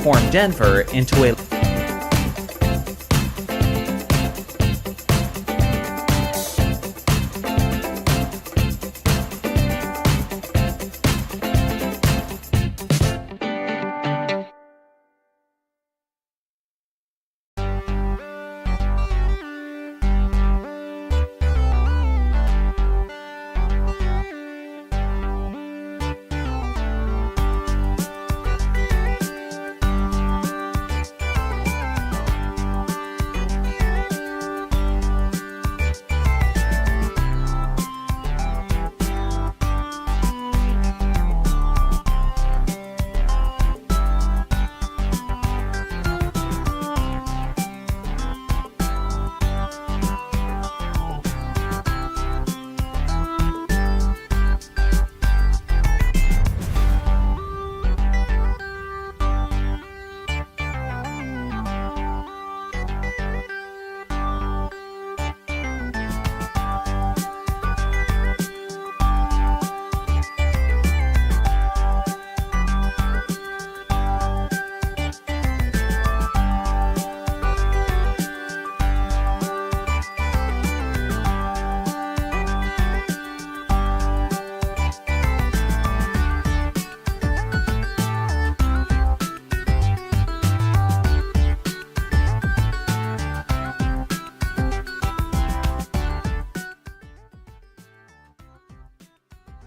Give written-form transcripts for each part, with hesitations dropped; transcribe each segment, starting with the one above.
transformed Denver into a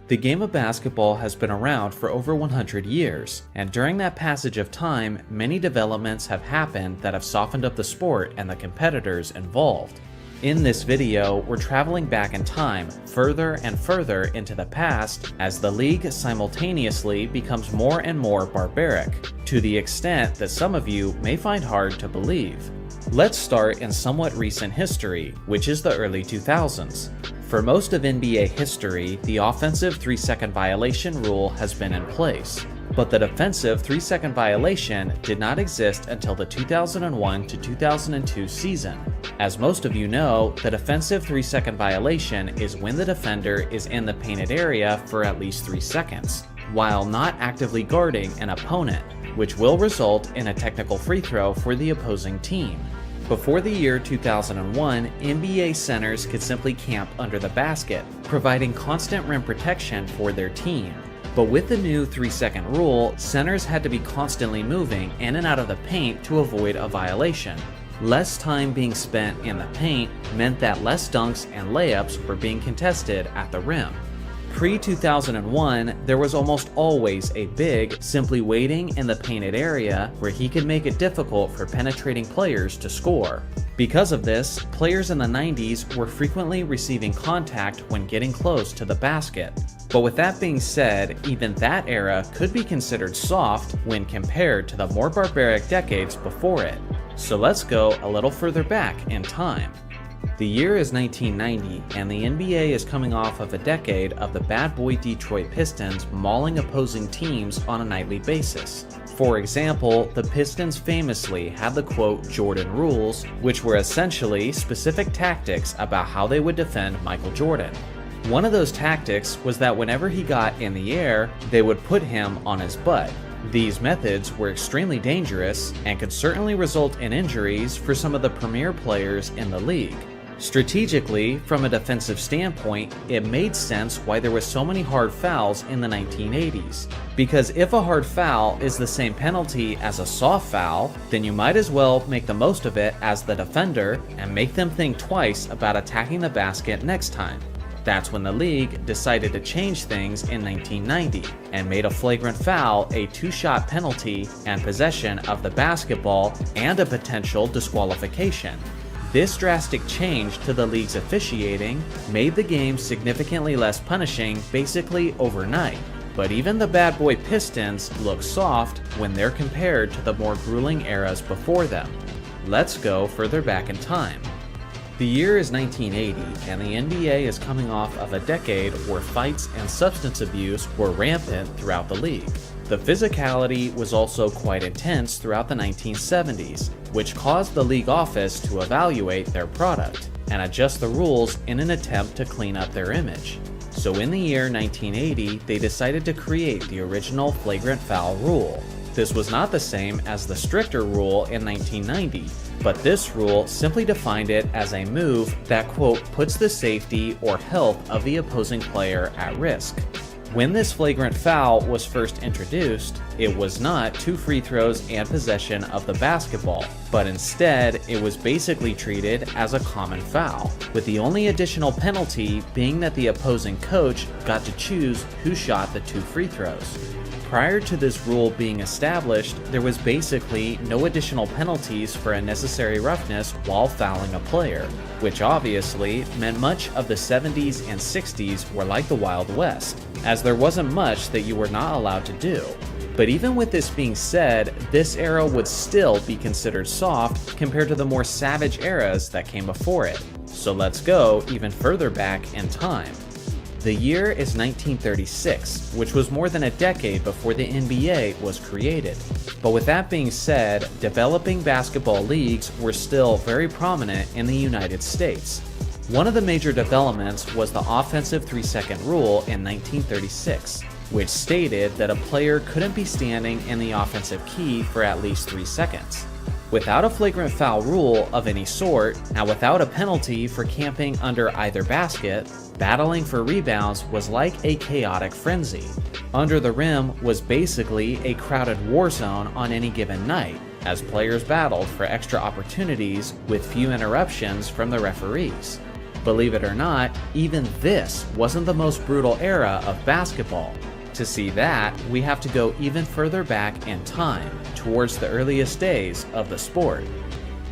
The game of basketball has been around for over 100 years, and during that passage of time, many developments have happened that have softened up the sport and the competitors involved. In this video, we're traveling back in time, further and further into the past, as the league simultaneously becomes more and more barbaric, to the extent that some of you may find hard to believe. Let's start in somewhat recent history, which is the early 2000s. For most of NBA history, the offensive 3-second violation rule has been in place. But the defensive 3-second violation did not exist until the 2001 to 2002 season. As most of you know, the defensive 3-second violation is when the defender is in the painted area for at least 3 seconds, while not actively guarding an opponent, which will result in a technical free throw for the opposing team. Before the year 2001, NBA centers could simply camp under the basket, providing constant rim protection for their team. But with the new 3-second rule, centers had to be constantly moving in and out of the paint to avoid a violation. Less time being spent in the paint meant that less dunks and layups were being contested at the rim. Pre-2001, there was almost always a big simply waiting in the painted area where he could make it difficult for penetrating players to score. Because of this, players in the 90s were frequently receiving contact when getting close to the basket. But with that being said, even that era could be considered soft when compared to the more barbaric decades before it. So let's go a little further back in time. The year is 1990, and the NBA is coming off of a decade of the bad boy Detroit Pistons mauling opposing teams on a nightly basis. For example, the Pistons famously had the quote Jordan rules, which were essentially specific tactics about how they would defend Michael Jordan. One of those tactics was that whenever he got in the air, they would put him on his butt. These methods were extremely dangerous and could certainly result in injuries for some of the premier players in the league. Strategically, from a defensive standpoint, it made sense why there were so many hard fouls in the 1980s. Because if a hard foul is the same penalty as a soft foul, then you might as well make the most of it as the defender and make them think twice about attacking the basket next time. That's when the league decided to change things in 1990 and made a flagrant foul a 2-shot penalty and possession of the basketball and a potential disqualification. This drastic change to the league's officiating made the game significantly less punishing basically overnight. But even the bad boy Pistons look soft when they're compared to the more grueling eras before them. Let's go further back in time. The year is 1980, and the NBA is coming off of a decade where fights and substance abuse were rampant throughout the league. The physicality was also quite intense throughout the 1970s, which caused the league office to evaluate their product and adjust the rules in an attempt to clean up their image. So in the year 1980, they decided to create the original flagrant foul rule. This was not the same as the stricter rule in 1990, but this rule simply defined it as a move that, quote, puts the safety or health of the opposing player at risk. When this flagrant foul was first introduced, it was not 2 free throws and possession of the basketball, but instead it was basically treated as a common foul, with the only additional penalty being that the opposing coach got to choose who shot the 2 free throws. Prior to this rule being established, there was basically no additional penalties for unnecessary roughness while fouling a player, which obviously meant much of the 70s and 60s were like the Wild West, as there wasn't much that you were not allowed to do. But even with this being said, this era would still be considered soft compared to the more savage eras that came before it. So let's go even further back in time. The year is 1936, which was more than a decade before the NBA was created. But with that being said, developing basketball leagues were still very prominent in the United States. One of the major developments was the offensive 3-second rule in 1936, which stated that a player couldn't be standing in the offensive key for at least 3 seconds. Without a flagrant foul rule of any sort, and without a penalty for camping under either basket, battling for rebounds was like a chaotic frenzy. Under the rim was basically a crowded war zone on any given night, as players battled for extra opportunities with few interruptions from the referees. Believe it or not, even this wasn't the most brutal era of basketball. To see that, we have to go even further back in time, towards the earliest days of the sport.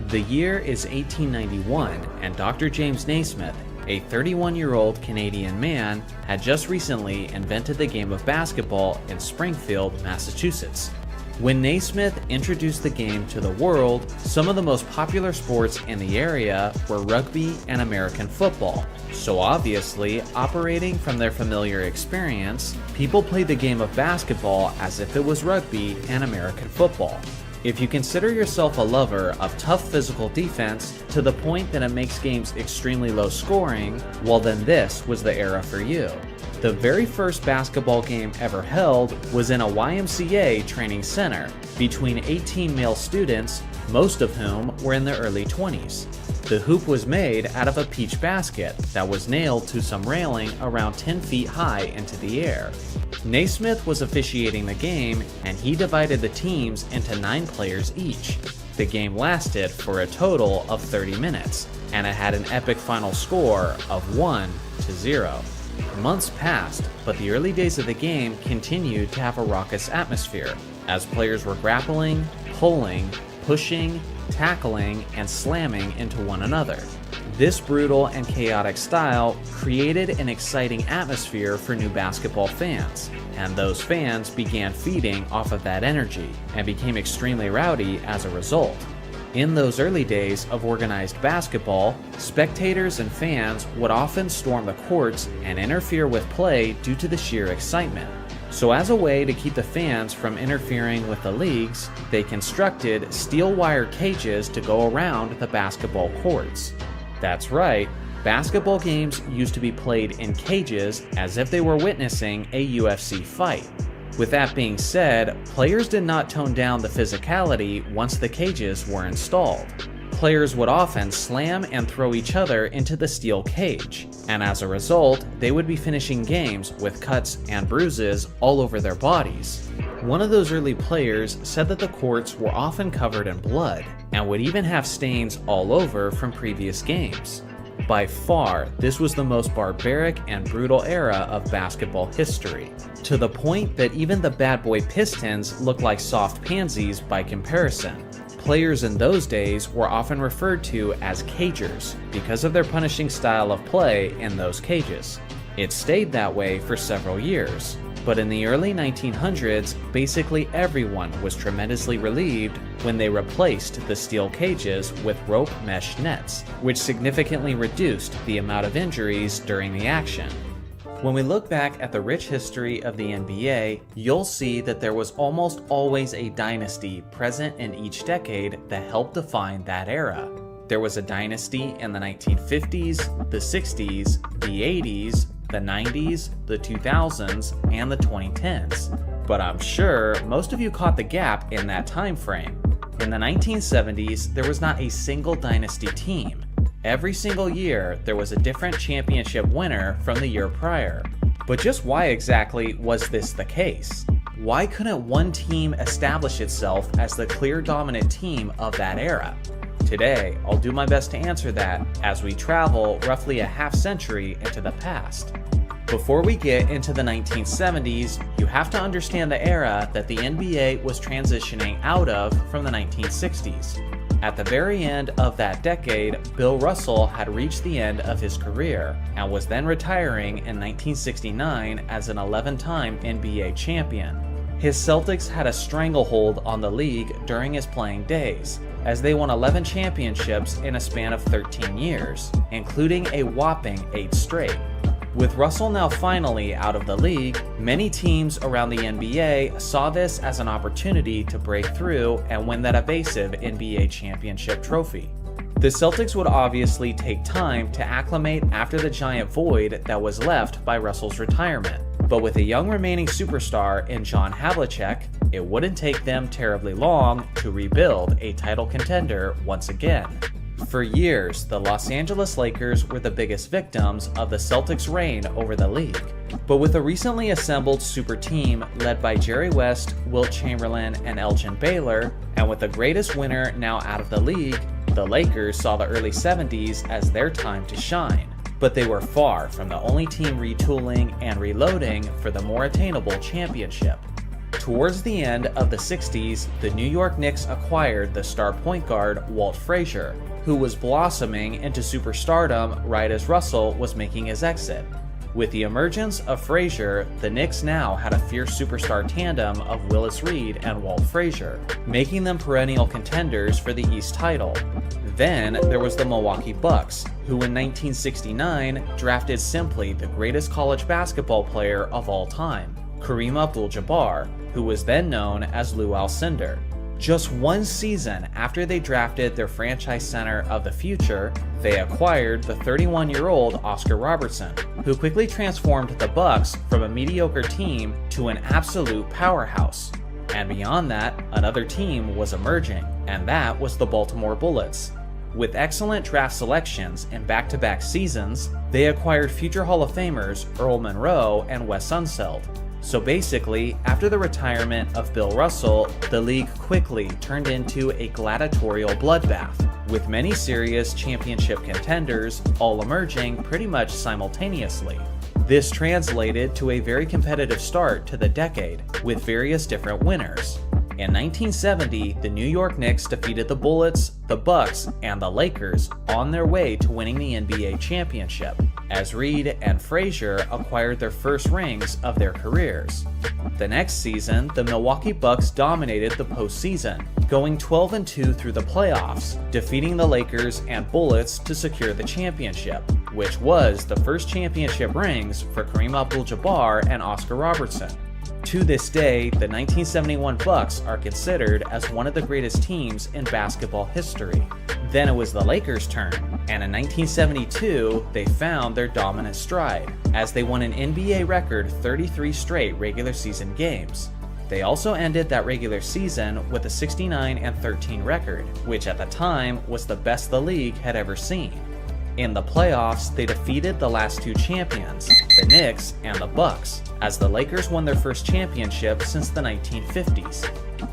The year is 1891, and Dr. James Naismith, a 31-year-old Canadian man, had just recently invented the game of basketball in Springfield, Massachusetts. When Naismith introduced the game to the world, some of the most popular sports in the area were rugby and American football. So obviously, operating from their familiar experience, people played the game of basketball as if it was rugby and American football. If you consider yourself a lover of tough physical defense to the point that it makes games extremely low scoring, well then this was the era for you. The very first basketball game ever held was in a YMCA training center between 18 male students, most of whom were in their early 20s. The hoop was made out of a peach basket that was nailed to some railing around 10 feet high into the air. Naismith was officiating the game, and he divided the teams into 9 players each. The game lasted for a total of 30 minutes, and it had an epic final score of 1-0. Months passed, but the early days of the game continued to have a raucous atmosphere, as players were grappling, pulling, pushing, tackling, and slamming into one another. This brutal and chaotic style created an exciting atmosphere for new basketball fans, and those fans began feeding off of that energy and became extremely rowdy as a result. In those early days of organized basketball, spectators and fans would often storm the courts and interfere with play due to the sheer excitement. So as a way to keep the fans from interfering with the leagues, they constructed steel wire cages to go around the basketball courts. That's right, basketball games used to be played in cages as if they were witnessing a UFC fight. With that being said, players did not tone down the physicality once the cages were installed. Players would often slam and throw each other into the steel cage, and as a result, they would be finishing games with cuts and bruises all over their bodies. One of those early players said that the courts were often covered in blood, and would even have stains all over from previous games. By far, this was the most barbaric and brutal era of basketball history, to the point that even the bad boy Pistons looked like soft pansies by comparison. Players in those days were often referred to as cagers because of their punishing style of play in those cages. It stayed that way for several years, but in the early 1900s, basically everyone was tremendously relieved when they replaced the steel cages with rope mesh nets, which significantly reduced the amount of injuries during the action. When we look back at the rich history of the NBA, you'll see that there was almost always a dynasty present in each decade that helped define that era. There was a dynasty in the 1950s, the 60s, the 80s, the 90s, the 2000s, and the 2010s. But I'm sure most of you caught the gap in that time frame. In the 1970s, there was not a single dynasty team. Every single year, there was a different championship winner from the year prior. But just why exactly was this the case? Why couldn't one team establish itself as the clear dominant team of that era? Today, I'll do my best to answer that as we travel roughly a half century into the past. Before we get into the 1970s, you have to understand the era that the NBA was transitioning out of from the 1960s. At the very end of that decade, Bill Russell had reached the end of his career and was then retiring in 1969 as an 11-time NBA champion. His Celtics had a stranglehold on the league during his playing days, as they won 11 championships in a span of 13 years, including a whopping 8 straight. With Russell now finally out of the league, many teams around the NBA saw this as an opportunity to break through and win that evasive NBA championship trophy. The Celtics would obviously take time to acclimate after the giant void that was left by Russell's retirement, but with a young remaining superstar in John Havlicek, it wouldn't take them terribly long to rebuild a title contender once again. For years, the Los Angeles Lakers were the biggest victims of the Celtics' reign over the league. But with a recently assembled super team led by Jerry West, Wilt Chamberlain, and Elgin Baylor, and with the greatest winner now out of the league, the Lakers saw the early 70s as their time to shine. But they were far from the only team retooling and reloading for the more attainable championship. Towards the end of the 60s, the New York Knicks acquired the star point guard Walt Frazier, who was blossoming into superstardom right as Russell was making his exit. With the emergence of Frazier, the Knicks now had a fierce superstar tandem of Willis Reed and Walt Frazier, making them perennial contenders for the East title. Then there was the Milwaukee Bucks, who in 1969 drafted simply the greatest college basketball player of all time, Kareem Abdul-Jabbar, who was then known as Lou Alcindor. Just one season after they drafted their franchise center of the future, they acquired the 31-year-old Oscar Robertson, who quickly transformed the Bucks from a mediocre team to an absolute powerhouse. And beyond that, another team was emerging, and that was the Baltimore Bullets. With excellent draft selections in back-to-back seasons, they acquired future Hall of Famers Earl Monroe and Wes Unseld. So basically, after the retirement of Bill Russell, the league quickly turned into a gladiatorial bloodbath, with many serious championship contenders all emerging pretty much simultaneously. This translated to a very competitive start to the decade, with various different winners. In 1970, the New York Knicks defeated the Bullets, the Bucks, and the Lakers on their way to winning the NBA championship, as Reed and Frazier acquired their first rings of their careers. The next season, the Milwaukee Bucks dominated the postseason, going 12-2 through the playoffs, defeating the Lakers and Bullets to secure the championship, which was the first championship rings for Kareem Abdul-Jabbar and Oscar Robertson. To this day, the 1971 Bucks are considered as one of the greatest teams in basketball history. Then it was the Lakers' turn, and in 1972, they found their dominant stride, as they won an NBA record 33 straight regular season games. They also ended that regular season with a 69-13 record, which at the time was the best the league had ever seen. In the playoffs, they defeated the last two champions, the Knicks and the Bucks, as the Lakers won their first championship since the 1950s.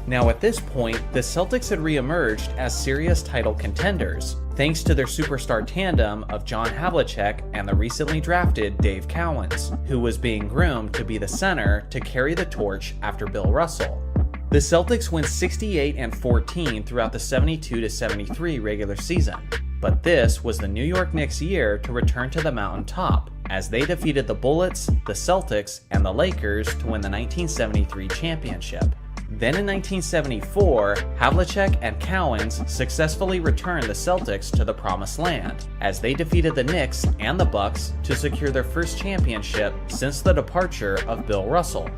Now at this point, the Celtics had re-emerged as serious title contenders, thanks to their superstar tandem of John Havlicek and the recently drafted Dave Cowens, who was being groomed to be the center to carry the torch after Bill Russell. The Celtics went 68-14 throughout the 72-73 regular season. But this was the New York Knicks' year to return to the mountaintop, as they defeated the Bullets, the Celtics, and the Lakers to win the 1973 championship. Then in 1974, Havlicek and Cowens successfully returned the Celtics to the Promised Land, as they defeated the Knicks and the Bucks to secure their first championship since the departure of Bill Russell.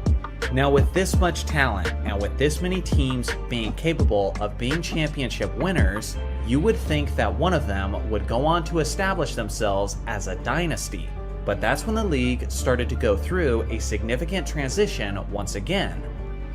Now with this much talent, and with this many teams being capable of being championship winners, you would think that one of them would go on to establish themselves as a dynasty. But that's when the league started to go through a significant transition once again.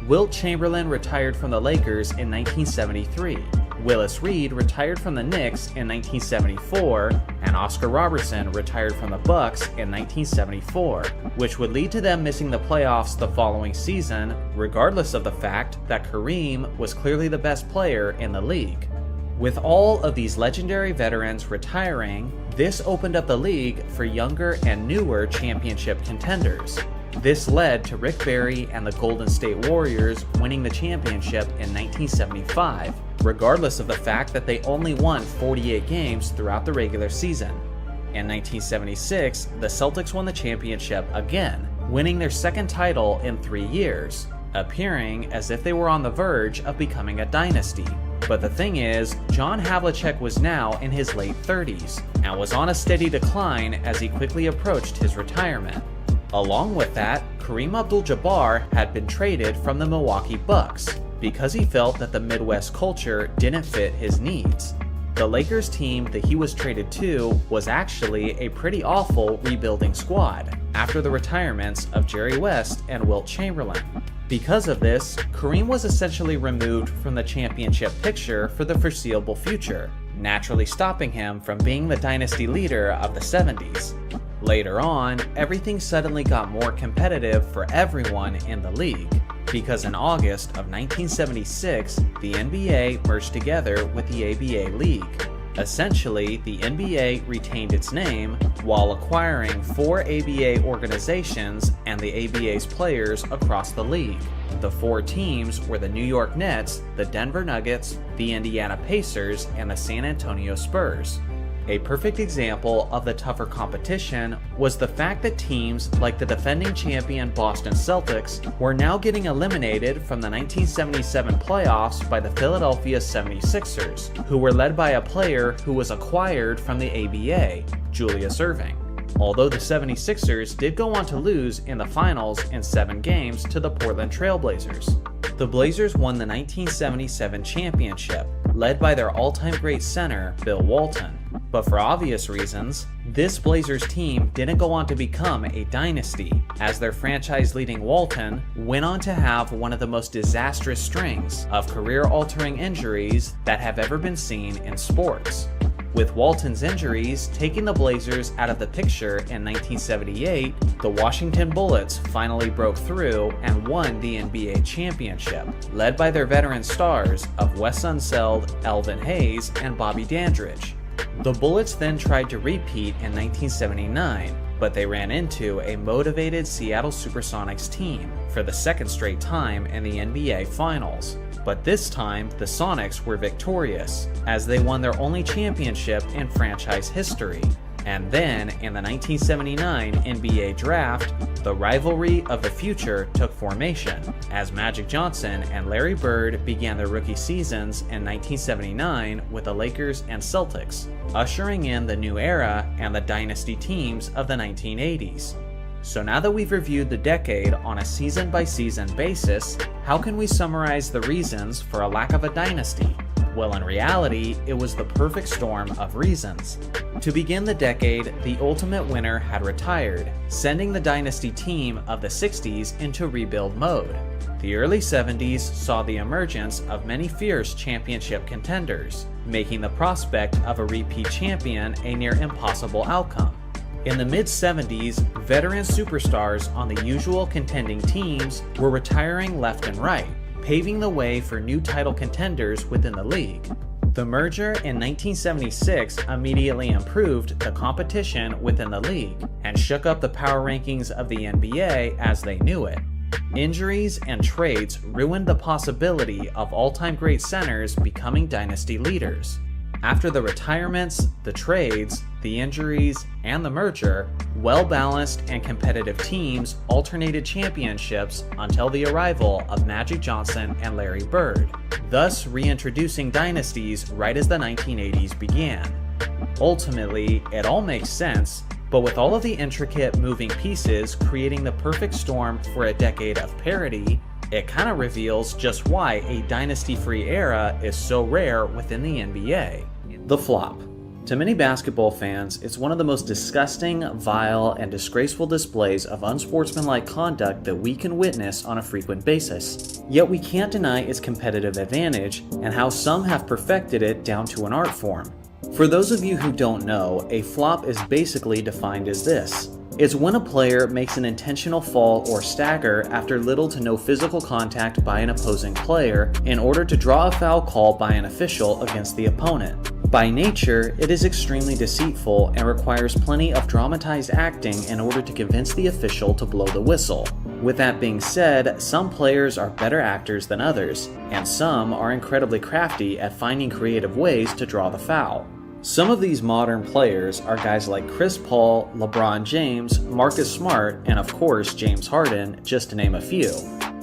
Wilt Chamberlain retired from the Lakers in 1973, Willis Reed retired from the Knicks in 1974, and Oscar Robertson retired from the Bucks in 1974, which would lead to them missing the playoffs the following season, regardless of the fact that Kareem was clearly the best player in the league. With all of these legendary veterans retiring, this opened up the league for younger and newer championship contenders. This led to Rick Barry and the Golden State Warriors winning the championship in 1975, regardless of the fact that they only won 48 games throughout the regular season. In 1976, the Celtics won the championship again, winning their second title in 3 years, appearing as if they were on the verge of becoming a dynasty. But the thing is, John Havlicek was now in his late 30s, and was on a steady decline as he quickly approached his retirement. Along with that, Kareem Abdul-Jabbar had been traded from the Milwaukee Bucks, because he felt that the Midwest culture didn't fit his needs. The Lakers team that he was traded to was actually a pretty awful rebuilding squad, after the retirements of Jerry West and Wilt Chamberlain. Because of this, Kareem was essentially removed from the championship picture for the foreseeable future, naturally stopping him from being the dynasty leader of the 70s. Later on, everything suddenly got more competitive for everyone in the league, because in August of 1976, the NBA merged together with the ABA League. Essentially, the NBA retained its name while acquiring 4 ABA organizations and the ABA's players across the league. The 4 teams were the New York Nets, the Denver Nuggets, the Indiana Pacers, and the San Antonio Spurs. A perfect example of the tougher competition was the fact that teams like the defending champion Boston Celtics were now getting eliminated from the 1977 playoffs by the Philadelphia 76ers, who were led by a player who was acquired from the ABA, Julius Erving. Although the 76ers did go on to lose in the finals in 7 games to the Portland Trailblazers. The Blazers won the 1977 championship, led by their all-time great center, Bill Walton. But for obvious reasons, this Blazers team didn't go on to become a dynasty, as their franchise-leading Walton went on to have one of the most disastrous strings of career-altering injuries that have ever been seen in sports. With Walton's injuries taking the Blazers out of the picture in 1978, the Washington Bullets finally broke through and won the NBA championship, led by their veteran stars of Wes Unseld, Elvin Hayes, and Bobby Dandridge. The Bullets then tried to repeat in 1979, but they ran into a motivated Seattle Supersonics team for the second straight time in the NBA Finals. But this time, the Sonics were victorious, as they won their only championship in franchise history. And then, in the 1979 NBA Draft, the rivalry of the future took formation, as Magic Johnson and Larry Bird began their rookie seasons in 1979 with the Lakers and Celtics, ushering in the new era and the dynasty teams of the 1980s. So now that we've reviewed the decade on a season-by-season basis, how can we summarize the reasons for a lack of a dynasty? Well, in reality, it was the perfect storm of reasons. To begin the decade, the ultimate winner had retired, sending the dynasty team of the 60s into rebuild mode. The early 70s saw the emergence of many fierce championship contenders, making the prospect of a repeat champion a near impossible outcome. In the mid-70s, veteran superstars on the usual contending teams were retiring left and right, paving the way for new title contenders within the league. The merger in 1976 immediately improved the competition within the league and shook up the power rankings of the NBA as they knew it. Injuries and trades ruined the possibility of all-time great centers becoming dynasty leaders. After the retirements, the trades, the injuries, and the merger, well-balanced and competitive teams alternated championships until the arrival of Magic Johnson and Larry Bird, thus reintroducing dynasties right as the 1980s began. Ultimately, it all makes sense, but with all of the intricate moving pieces creating the perfect storm for a decade of parity, it kind of reveals just why a dynasty-free era is so rare within the NBA. The flop. To many basketball fans, it's one of the most disgusting, vile, and disgraceful displays of unsportsmanlike conduct that we can witness on a frequent basis. Yet we can't deny its competitive advantage and how some have perfected it down to an art form. For those of you who don't know, a flop is basically defined as this. It's when a player makes an intentional fall or stagger after little to no physical contact by an opposing player in order to draw a foul call by an official against the opponent. By nature, it is extremely deceitful and requires plenty of dramatized acting in order to convince the official to blow the whistle. With that being said, some players are better actors than others, and some are incredibly crafty at finding creative ways to draw the foul. Some of these modern players are guys like Chris Paul, LeBron James, Marcus Smart, and of course James Harden, just to name a few.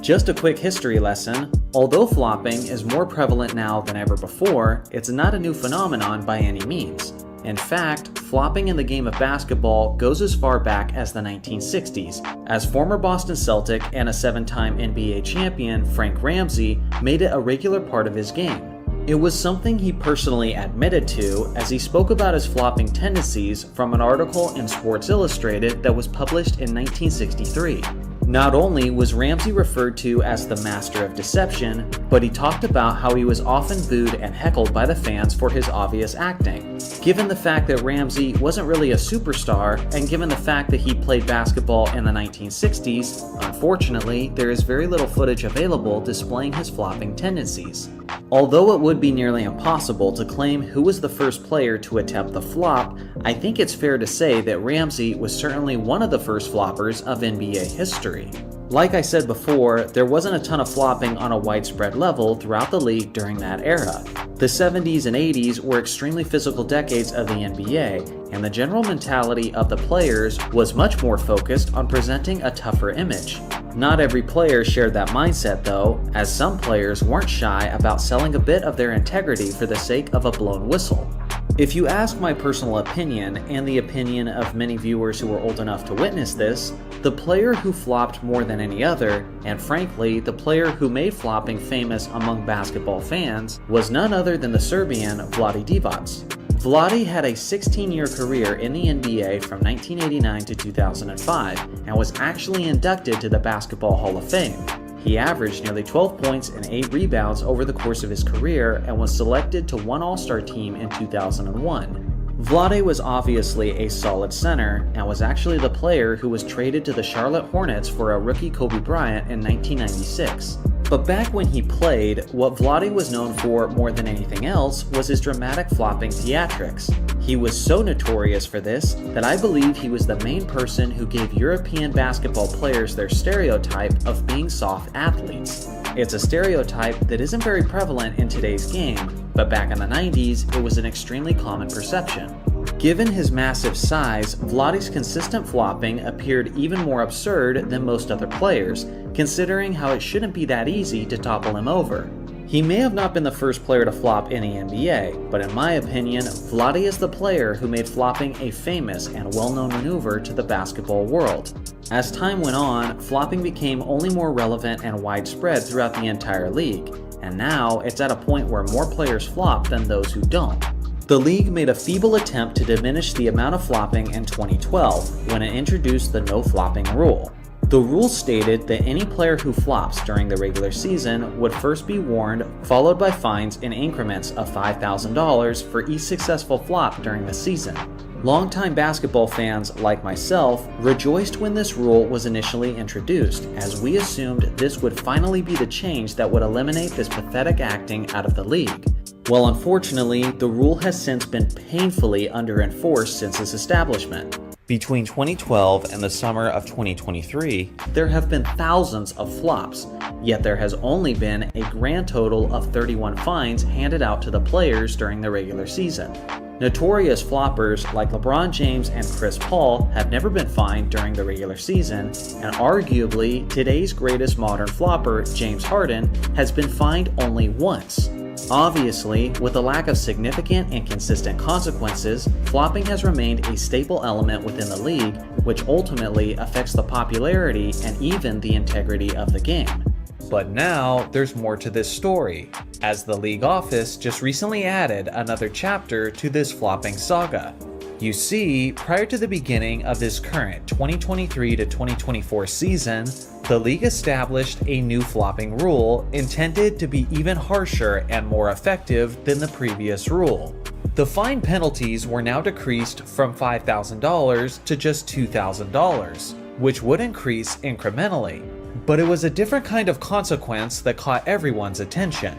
Just a quick history lesson, although flopping is more prevalent now than ever before, it's not a new phenomenon by any means. In fact, flopping in the game of basketball goes as far back as the 1960s, as former Boston Celtic and a 7-time NBA champion Frank Ramsey made it a regular part of his game. It was something he personally admitted to as he spoke about his flopping tendencies from an article in Sports Illustrated that was published in 1963. Not only was Ramsey referred to as the master of deception, but he talked about how he was often booed and heckled by the fans for his obvious acting. Given the fact that Ramsey wasn't really a superstar, and given the fact that he played basketball in the 1960s, unfortunately, there is very little footage available displaying his flopping tendencies. Although it would be nearly impossible to claim who was the first player to attempt the flop, I think it's fair to say that Ramsey was certainly one of the first floppers of NBA history. Like I said before, there wasn't a ton of flopping on a widespread level throughout the league during that era. The 70s and 80s were extremely physical decades of the NBA, and the general mentality of the players was much more focused on presenting a tougher image. Not every player shared that mindset though, as some players weren't shy about selling a bit of their integrity for the sake of a blown whistle. If you ask my personal opinion, and the opinion of many viewers who were old enough to witness this, the player who flopped more than any other, and frankly the player who made flopping famous among basketball fans, was none other than the Serbian Vlade Divac. Vlade had a 16-year career in the NBA from 1989 to 2005, and was actually inducted to the Basketball Hall of Fame. He averaged nearly 12 points and 8 rebounds over the course of his career and was selected to one All-Star team in 2001. Vlade was obviously a solid center and was actually the player who was traded to the Charlotte Hornets for a rookie Kobe Bryant in 1996. But back when he played, what Vlade was known for more than anything else was his dramatic flopping theatrics. He was so notorious for this that I believe he was the main person who gave European basketball players their stereotype of being soft athletes. It's a stereotype that isn't very prevalent in today's game, but back in the 90s, it was an extremely common perception. Given his massive size, Vlade's consistent flopping appeared even more absurd than most other players, considering how it shouldn't be that easy to topple him over. He may have not been the first player to flop in the NBA, but in my opinion, Vlade is the player who made flopping a famous and well-known maneuver to the basketball world. As time went on, flopping became only more relevant and widespread throughout the entire league, and now it's at a point where more players flop than those who don't. The league made a feeble attempt to diminish the amount of flopping in 2012 when it introduced the no flopping rule. The rule stated that any player who flops during the regular season would first be warned, followed by fines in increments of $5,000 for each successful flop during the season. Longtime basketball fans like myself rejoiced when this rule was initially introduced, as we assumed this would finally be the change that would eliminate this pathetic acting out of the league. Well, unfortunately, the rule has since been painfully under-enforced since its establishment. Between 2012 and the summer of 2023, there have been thousands of flops, yet there has only been a grand total of 31 fines handed out to the players during the regular season. Notorious floppers like LeBron James and Chris Paul have never been fined during the regular season, and arguably today's greatest modern flopper, James Harden, has been fined only once. Obviously, with a lack of significant and consistent consequences, flopping has remained a staple element within the league, which ultimately affects the popularity and even the integrity of the game. But now, there's more to this story, as the league office just recently added another chapter to this flopping saga. You see, prior to the beginning of this current 2023 to 2024 season, the league established a new flopping rule intended to be even harsher and more effective than the previous rule. The fine penalties were now decreased from $5,000 to just $2,000, which would increase incrementally. But it was a different kind of consequence that caught everyone's attention.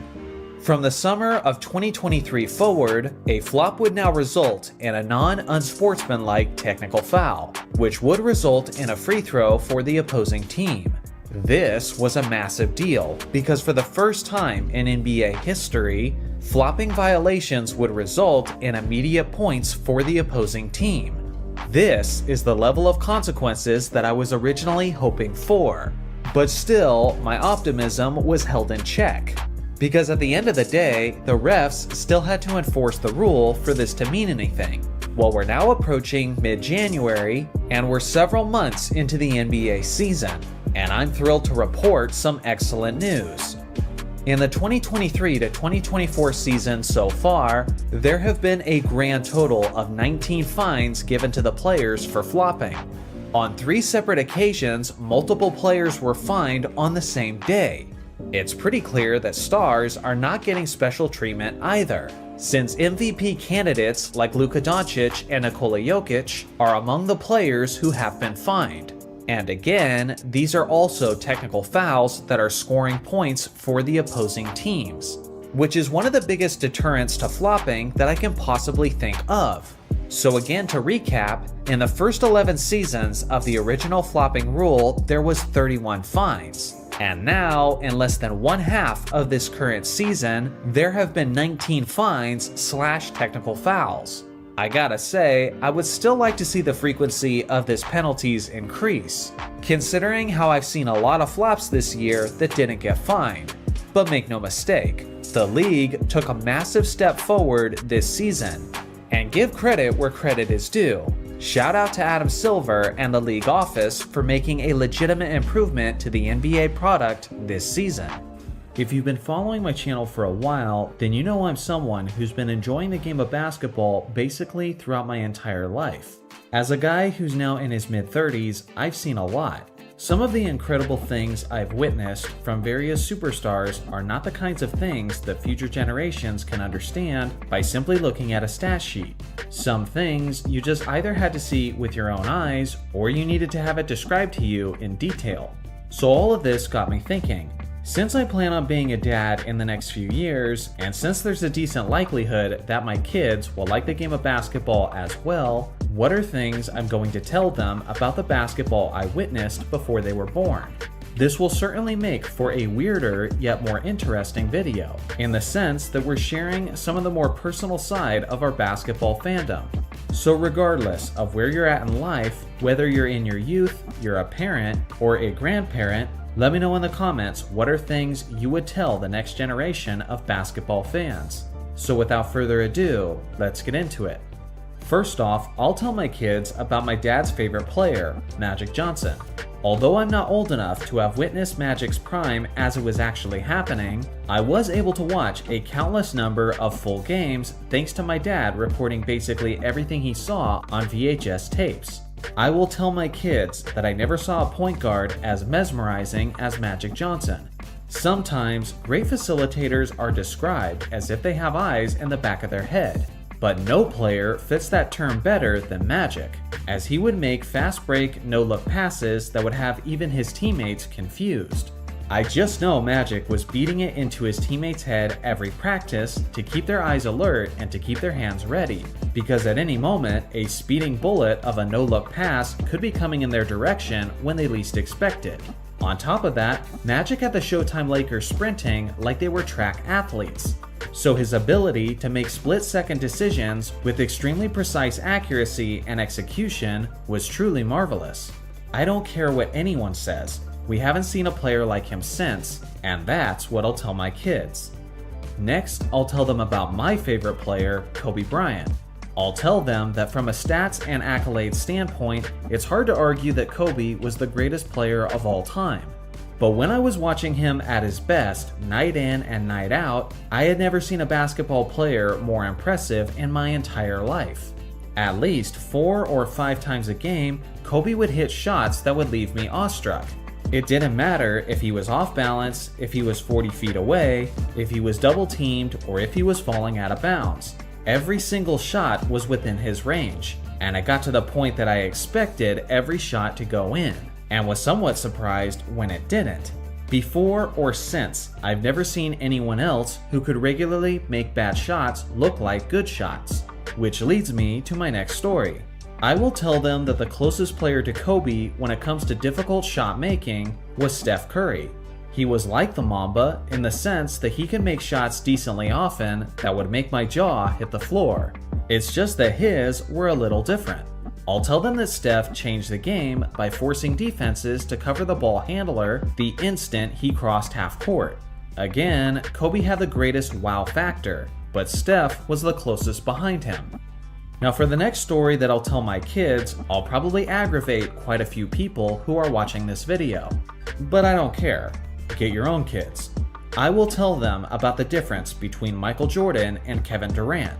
From the summer of 2023 forward, a flop would now result in a non-unsportsmanlike technical foul, which would result in a free throw for the opposing team. This was a massive deal because for the first time in NBA history, flopping violations would result in immediate points for the opposing team. This is the level of consequences that I was originally hoping for. But still, my optimism was held in check. Because at the end of the day, the refs still had to enforce the rule for this to mean anything. Well, we're now approaching mid-January, and we're several months into the NBA season, and I'm thrilled to report some excellent news. In the 2023 to 2024 season so far, there have been a grand total of 19 fines given to the players for flopping. On 3 separate occasions, multiple players were fined on the same day. It's pretty clear that stars are not getting special treatment either, since MVP candidates like Luka Doncic and Nikola Jokic are among the players who have been fined. And again, these are also technical fouls that are scoring points for the opposing teams, which is one of the biggest deterrents to flopping that I can possibly think of. So again, to recap, in the first 11 seasons of the original flopping rule, there was 31 fines. And now, in less than one half of this current season, there have been 19 fines / technical fouls. I gotta say, I would still like to see the frequency of this penalties increase, considering how I've seen a lot of flops this year that didn't get fined. But make no mistake, the league took a massive step forward this season. And give credit where credit is due. Shout out to Adam Silver and the league office for making a legitimate improvement to the NBA product this season. If you've been following my channel for a while, then you know I'm someone who's been enjoying the game of basketball basically throughout my entire life. As a guy who's now in his mid-30s, I've seen a lot. Some of the incredible things I've witnessed from various superstars are not the kinds of things that future generations can understand by simply looking at a stat sheet. Some things you just either had to see with your own eyes or you needed to have it described to you in detail. So all of this got me thinking. Since I plan on being a dad in the next few years, and since there's a decent likelihood that my kids will like the game of basketball as well, what are things I'm going to tell them about the basketball I witnessed before they were born? This will certainly make for a weirder yet more interesting video, in the sense that we're sharing some of the more personal side of our basketball fandom. So regardless of where you're at in life, whether you're in your youth, you're a parent, or a grandparent, let me know in the comments what are things you would tell the next generation of basketball fans. So without further ado, let's get into it. First off, I'll tell my kids about my dad's favorite player, Magic Johnson. Although I'm not old enough to have witnessed Magic's prime as it was actually happening, I was able to watch a countless number of full games thanks to my dad reporting basically everything he saw on VHS tapes. I will tell my kids that I never saw a point guard as mesmerizing as Magic Johnson. Sometimes, great facilitators are described as if they have eyes in the back of their head, but no player fits that term better than Magic, as he would make fast break, no-look passes that would have even his teammates confused. I just know Magic was beating it into his teammates' head every practice to keep their eyes alert and to keep their hands ready, because at any moment, a speeding bullet of a no-look pass could be coming in their direction when they least expect it. On top of that, Magic had the Showtime Lakers sprinting like they were track athletes, so his ability to make split-second decisions with extremely precise accuracy and execution was truly marvelous. I don't care what anyone says, we haven't seen a player like him since, and that's what I'll tell my kids. Next, I'll tell them about my favorite player, Kobe Bryant. I'll tell them that from a stats and accolades standpoint, it's hard to argue that Kobe was the greatest player of all time. But when I was watching him at his best, night in and night out, I had never seen a basketball player more impressive in my entire life. At least 4 or 5 times a game, Kobe would hit shots that would leave me awestruck. It didn't matter if he was off balance, if he was 40 feet away, if he was double teamed, or if he was falling out of bounds. Every single shot was within his range, and it got to the point that I expected every shot to go in, and was somewhat surprised when it didn't. Before or since, I've never seen anyone else who could regularly make bad shots look like good shots. Which leads me to my next story. I will tell them that the closest player to Kobe when it comes to difficult shot making was Steph Curry. He was like the Mamba in the sense that he can make shots decently often that would make my jaw hit the floor. It's just that his were a little different. I'll tell them that Steph changed the game by forcing defenses to cover the ball handler the instant he crossed half court. Again, Kobe had the greatest wow factor, but Steph was the closest behind him. Now for the next story that I'll tell my kids, I'll probably aggravate quite a few people who are watching this video. But I don't care. Get your own kids. I will tell them about the difference between Michael Jordan and Kevin Durant.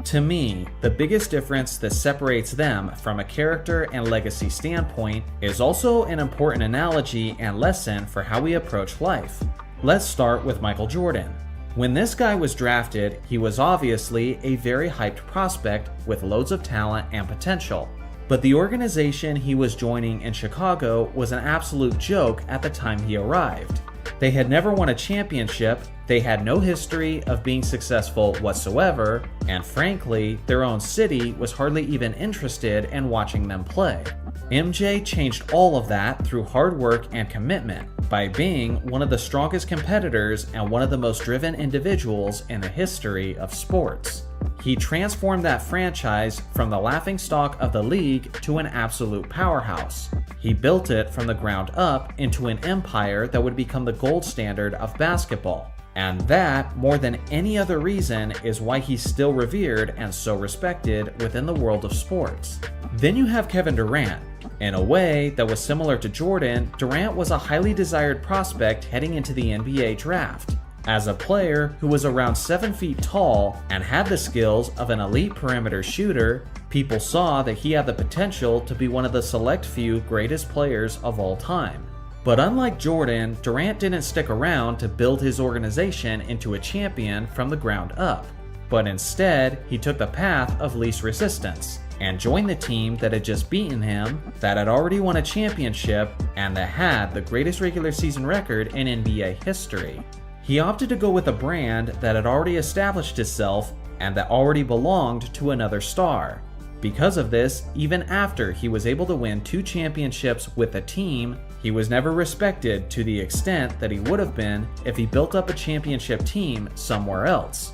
To me, the biggest difference that separates them from a character and legacy standpoint is also an important analogy and lesson for how we approach life. Let's start with Michael Jordan. When this guy was drafted, he was obviously a very hyped prospect with loads of talent and potential. But the organization he was joining in Chicago was an absolute joke at the time he arrived. They had never won a championship, they had no history of being successful whatsoever, and frankly, their own city was hardly even interested in watching them play. MJ changed all of that through hard work and commitment by being one of the strongest competitors and one of the most driven individuals in the history of sports. He transformed that franchise from the laughingstock of the league to an absolute powerhouse. He built it from the ground up into an empire that would become the gold standard of basketball. And that, more than any other reason, is why he's still revered and so respected within the world of sports. Then you have Kevin Durant. In a way that was similar to Jordan, Durant was a highly desired prospect heading into the NBA draft. As a player who was around 7 feet tall and had the skills of an elite perimeter shooter, people saw that he had the potential to be one of the select few greatest players of all time. But unlike Jordan, Durant didn't stick around to build his organization into a champion from the ground up, but instead he took the path of least resistance and joined the team that had just beaten him, that had already won a championship, and that had the greatest regular season record in NBA history. He opted to go with a brand that had already established itself and that already belonged to another star. Because of this, even after he was able to win 2 championships with the team, he was never respected to the extent that he would have been if he built up a championship team somewhere else.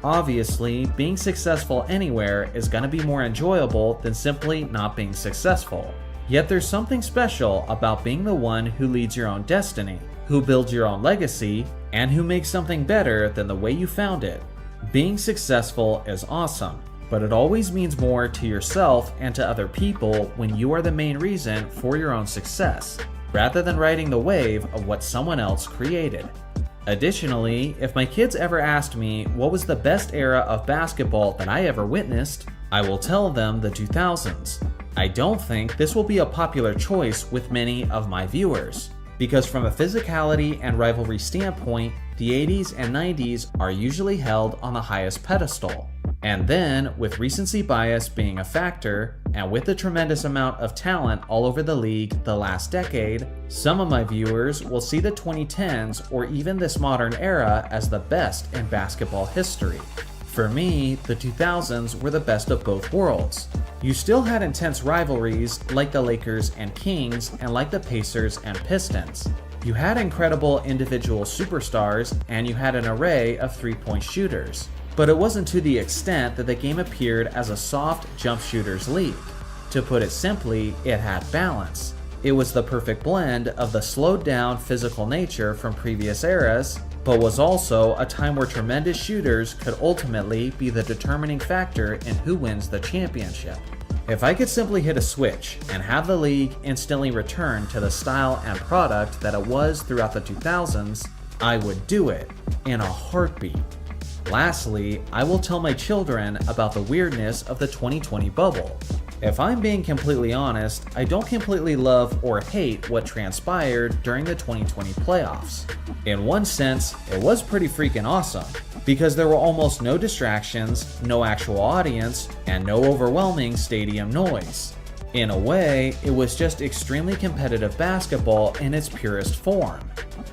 Obviously, being successful anywhere is going to be more enjoyable than simply not being successful. Yet there's something special about being the one who leads your own destiny, who builds your own legacy, and who makes something better than the way you found it. Being successful is awesome, but it always means more to yourself and to other people when you are the main reason for your own success, rather than riding the wave of what someone else created. Additionally, if my kids ever asked me what was the best era of basketball that I ever witnessed, I will tell them the 2000s. I don't think this will be a popular choice with many of my viewers, because from a physicality and rivalry standpoint, the 80s and 90s are usually held on the highest pedestal. And then, with recency bias being a factor, and with the tremendous amount of talent all over the league the last decade, some of my viewers will see the 2010s or even this modern era as the best in basketball history. For me, the 2000s were the best of both worlds. You still had intense rivalries like the Lakers and Kings and like the Pacers and Pistons. You had incredible individual superstars and you had an array of three-point shooters. But it wasn't to the extent that the game appeared as a soft jump shooters league. To put it simply, it had balance. It was the perfect blend of the slowed down physical nature from previous eras, but was also a time where tremendous shooters could ultimately be the determining factor in who wins the championship. If I could simply hit a switch and have the league instantly return to the style and product that it was throughout the 2000s, I would do it in a heartbeat. Lastly, I will tell my children about the weirdness of the 2020 bubble. If I'm being completely honest, I don't completely love or hate what transpired during the 2020 playoffs. In one sense, it was pretty freaking awesome, because there were almost no distractions, no actual audience, and no overwhelming stadium noise. In a way, it was just extremely competitive basketball in its purest form.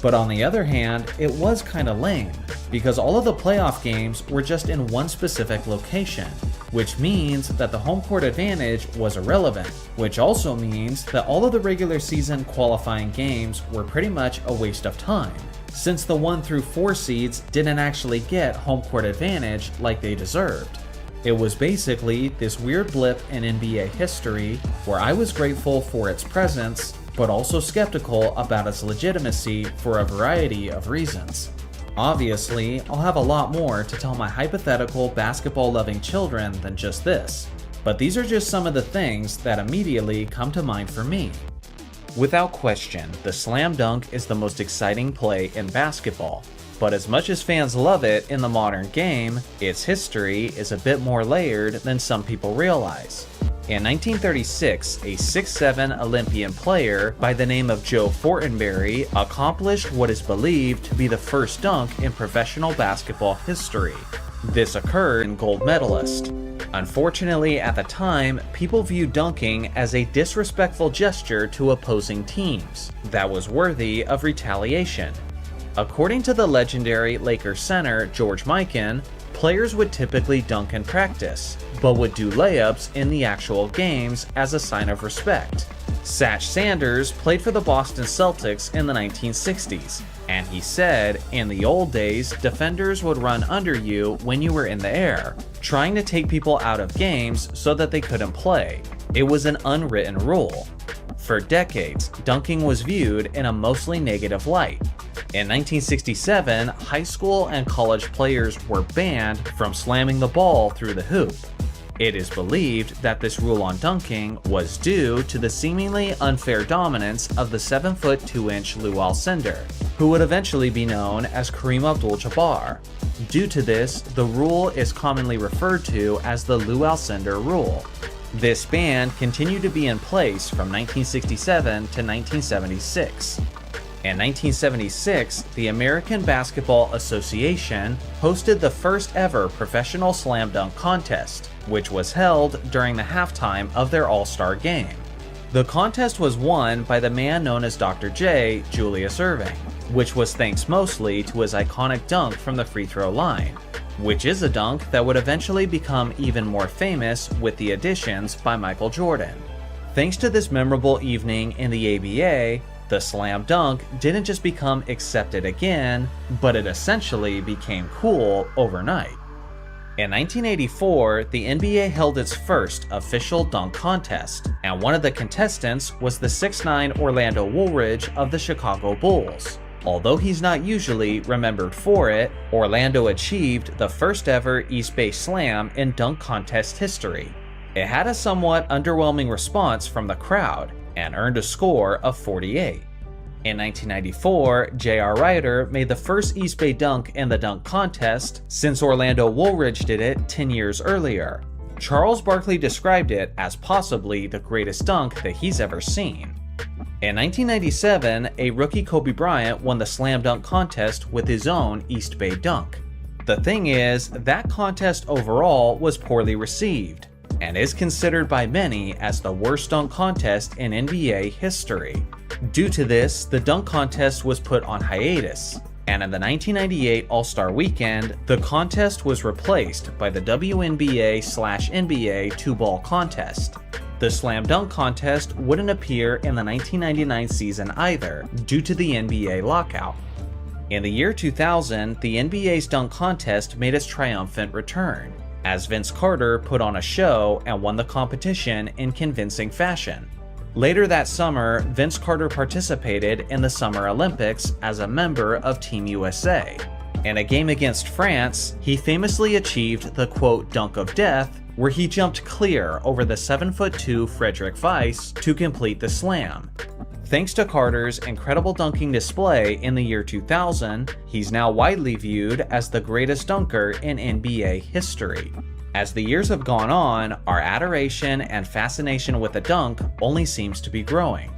But on the other hand, it was kinda lame, because all of the playoff games were just in one specific location, which means that the home court advantage was irrelevant, which also means that all of the regular season qualifying games were pretty much a waste of time, since the 1 through 4 seeds didn't actually get home court advantage like they deserved. It was basically this weird blip in NBA history where I was grateful for its presence, but also skeptical about its legitimacy for a variety of reasons. Obviously, I'll have a lot more to tell my hypothetical basketball-loving children than just this, but these are just some of the things that immediately come to mind for me. Without question, the slam dunk is the most exciting play in basketball. But as much as fans love it in the modern game, its history is a bit more layered than some people realize. In 1936, a 6'7" Olympian player by the name of Joe Fortenberry accomplished what is believed to be the first dunk in professional basketball history. This occurred in gold medalist. Unfortunately, at the time, people viewed dunking as a disrespectful gesture to opposing teams that was worthy of retaliation. According to the legendary Lakers center George Mikan, players would typically dunk in practice, but would do layups in the actual games as a sign of respect. Satch Sanders played for the Boston Celtics in the 1960s, and he said, in the old days, defenders would run under you when you were in the air, trying to take people out of games so that they couldn't play. It was an unwritten rule. For decades, dunking was viewed in a mostly negative light. In 1967, high school and college players were banned from slamming the ball through the hoop. It is believed that this rule on dunking was due to the seemingly unfair dominance of the 7-foot 2-inch Lew Alcindor, who would eventually be known as Kareem Abdul-Jabbar. Due to this, the rule is commonly referred to as the Lew Alcindor rule. This ban continued to be in place from 1967 to 1976. In 1976, the American Basketball Association hosted the first ever professional slam dunk contest, which was held during the halftime of their All-Star game. The contest was won by the man known as Dr. J, Julius Erving, which was thanks mostly to his iconic dunk from the free throw line, which is a dunk that would eventually become even more famous with the additions by Michael Jordan. Thanks to this memorable evening in the ABA, the slam dunk didn't just become accepted again, but it essentially became cool overnight. In 1984, the NBA held its first official dunk contest, and one of the contestants was the 6'9" Orlando Woolridge of the Chicago Bulls. Although he's not usually remembered for it, Orlando achieved the first ever East Bay Slam in dunk contest history. It had a somewhat underwhelming response from the crowd, and earned a score of 48. In 1994, J.R. Ryder made the first East Bay dunk in the dunk contest since Orlando Woolridge did it 10 years earlier. Charles Barkley described it as possibly the greatest dunk that he's ever seen. In 1997, a rookie Kobe Bryant won the slam dunk contest with his own East Bay dunk. The thing is, that contest overall was poorly received, and is considered by many as the worst dunk contest in NBA history. Due to this, the dunk contest was put on hiatus, and in the 1998 All-Star Weekend, the contest was replaced by the WNBA/NBA two-ball contest. The slam dunk contest wouldn't appear in the 1999 season either, due to the NBA lockout. In the year 2000, the NBA's dunk contest made its triumphant return, as Vince Carter put on a show and won the competition in convincing fashion. Later that summer, Vince Carter participated in the Summer Olympics as a member of Team USA. In a game against France, he famously achieved the quote dunk of death, where he jumped clear over the 7'2" Frederick Weiss to complete the slam. Thanks to Carter's incredible dunking display in the year 2000, he's now widely viewed as the greatest dunker in NBA history. As the years have gone on, our adoration and fascination with the dunk only seems to be growing.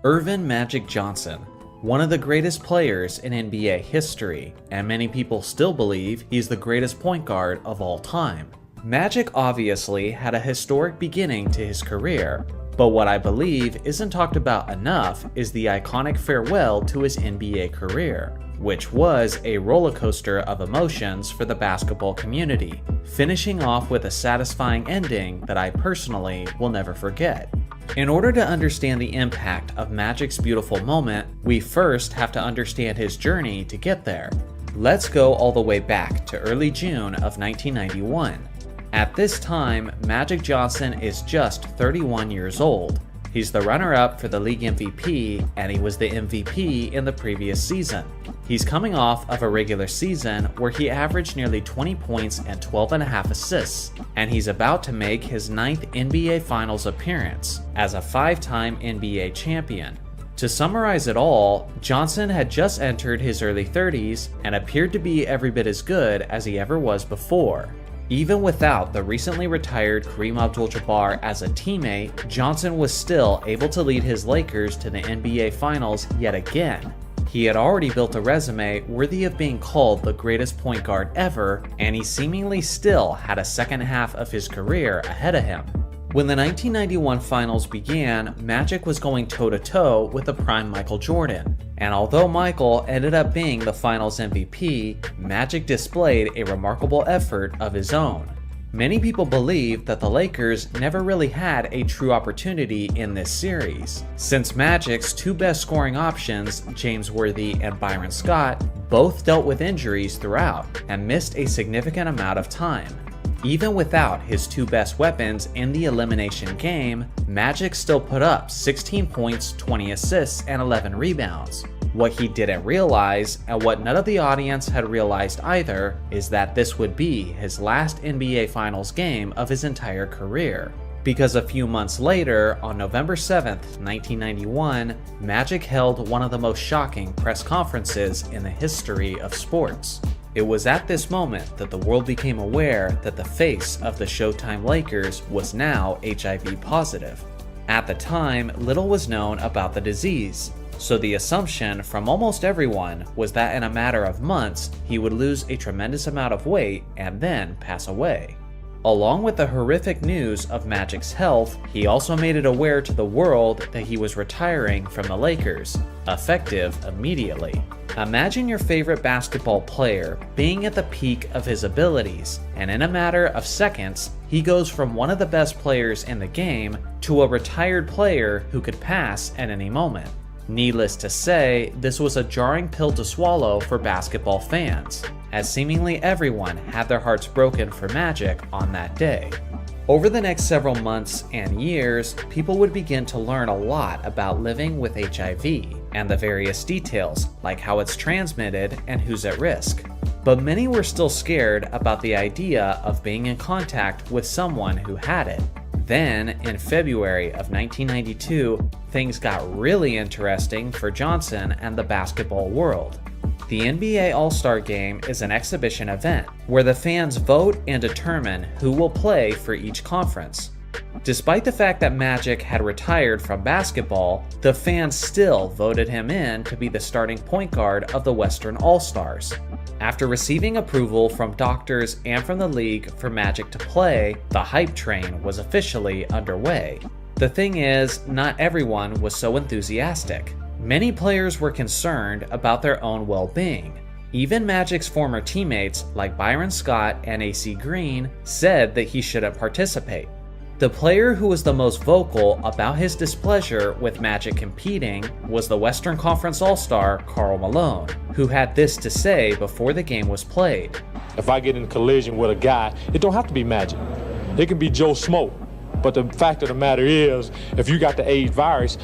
Earvin Magic Johnson, one of the greatest players in NBA history, and many people still believe he's the greatest point guard of all time. Magic obviously had a historic beginning to his career, but what I believe isn't talked about enough is the iconic farewell to his NBA career, which was a roller coaster of emotions for the basketball community, finishing off with a satisfying ending that I personally will never forget. In order to understand the impact of Magic's beautiful moment, we first have to understand his journey to get there. Let's go all the way back to early June of 1991. At this time, Magic Johnson is just 31 years old. He's the runner-up for the league MVP, and he was the MVP in the previous season. He's coming off of a regular season where he averaged nearly 20 points and 12.5 assists, and he's about to make his 9th NBA Finals appearance as a 5-time NBA champion. To summarize it all, Johnson had just entered his early 30s and appeared to be every bit as good as he ever was before. Even without the recently retired Kareem Abdul-Jabbar as a teammate, Johnson was still able to lead his Lakers to the NBA Finals yet again. He had already built a resume worthy of being called the greatest point guard ever, and he seemingly still had a second half of his career ahead of him. When the 1991 finals began, Magic was going toe-to-toe with the prime Michael Jordan. And although Michael ended up being the finals MVP, Magic displayed a remarkable effort of his own. Many people believe that the Lakers never really had a true opportunity in this series, since Magic's two best scoring options, James Worthy and Byron Scott, both dealt with injuries throughout and missed a significant amount of time. Even without his two best weapons in the elimination game, Magic still put up 16 points, 20 assists, and 11 rebounds. What he didn't realize, and what none of the audience had realized either, is that this would be his last NBA Finals game of his entire career. Because a few months later, on November 7th, 1991, Magic held one of the most shocking press conferences in the history of sports. It was at this moment that the world became aware that the face of the Showtime Lakers was now HIV positive. At the time, little was known about the disease, so the assumption from almost everyone was that in a matter of months, he would lose a tremendous amount of weight and then pass away. Along with the horrific news of Magic's health, he also made it aware to the world that he was retiring from the Lakers, effective immediately. Imagine your favorite basketball player being at the peak of his abilities, and in a matter of seconds, he goes from one of the best players in the game to a retired player who could pass at any moment. Needless to say, this was a jarring pill to swallow for basketball fans, as seemingly everyone had their hearts broken for Magic on that day. Over the next several months and years, people would begin to learn a lot about living with HIV and the various details, like how it's transmitted and who's at risk. But many were still scared about the idea of being in contact with someone who had it. Then, in February of 1992, things got really interesting for Johnson and the basketball world. The NBA All-Star Game is an exhibition event where the fans vote and determine who will play for each conference. Despite the fact that Magic had retired from basketball, the fans still voted him in to be the starting point guard of the Western All-Stars. After receiving approval from doctors and from the league for Magic to play, the hype train was officially underway. The thing is, not everyone was so enthusiastic. Many players were concerned about their own well-being. Even Magic's former teammates, like Byron Scott and AC Green, said that he shouldn't participate. The player who was the most vocal about his displeasure with Magic competing was the Western Conference All-Star Karl Malone, who had this to say before the game was played. If I get in a collision with a guy, it don't have to be Magic. It can be Joe Smoke. But the fact of the matter is, if you got the AIDS virus,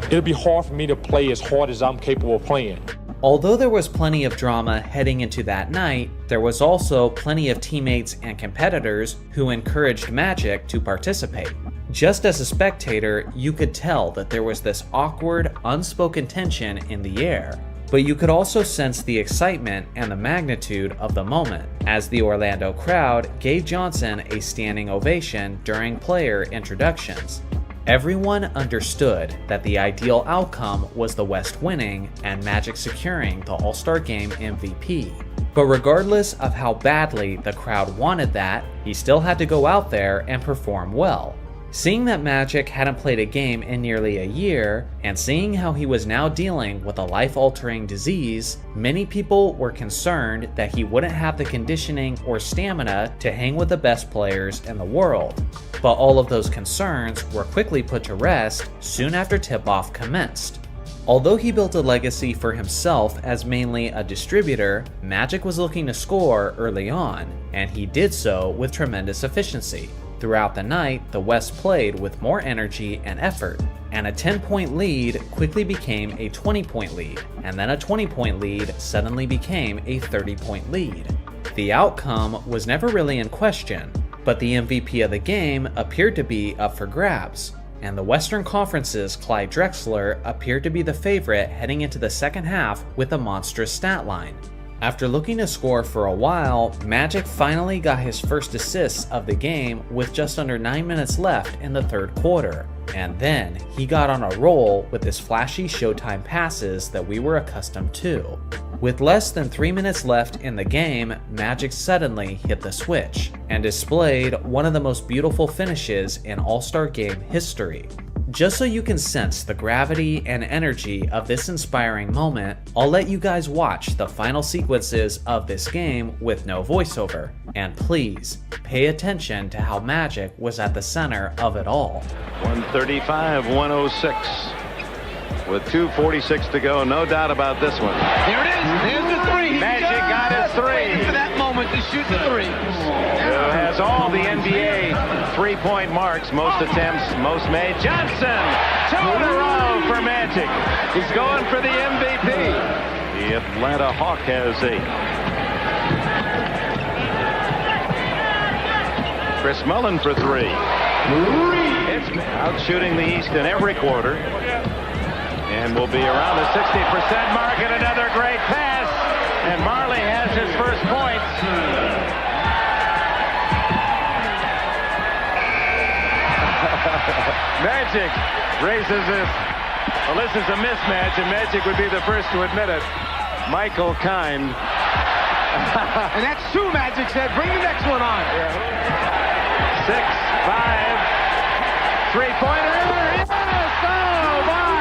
it'll be hard for me to play as hard as I'm capable of playing. Although there was plenty of drama heading into that night, there was also plenty of teammates and competitors who encouraged Magic to participate. Just as a spectator, you could tell that there was this awkward, unspoken tension in the air. But you could also sense the excitement and the magnitude of the moment, as the Orlando crowd gave Johnson a standing ovation during player introductions. Everyone understood that the ideal outcome was the West winning and Magic securing the All-Star Game MVP. But regardless of how badly the crowd wanted that, he still had to go out there and perform well. Seeing that Magic hadn't played a game in nearly a year, and seeing how he was now dealing with a life-altering disease, many people were concerned that he wouldn't have the conditioning or stamina to hang with the best players in the world. But all of those concerns were quickly put to rest soon after tip-off commenced. Although he built a legacy for himself as mainly a distributor, Magic was looking to score early on, and he did so with tremendous efficiency. Throughout the night, the West played with more energy and effort, and a 10-point lead quickly became a 20-point lead, and then a 20-point lead suddenly became a 30-point lead. The outcome was never really in question, but the MVP of the game appeared to be up for grabs, and the Western Conference's Clyde Drexler appeared to be the favorite heading into the second half with a monstrous stat line. After looking to score for a while, Magic finally got his first assists of the game with just under 9 minutes left in the third quarter, and then he got on a roll with his flashy Showtime passes that we were accustomed to. With less than 3 minutes left in the game, Magic suddenly hit the switch and displayed one of the most beautiful finishes in All-Star Game history. Just so you can sense the gravity and energy of this inspiring moment, I'll let you guys watch the final sequences of this game with no voiceover. And please, pay attention to how Magic was at the center of it all. 135-106. With 2:46 to go, no doubt about this one. Here it is. There's the three. Magic got his three. For that moment to shoot the three. Who has all the NBA three-point marks, most attempts, most made. Johnson, 2 in a row for Magic. He's going for the MVP. The Atlanta Hawk has 8. Chris Mullin for 3. It's out shooting the East in every quarter. And will be around the 60% mark, and another great pass. And Marley has his first points. Magic raises this. Well, this is a mismatch, and Magic would be the first to admit it. Michael Kind. And that's 2, Magic said. Bring the next one on. 6, 5, three-pointer. Yes! Oh, my!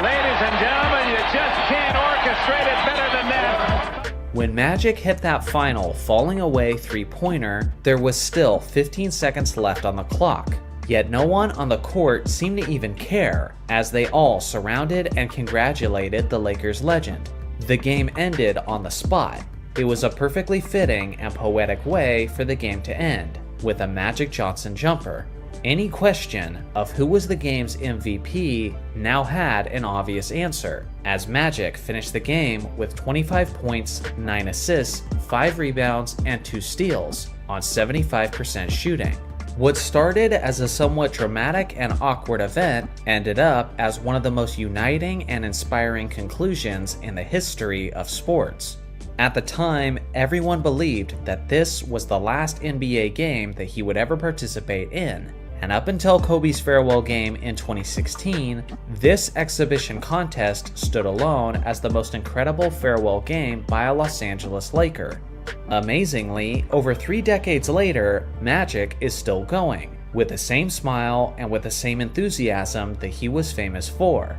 Ladies and gentlemen, you just can't orchestrate it better than that. When Magic hit that final falling away three-pointer, there was still 15 seconds left on the clock. Yet no one on the court seemed to even care, as they all surrounded and congratulated the Lakers legend. The game ended on the spot. It was a perfectly fitting and poetic way for the game to end, with a Magic Johnson jumper. Any question of who was the game's MVP now had an obvious answer, as Magic finished the game with 25 points, 9 assists, 5 rebounds, and 2 steals on 75% shooting. What started as a somewhat dramatic and awkward event ended up as one of the most uniting and inspiring conclusions in the history of sports. At the time, everyone believed that this was the last NBA game that he would ever participate in. And up until Kobe's farewell game in 2016, this exhibition contest stood alone as the most incredible farewell game by a Los Angeles Laker. Amazingly, over 3 decades later, Magic is still going, with the same smile and with the same enthusiasm that he was famous for.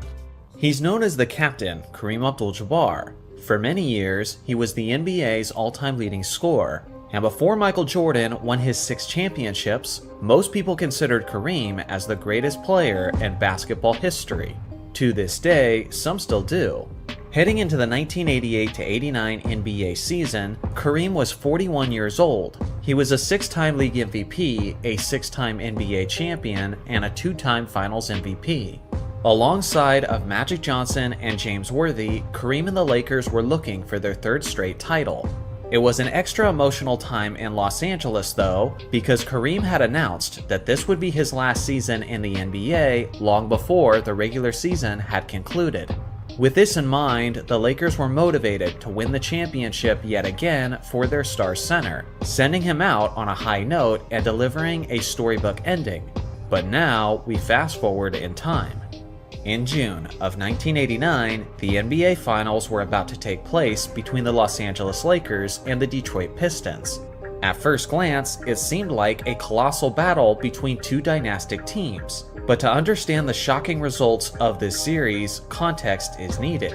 He's known as the captain, Kareem Abdul-Jabbar. For many years, he was the NBA's all-time leading scorer. And before Michael Jordan won his 6 championships, most people considered Kareem as the greatest player in basketball history. To this day, some still do. Heading into the 1988-89 NBA season, Kareem was 41 years old. He was a 6-time league MVP, a 6-time NBA champion, and a 2-time Finals MVP. Alongside of Magic Johnson and James Worthy, Kareem and the Lakers were looking for their 3rd straight title. It was an extra emotional time in Los Angeles though, because Kareem had announced that this would be his last season in the NBA long before the regular season had concluded. With this in mind, the Lakers were motivated to win the championship yet again for their star center, sending him out on a high note and delivering a storybook ending. But now we fast forward in time. In June of 1989, the NBA Finals were about to take place between the Los Angeles Lakers and the Detroit Pistons. At first glance, it seemed like a colossal battle between 2 dynastic teams, but to understand the shocking results of this series, context is needed.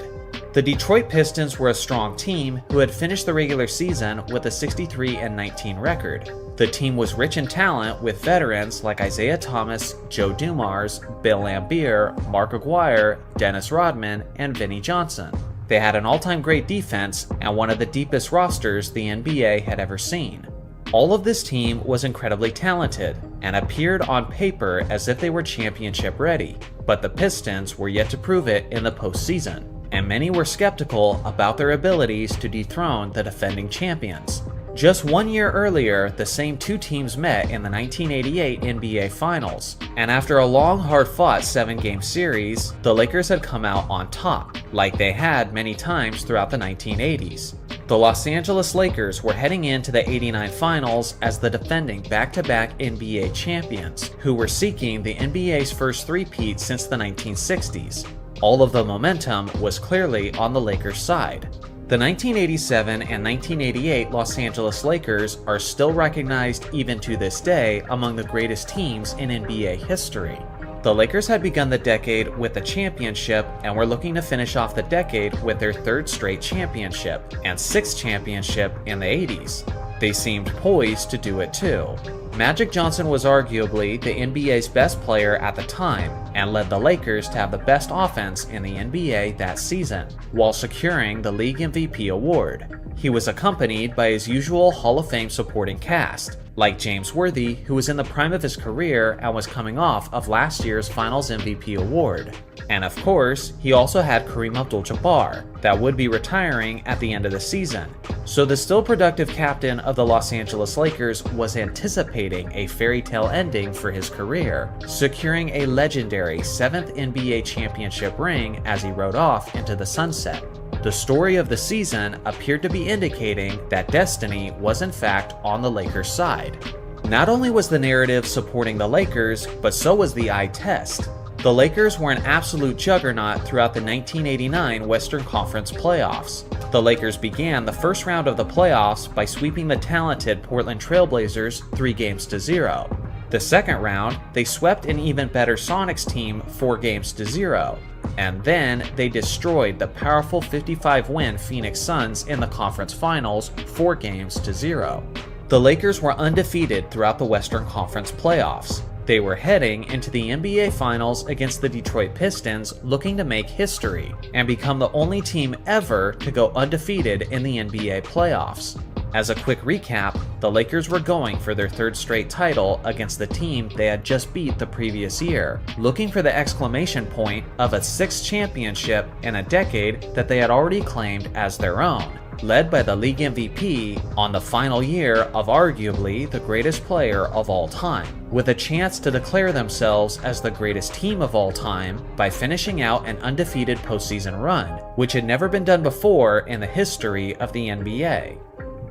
The Detroit Pistons were a strong team who had finished the regular season with a 63-19 record. The team was rich in talent with veterans like Isaiah Thomas, Joe Dumars, Bill Laimbeer, Mark Aguirre, Dennis Rodman, and Vinnie Johnson. They had an all-time great defense and one of the deepest rosters the NBA had ever seen. All of this team was incredibly talented and appeared on paper as if they were championship ready, but the Pistons were yet to prove it in the postseason, and many were skeptical about their abilities to dethrone the defending champions. Just 1 year earlier, the same 2 teams met in the 1988 NBA Finals, and after a long, hard-fought 7-game series, the Lakers had come out on top, like they had many times throughout the 1980s. The Los Angeles Lakers were heading into the '89 finals as the defending back-to-back NBA champions, who were seeking the NBA's first three-peat since the 1960s. All of the momentum was clearly on the Lakers' side. The 1987 and 1988 Los Angeles Lakers are still recognized even to this day among the greatest teams in NBA history. The Lakers had begun the decade with a championship and were looking to finish off the decade with their third straight championship and sixth championship in the 80s. They seemed poised to do it too. Magic Johnson was arguably the NBA's best player at the time and led the Lakers to have the best offense in the NBA that season, while securing the League MVP award. He was accompanied by his usual Hall of Fame supporting cast, like James Worthy, who was in the prime of his career and was coming off of last year's Finals MVP award. And of course, he also had Kareem Abdul-Jabbar, that would be retiring at the end of the season. So the still productive captain of the Los Angeles Lakers was anticipating a fairy tale ending for his career, securing a legendary 7th NBA championship ring as he rode off into the sunset. The story of the season appeared to be indicating that destiny was in fact on the Lakers' side. Not only was the narrative supporting the Lakers, but so was the eye test. The Lakers were an absolute juggernaut throughout the 1989 Western Conference playoffs. The Lakers began the first round of the playoffs by sweeping the talented Portland Trailblazers 3-0. The second round, they swept an even better Sonics team 4-0. And then they destroyed the powerful 55-win Phoenix Suns in the conference finals 4-0. The Lakers were undefeated throughout the Western Conference playoffs. They were heading into the NBA Finals against the Detroit Pistons, looking to make history and become the only team ever to go undefeated in the NBA playoffs. As a quick recap, the Lakers were going for their third straight title against the team they had just beat the previous year, looking for the exclamation point of a sixth championship in a decade that they had already claimed as their own, led by the league MVP on the final year of arguably the greatest player of all time, with a chance to declare themselves as the greatest team of all time by finishing out an undefeated postseason run, which had never been done before in the history of the NBA.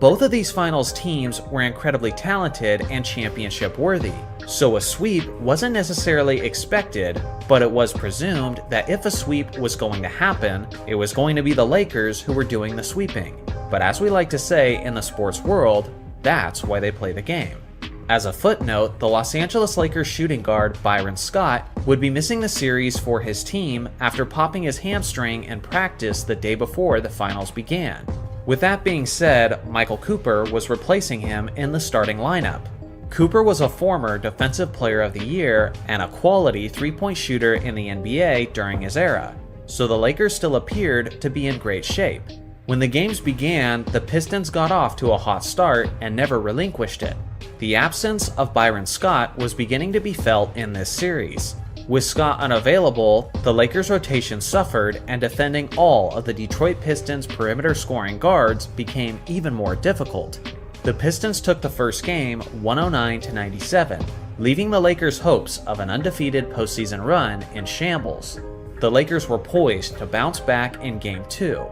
Both of these finals teams were incredibly talented and championship worthy, so a sweep wasn't necessarily expected, but it was presumed that if a sweep was going to happen, it was going to be the Lakers who were doing the sweeping. But as we like to say in the sports world, that's why they play the game. As a footnote, the Los Angeles Lakers shooting guard Byron Scott would be missing the series for his team after popping his hamstring in practice the day before the finals began. With that being said, Michael Cooper was replacing him in the starting lineup. Cooper was a former Defensive Player of the Year and a quality three-point shooter in the NBA during his era, so the Lakers still appeared to be in great shape. When the games began, the Pistons got off to a hot start and never relinquished it. The absence of Byron Scott was beginning to be felt in this series. With Scott unavailable, the Lakers' rotation suffered, and defending all of the Detroit Pistons' perimeter scoring guards became even more difficult. The Pistons took the first game 109-97, leaving the Lakers' hopes of an undefeated postseason run in shambles. The Lakers were poised to bounce back in Game 2.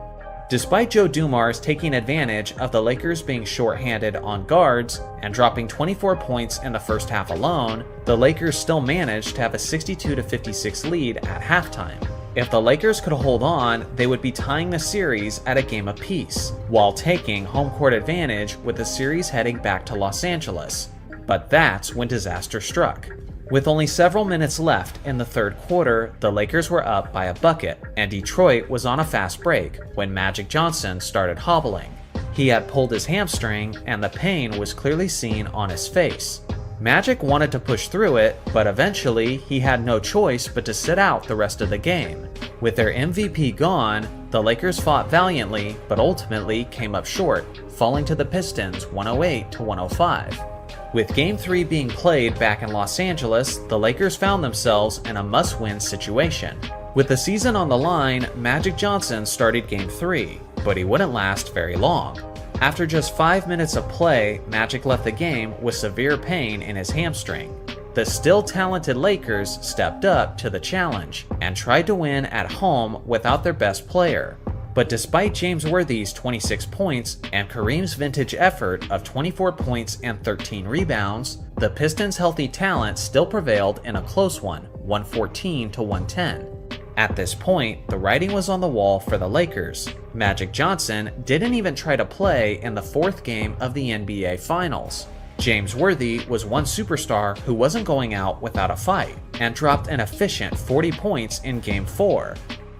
Despite Joe Dumars taking advantage of the Lakers being shorthanded on guards and dropping 24 points in the first half alone, the Lakers still managed to have a 62-56 lead at halftime. If the Lakers could hold on, they would be tying the series at a game apiece, while taking home court advantage with the series heading back to Los Angeles. But that's when disaster struck. With only several minutes left in the third quarter, the Lakers were up by a bucket, and Detroit was on a fast break when Magic Johnson started hobbling. He had pulled his hamstring, and the pain was clearly seen on his face. Magic wanted to push through it, but eventually he had no choice but to sit out the rest of the game. With their MVP gone, the Lakers fought valiantly, but ultimately came up short, falling to the Pistons 108-105. With Game 3 being played back in Los Angeles, the Lakers found themselves in a must-win situation. With the season on the line, Magic Johnson started Game 3, but he wouldn't last very long. After just 5 minutes of play, Magic left the game with severe pain in his hamstring. The still talented Lakers stepped up to the challenge and tried to win at home without their best player. But despite James Worthy's 26 points and Kareem's vintage effort of 24 points and 13 rebounds, the Pistons' healthy talent still prevailed in a close one, 114 to 110. At this point, the writing was on the wall for the Lakers. Magic Johnson didn't even try to play in the fourth game of the NBA Finals. James Worthy was one superstar who wasn't going out without a fight, and dropped an efficient 40 points in Game 4.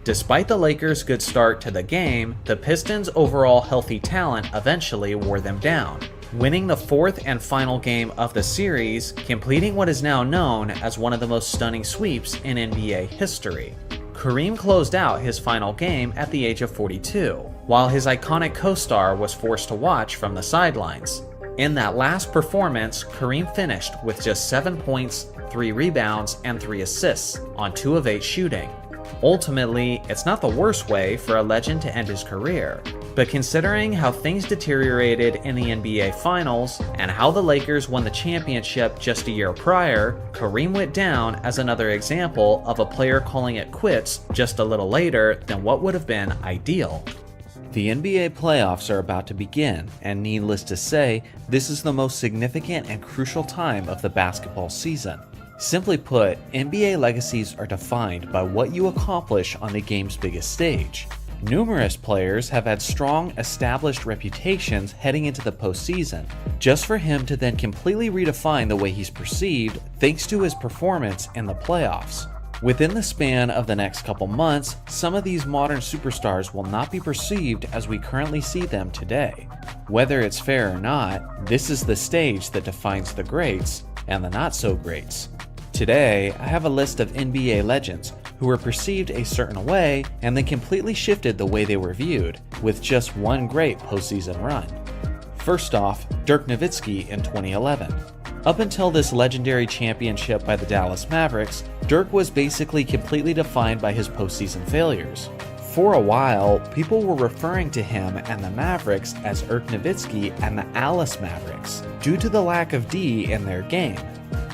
Despite the Lakers' good start to the game, the Pistons' overall healthy talent eventually wore them down, winning the fourth and final game of the series, completing what is now known as one of the most stunning sweeps in NBA history. Kareem closed out his final game at the age of 42, while his iconic co-star was forced to watch from the sidelines. In that last performance, Kareem finished with just 7 points, 3 rebounds, and 3 assists on 2 of 8 shooting. Ultimately, it's not the worst way for a legend to end his career, but considering how things deteriorated in the NBA Finals and how the Lakers won the championship just a year prior, Kareem went down as another example of a player calling it quits just a little later than what would have been ideal. The NBA playoffs are about to begin, and needless to say, this is the most significant and crucial time of the basketball season. Simply put, NBA legacies are defined by what you accomplish on the game's biggest stage. Numerous players have had strong, established reputations heading into the postseason, just for him to then completely redefine the way he's perceived thanks to his performance in the playoffs. Within the span of the next couple months, some of these modern superstars will not be perceived as we currently see them today. Whether it's fair or not, this is the stage that defines the greats and the not-so-greats. Today, I have a list of NBA legends who were perceived a certain way and then completely shifted the way they were viewed, with just one great postseason run. First off, Dirk Nowitzki in 2011. Up until this legendary championship by the Dallas Mavericks, Dirk was basically completely defined by his postseason failures. For a while, people were referring to him and the Mavericks as Dirk Nowitzki and the Alice Mavericks, due to the lack of D in their game.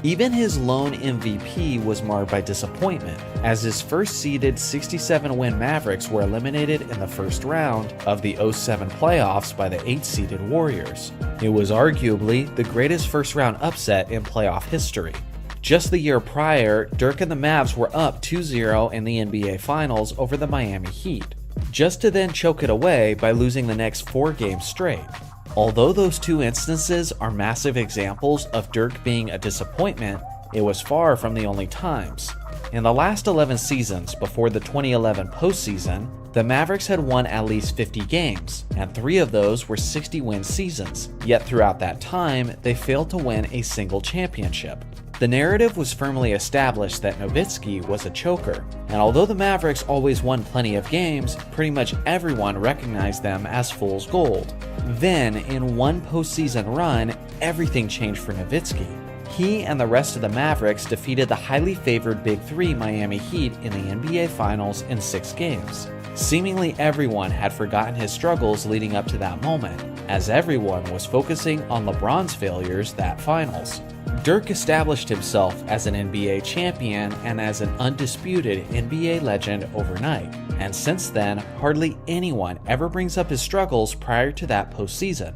Even his lone MVP was marred by disappointment, as his first-seeded 67-win Mavericks were eliminated in the first round of the 2007 playoffs by the 8th-seeded Warriors. It was arguably the greatest first-round upset in playoff history. Just the year prior, Dirk and the Mavs were up 2-0 in the NBA Finals over the Miami Heat, just to then choke it away by losing the next 4 games straight. Although those two instances are massive examples of Dirk being a disappointment, it was far from the only times. In the last 11 seasons before the 2011 postseason, the Mavericks had won at least 50 games, and 3 of those were 60-win seasons, yet throughout that time, they failed to win a single championship. The narrative was firmly established that Nowitzki was a choker, and although the Mavericks always won plenty of games, pretty much everyone recognized them as fool's gold. Then, in one postseason run, everything changed for Nowitzki. He and the rest of the Mavericks defeated the highly favored Big Three Miami Heat in the NBA Finals in 6 games. Seemingly everyone had forgotten his struggles leading up to that moment, as everyone was focusing on LeBron's failures that finals. Dirk established himself as an NBA champion and as an undisputed NBA legend overnight, and since then, hardly anyone ever brings up his struggles prior to that postseason.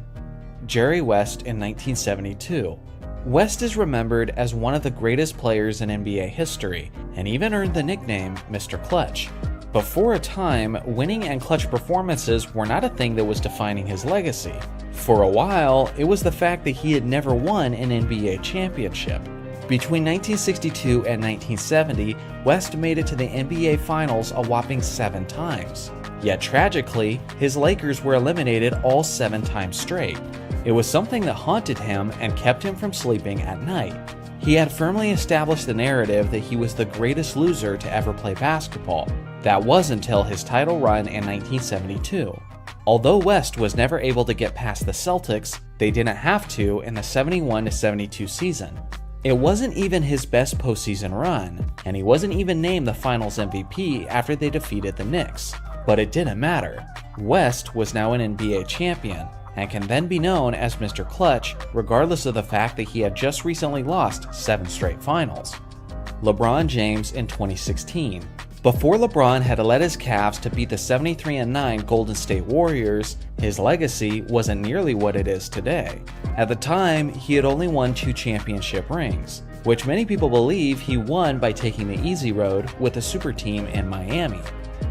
Jerry West in 1972. West is remembered as one of the greatest players in NBA history, and even earned the nickname Mr. Clutch. But for a time, winning and clutch performances were not a thing that was defining his legacy. For a while, it was the fact that he had never won an NBA championship. Between 1962 and 1970, West made it to the NBA Finals a whopping 7 times. Yet tragically, his Lakers were eliminated all 7 times straight. It was something that haunted him and kept him from sleeping at night. He had firmly established the narrative that he was the greatest loser to ever play basketball. That was until his title run in 1972. Although West was never able to get past the Celtics, they didn't have to in the 71-72 season. It wasn't even his best postseason run, and he wasn't even named the Finals MVP after they defeated the Knicks. But it didn't matter. West was now an NBA champion, and can then be known as Mr. Clutch, regardless of the fact that he had just recently lost 7 straight finals. LeBron James in 2016. Before LeBron had led his Cavs to beat the 73-9 Golden State Warriors, his legacy wasn't nearly what it is today. At the time, he had only won 2 championship rings, which many people believe he won by taking the easy road with a super team in Miami.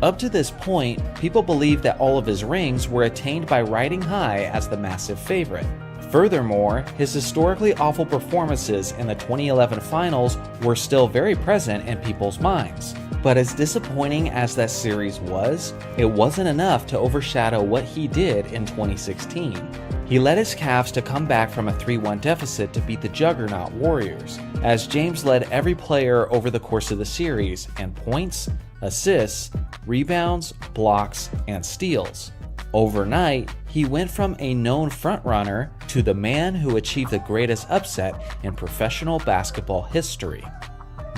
Up to this point, people believed that all of his rings were attained by riding high as the massive favorite. Furthermore, his historically awful performances in the 2011 finals were still very present in people's minds. But as disappointing as that series was, it wasn't enough to overshadow what he did in 2016. He led his Cavs to come back from a 3-1 deficit to beat the juggernaut Warriors, as James led every player over the course of the series in points, assists, rebounds, blocks, and steals. Overnight, he went from a known frontrunner to the man who achieved the greatest upset in professional basketball history.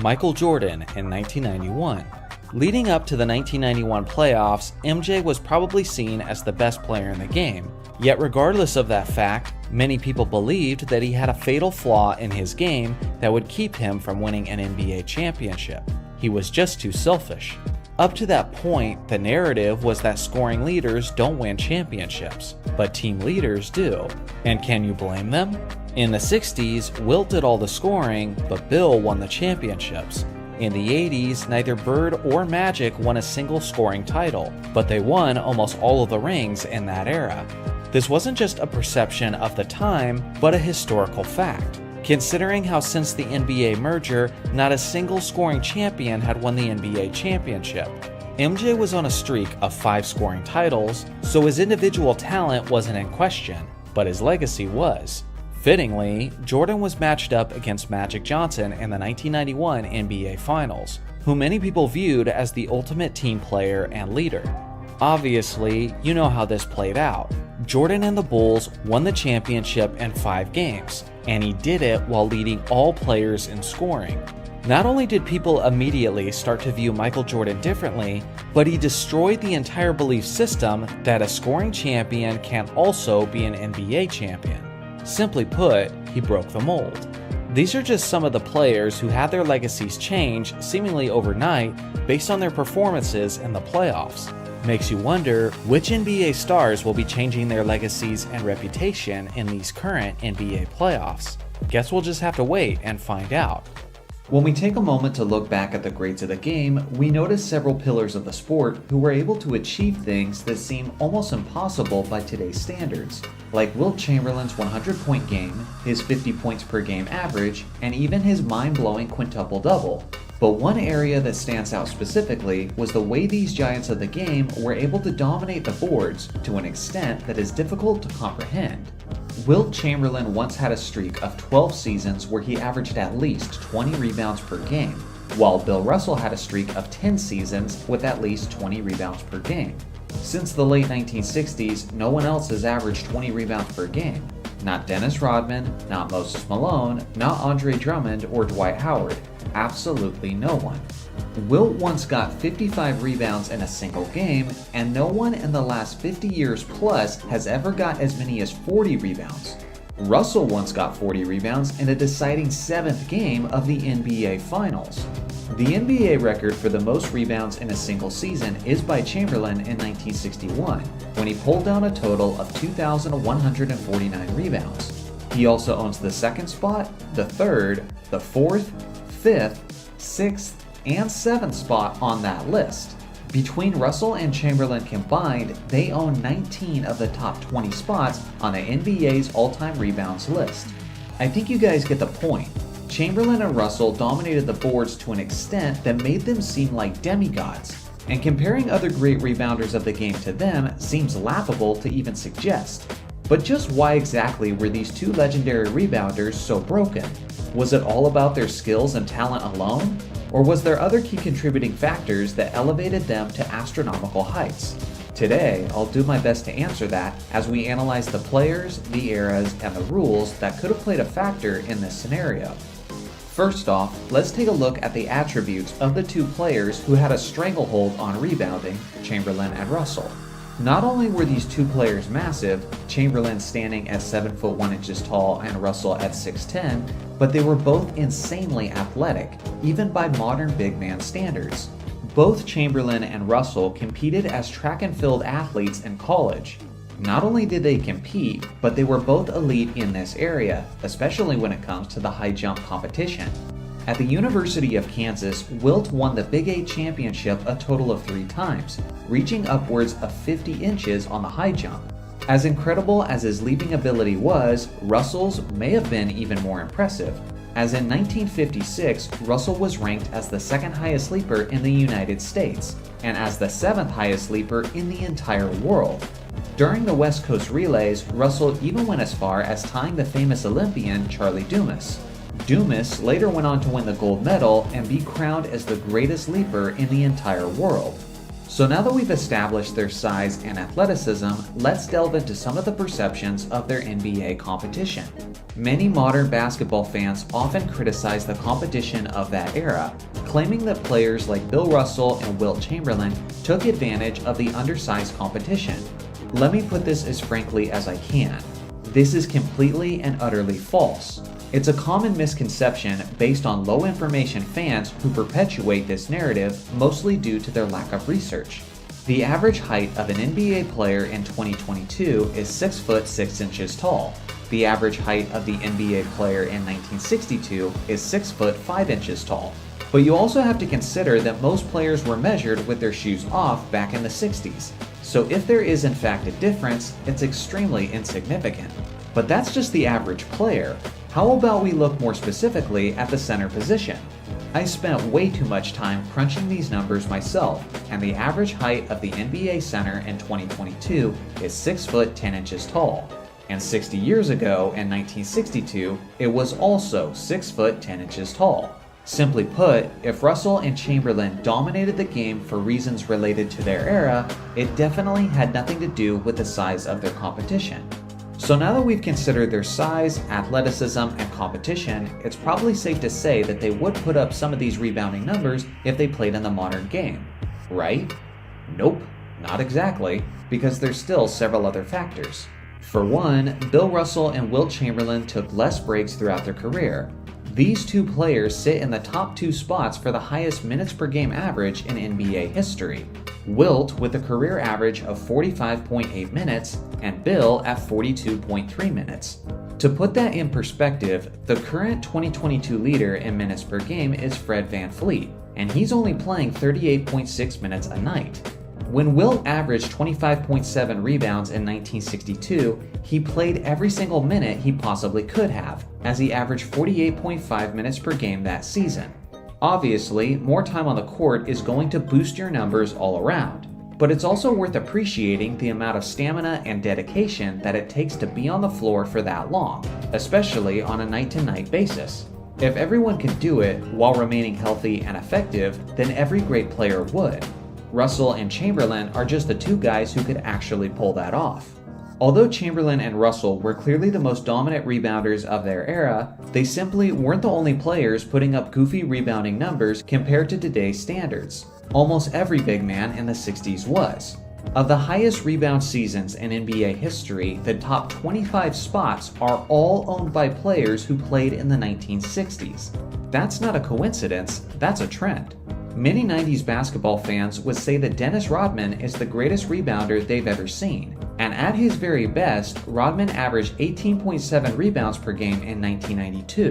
Michael Jordan in 1991. Leading up to the 1991 playoffs, MJ was probably seen as the best player in the game. Yet regardless of that fact, many people believed that he had a fatal flaw in his game that would keep him from winning an NBA championship. He was just too selfish. Up to that point, the narrative was that scoring leaders don't win championships, but team leaders do. And can you blame them? In the 60s, Wilt did all the scoring, but Bill won the championships. In the 80s, neither Bird or Magic won a single scoring title, but they won almost all of the rings in that era. This wasn't just a perception of the time, but a historical fact, considering how since the NBA merger, not a single scoring champion had won the NBA championship. MJ was on a streak of 5 scoring titles, so his individual talent wasn't in question, but his legacy was. Fittingly, Jordan was matched up against Magic Johnson in the 1991 NBA Finals, who many people viewed as the ultimate team player and leader. Obviously, you know how this played out. Jordan and the Bulls won the championship in 5 games, and he did it while leading all players in scoring. Not only did people immediately start to view Michael Jordan differently, but he destroyed the entire belief system that a scoring champion can also be an NBA champion. Simply put, he broke the mold. These are just some of the players who had their legacies change seemingly overnight based on their performances in the playoffs. Makes you wonder which NBA stars will be changing their legacies and reputation in these current NBA playoffs. Guess we'll just have to wait and find out. When we take a moment to look back at the greats of the game, we notice several pillars of the sport who were able to achieve things that seem almost impossible by today's standards, like Wilt Chamberlain's 100-point game, his 50 points per game average, and even his mind-blowing quintuple-double. But one area that stands out specifically was the way these giants of the game were able to dominate the boards to an extent that is difficult to comprehend. Wilt Chamberlain once had a streak of 12 seasons where he averaged at least 20 rebounds per game, while Bill Russell had a streak of 10 seasons with at least 20 rebounds per game. Since the late 1960s, no one else has averaged 20 rebounds per game. Not Dennis Rodman, not Moses Malone, not Andre Drummond or Dwight Howard. Absolutely no one. Wilt once got 55 rebounds in a single game, and no one in the last 50 years plus has ever got as many as 40 rebounds. Russell once got 40 rebounds in a deciding 7th game of the NBA Finals. The NBA record for the most rebounds in a single season is by Chamberlain in 1961, when he pulled down a total of 2,149 rebounds. He also owns the 2nd spot, the 3rd, the 4th, 5th, 6th, and 7th spot on that list. Between Russell and Chamberlain combined, they own 19 of the top 20 spots on the NBA's all-time rebounds list. I think you guys get the point. Chamberlain and Russell dominated the boards to an extent that made them seem like demigods, and comparing other great rebounders of the game to them seems laughable to even suggest. But just why exactly were these two legendary rebounders so broken? Was it all about their skills and talent alone? Or was there other key contributing factors that elevated them to astronomical heights? Today, I'll do my best to answer that as we analyze the players, the eras, and the rules that could have played a factor in this scenario. First off, let's take a look at the attributes of the two players who had a stranglehold on rebounding, Chamberlain and Russell. Not only were these two players massive, Chamberlain standing at 7 foot 1 inches tall and Russell at 6'10", but they were both insanely athletic, even by modern big man standards. Both Chamberlain and Russell competed as track and field athletes in college. Not only did they compete, but they were both elite in this area, especially when it comes to the high jump competition. At the University of Kansas, Wilt won the Big 8 championship a total of 3 times, reaching upwards of 50 inches on the high jump. As incredible as his leaping ability was, Russell's may have been even more impressive, as in 1956, Russell was ranked as the second highest leaper in the United States, and as the 7th highest leaper in the entire world. During the West Coast relays, Russell even went as far as tying the famous Olympian Charlie Dumas. Dumas later went on to win the gold medal and be crowned as the greatest leaper in the entire world. So now that we've established their size and athleticism, let's delve into some of the perceptions of their NBA competition. Many modern basketball fans often criticize the competition of that era, claiming that players like Bill Russell and Wilt Chamberlain took advantage of the undersized competition. Let me put this as frankly as I can. This is completely and utterly false. It's a common misconception based on low information fans who perpetuate this narrative, mostly due to their lack of research. The average height of an NBA player in 2022 is 6 foot 6 inches tall. The average height of the NBA player in 1962 is 6 foot 5 inches tall. But you also have to consider that most players were measured with their shoes off back in the 60s. So if there is in fact a difference, it's extremely insignificant. But that's just the average player. How about we look more specifically at the center position? I spent way too much time crunching these numbers myself, and the average height of the NBA center in 2022 is 6 foot 10 inches tall. And 60 years ago, in 1962, it was also 6 foot 10 inches tall. Simply put, if Russell and Chamberlain dominated the game for reasons related to their era, it definitely had nothing to do with the size of their competition. So now that we've considered their size, athleticism, and competition, it's probably safe to say that they would put up some of these rebounding numbers if they played in the modern game, right? Nope, not exactly, because there's still several other factors. For one, Bill Russell and Wilt Chamberlain took less breaks throughout their career. These two players sit in the top 2 spots for the highest minutes per game average in NBA history. Wilt with a career average of 45.8 minutes and Bill at 42.3 minutes. To put that in perspective, the current 2022 leader in minutes per game is Fred VanVleet, and he's only playing 38.6 minutes a night. When Wilt averaged 25.7 rebounds in 1962, he played every single minute he possibly could have, as he averaged 48.5 minutes per game that season. Obviously, more time on the court is going to boost your numbers all around, but it's also worth appreciating the amount of stamina and dedication that it takes to be on the floor for that long, especially on a night-to-night basis. If everyone could do it while remaining healthy and effective, then every great player would. Russell and Chamberlain are just the 2 guys who could actually pull that off. Although Chamberlain and Russell were clearly the most dominant rebounders of their era, they simply weren't the only players putting up goofy rebounding numbers compared to today's standards. Almost every big man in the 60s was. Of the highest rebound seasons in NBA history, the top 25 spots are all owned by players who played in the 1960s. That's not a coincidence, that's a trend. Many 90s basketball fans would say that Dennis Rodman is the greatest rebounder they've ever seen, and at his very best, Rodman averaged 18.7 rebounds per game in 1992.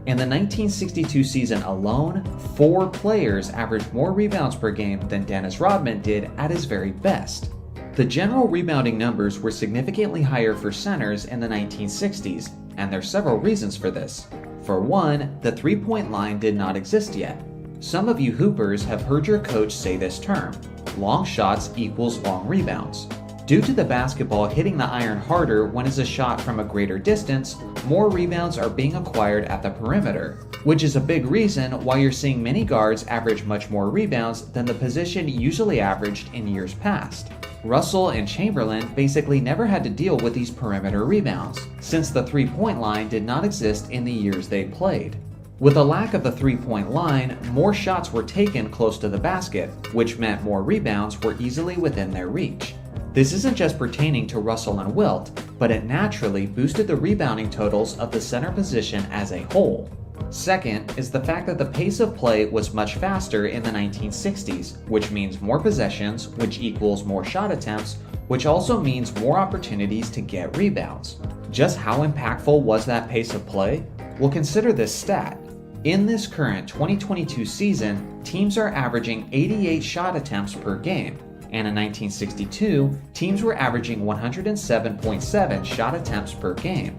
In the 1962 season alone, 4 players averaged more rebounds per game than Dennis Rodman did at his very best. The general rebounding numbers were significantly higher for centers in the 1960s, and there's several reasons for this. For one, the three-point line did not exist yet. Some of you hoopers have heard your coach say this term: long shots equals long rebounds. Due to the basketball hitting the iron harder when it's a shot from a greater distance, more rebounds are being acquired at the perimeter, which is a big reason why you're seeing many guards average much more rebounds than the position usually averaged in years past. Russell and Chamberlain basically never had to deal with these perimeter rebounds, since the three-point line did not exist in the years they played. With a lack of the three-point line, more shots were taken close to the basket, which meant more rebounds were easily within their reach. This isn't just pertaining to Russell and Wilt, but it naturally boosted the rebounding totals of the center position as a whole. Second is the fact that the pace of play was much faster in the 1960s, which means more possessions, which equals more shot attempts, which also means more opportunities to get rebounds. Just how impactful was that pace of play? Well, consider this stat. In this current 2022 season, teams are averaging 88 shot attempts per game, and in 1962, teams were averaging 107.7 shot attempts per game.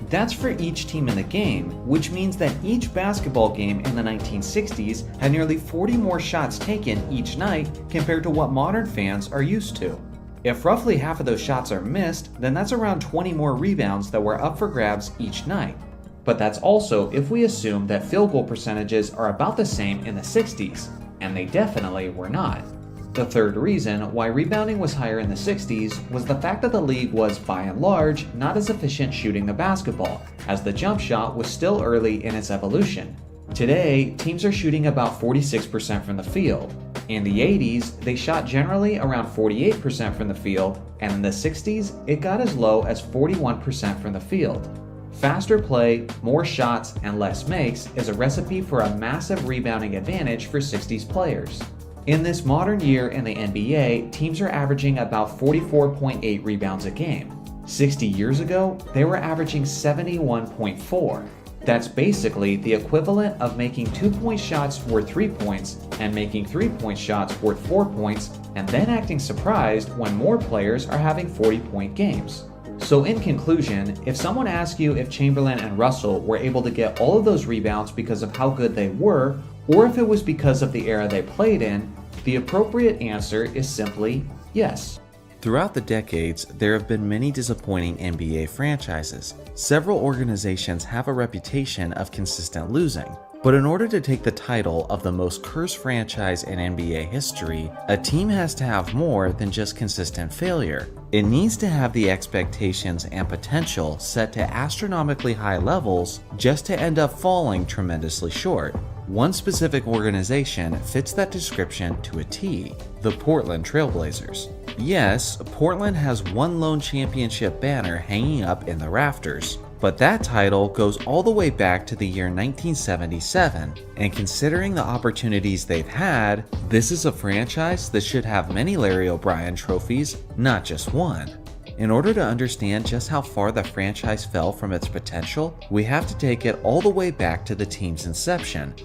That's for each team in the game, which means that each basketball game in the 1960s had nearly 40 more shots taken each night compared to what modern fans are used to. If roughly half of those shots are missed, then that's around 20 more rebounds that were up for grabs each night. But that's also if we assume that field goal percentages are about the same in the 60s, and they definitely were not. The third reason why rebounding was higher in the 60s was the fact that the league was, by and large, not as efficient shooting the basketball, as the jump shot was still early in its evolution. Today, teams are shooting about 46% from the field. In the 80s, they shot generally around 48% from the field, and in the 60s, it got as low as 41% from the field. Faster play, more shots, and less makes is a recipe for a massive rebounding advantage for 60s players. In this modern year in the NBA, teams are averaging about 44.8 rebounds a game. 60 years ago, they were averaging 71.4. That's basically the equivalent of making 2-point shots worth 3 points and making 3-point shots worth 4 points, and then acting surprised when more players are having 40-point games. So in conclusion, if someone asks you if Chamberlain and Russell were able to get all of those rebounds because of how good they were, or if it was because of the era they played in, the appropriate answer is simply yes. Throughout the decades, there have been many disappointing NBA franchises. Several organizations have a reputation of consistent losing. But in order to take the title of the most cursed franchise in NBA history, a team has to have more than just consistent failure. It needs to have the expectations and potential set to astronomically high levels just to end up falling tremendously short. One specific organization fits that description to a T: the Portland Trailblazers. Yes, Portland has one lone championship banner hanging up in the rafters, but that title goes all the way back to the year 1977, and considering the opportunities they've had, this is a franchise that should have many Larry O'Brien trophies, not just one. In order to understand just how far the franchise fell from its potential, we have to take it all the way back to the team's inception.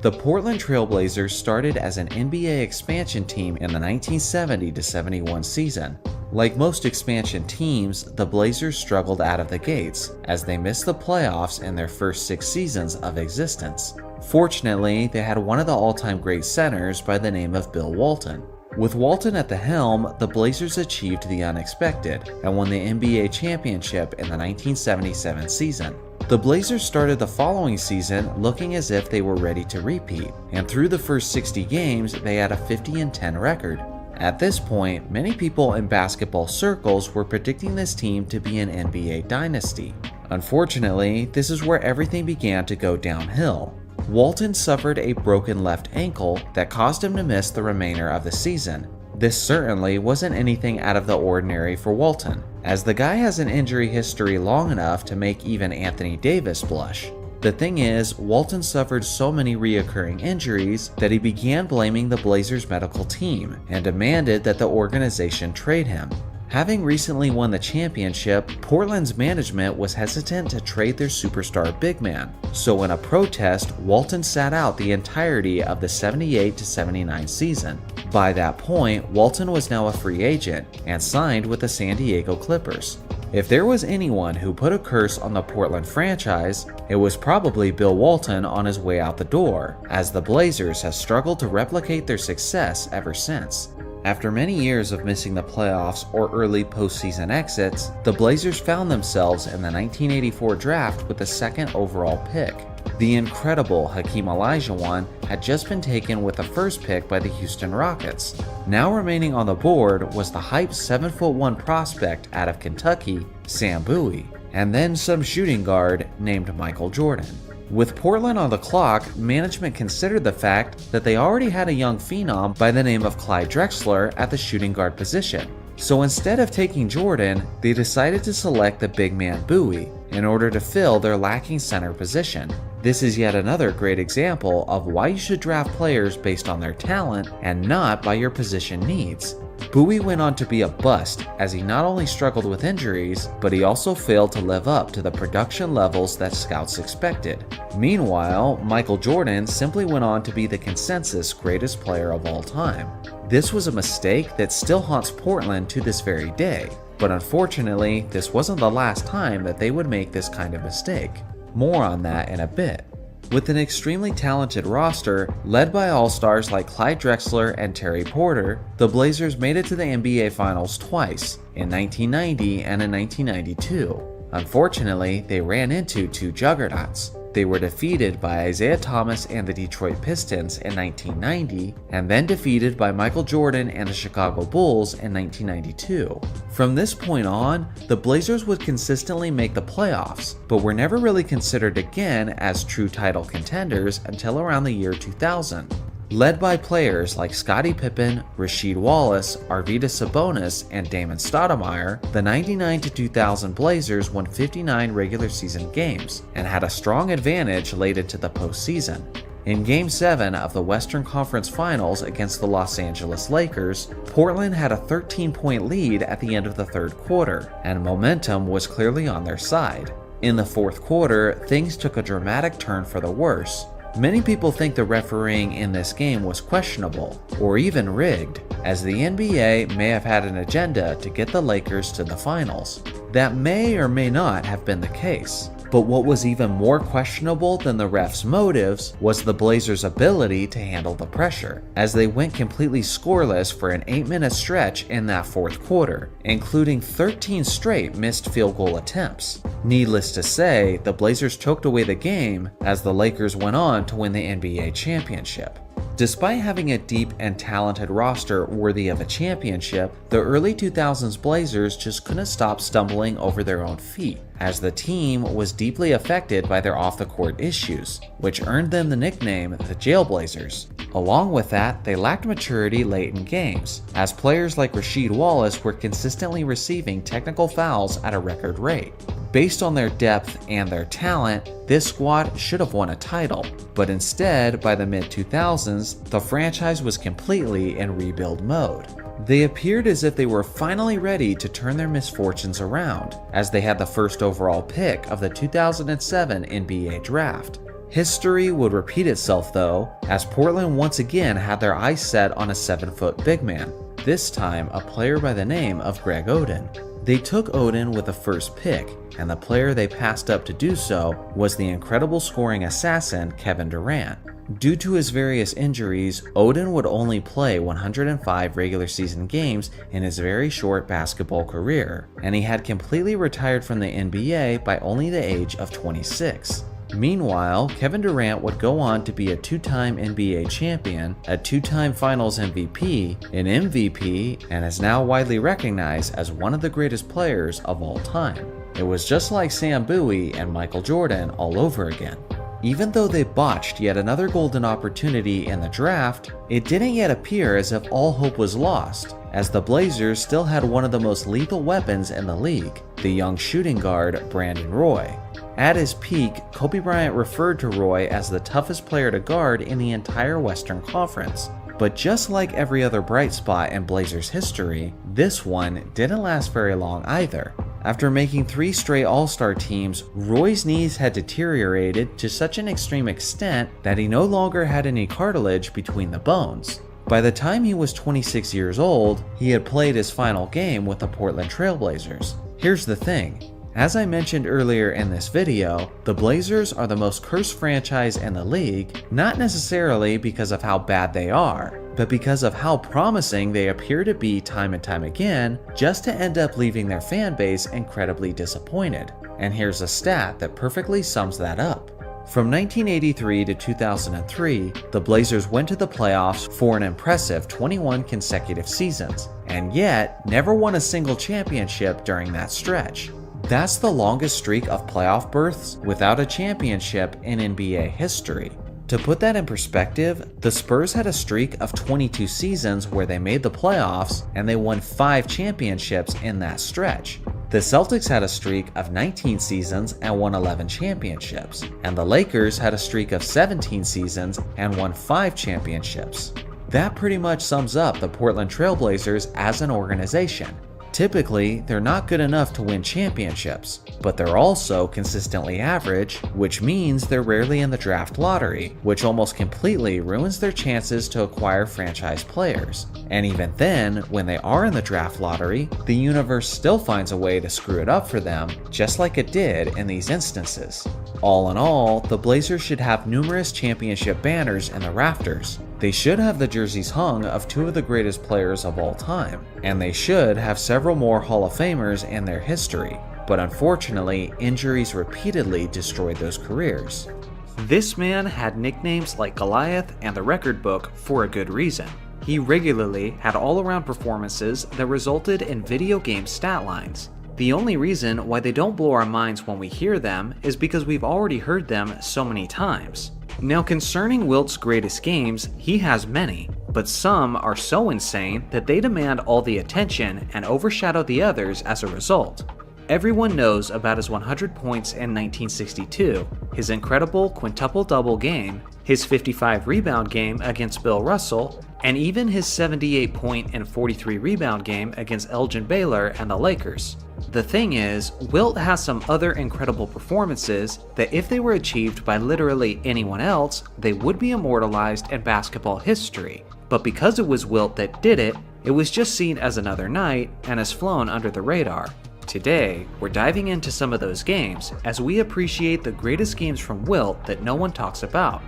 The Portland Trailblazers started as an NBA expansion team in the 1970-71 season. Like most expansion teams, the Blazers struggled out of the gates, as they missed the playoffs in their first 6 seasons of existence. Fortunately, they had one of the all-time great centers by the name of Bill Walton. With Walton at the helm, the Blazers achieved the unexpected and won the NBA championship in the 1977 season. The Blazers started the following season looking as if they were ready to repeat, and through the first 60 games, they had a 50-10 record. At this point, many people in basketball circles were predicting this team to be an NBA dynasty. Unfortunately, this is where everything began to go downhill. Walton suffered a broken left ankle that caused him to miss the remainder of the season. This certainly wasn't anything out of the ordinary for Walton, as the guy has an injury history long enough to make even Anthony Davis blush. The thing is, Walton suffered so many reoccurring injuries that he began blaming the Blazers medical team and demanded that the organization trade him. Having recently won the championship, Portland's management was hesitant to trade their superstar big man, so in a protest, Walton sat out the entirety of the 78-79 season. By that point, Walton was now a free agent and signed with the San Diego Clippers. If there was anyone who put a curse on the Portland franchise, it was probably Bill Walton on his way out the door, as the Blazers have struggled to replicate their success ever since. After many years of missing the playoffs or early postseason exits, the Blazers found themselves in the 1984 draft with the 2nd overall pick. The incredible Hakeem Olajuwon had just been taken with the first pick by the Houston Rockets. Now remaining on the board was the hyped 7'1" prospect out of Kentucky, Sam Bowie, and then some shooting guard named Michael Jordan. With Portland on the clock, management considered the fact that they already had a young phenom by the name of Clyde Drexler at the shooting guard position. So instead of taking Jordan, they decided to select the big man Bowie, in order to fill their lacking center position. This is yet another great example of why you should draft players based on their talent and not by your position needs. Bowie went on to be a bust as he not only struggled with injuries, but he also failed to live up to the production levels that scouts expected. Meanwhile, Michael Jordan simply went on to be the consensus greatest player of all time. This was a mistake that still haunts Portland to this very day, but unfortunately, this wasn't the last time that they would make this kind of mistake. More on that in a bit. With an extremely talented roster, led by all-stars like Clyde Drexler and Terry Porter, the Blazers made it to the NBA Finals twice, in 1990 and in 1992. Unfortunately, they ran into two juggernauts. They were defeated by Isaiah Thomas and the Detroit Pistons in 1990, and then defeated by Michael Jordan and the Chicago Bulls in 1992. From this point on, the Blazers would consistently make the playoffs, but were never really considered again as true title contenders until around the year 2000. Led by players like Scottie Pippen, Rasheed Wallace, Arvydas Sabonis, and Damon Stoudemire, the 99-2000 Blazers won 59 regular season games and had a strong advantage late into the postseason. In Game 7 of the Western Conference Finals against the Los Angeles Lakers, Portland had a 13-point lead at the end of the third quarter, and momentum was clearly on their side. In the fourth quarter, things took a dramatic turn for the worse. Many people think the refereeing in this game was questionable, or even rigged, as the NBA may have had an agenda to get the Lakers to the finals. That may or may not have been the case. But what was even more questionable than the refs' motives was the Blazers' ability to handle the pressure, as they went completely scoreless for an 8-minute stretch in that fourth quarter, including 13 straight missed field goal attempts. Needless to say, the Blazers choked away the game as the Lakers went on to win the NBA championship. Despite having a deep and talented roster worthy of a championship, the early 2000s Blazers just couldn't stop stumbling over their own feet, as the team was deeply affected by their off-the-court issues, which earned them the nickname the Jailblazers. Along with that, they lacked maturity late in games, as players like Rasheed Wallace were consistently receiving technical fouls at a record rate. Based on their depth and their talent, this squad should have won a title, but instead, by the mid-2000s, the franchise was completely in rebuild mode. They appeared as if they were finally ready to turn their misfortunes around, as they had the first overall pick of the 2007 NBA draft. History would repeat itself though, as Portland once again had their eyes set on a 7-foot big man, this time a player by the name of Greg Oden. They took Oden with the first pick, and the player they passed up to do so was the incredible scoring assassin Kevin Durant. Due to his various injuries, Oden would only play 105 regular season games in his very short basketball career, and he had completely retired from the NBA by only the age of 26. Meanwhile, Kevin Durant would go on to be a 2-time NBA champion, a 2-time Finals MVP, an MVP, and is now widely recognized as one of the greatest players of all time. It was just like Sam Bowie and Michael Jordan all over again. Even though they botched yet another golden opportunity in the draft, it didn't yet appear as if all hope was lost, as the Blazers still had one of the most lethal weapons in the league, the young shooting guard Brandon Roy. At his peak, Kobe Bryant referred to Roy as the toughest player to guard in the entire Western Conference. But just like every other bright spot in Blazers history, this one didn't last very long either. After making 3 straight All-Star teams, Roy's knees had deteriorated to such an extreme extent that he no longer had any cartilage between the bones. By the time he was 26 years old, he had played his final game with the Portland Trailblazers. Here's the thing. As I mentioned earlier in this video, the Blazers are the most cursed franchise in the league, not necessarily because of how bad they are, but because of how promising they appear to be time and time again, just to end up leaving their fan base incredibly disappointed. And here's a stat that perfectly sums that up. From 1983 to 2003, the Blazers went to the playoffs for an impressive 21 consecutive seasons, and yet never won a single championship during that stretch. That's the longest streak of playoff berths without a championship in NBA history. To put that in perspective, the Spurs had a streak of 22 seasons where they made the playoffs and they won 5 championships in that stretch. The Celtics had a streak of 19 seasons and won 11 championships, and the Lakers had a streak of 17 seasons and won 5 championships. That pretty much sums up the Portland Trailblazers as an organization. Typically, they're not good enough to win championships, but they're also consistently average, which means they're rarely in the draft lottery, which almost completely ruins their chances to acquire franchise players. And even then, when they are in the draft lottery, the universe still finds a way to screw it up for them, just like it did in these instances. All in all, the Blazers should have numerous championship banners in the rafters. They should have the jerseys hung of 2 of the greatest players of all time, and they should have several more Hall of Famers in their history, but unfortunately, injuries repeatedly destroyed those careers. This man had nicknames like Goliath and the record book for a good reason. He regularly had all-around performances that resulted in video game stat lines. The only reason why they don't blow our minds when we hear them is because we've already heard them so many times. Now, concerning Wilt's greatest games, he has many, but some are so insane that they demand all the attention and overshadow the others as a result. Everyone knows about his 100 points in 1962, his incredible quintuple-double game, his 55-rebound game against Bill Russell, and even his 78-point and 43-rebound game against Elgin Baylor and the Lakers. The thing is, Wilt has some other incredible performances that if they were achieved by literally anyone else, they would be immortalized in basketball history. But because it was Wilt that did it, it was just seen as another night and has flown under the radar. Today, we're diving into some of those games as we appreciate the greatest games from Wilt that no one talks about.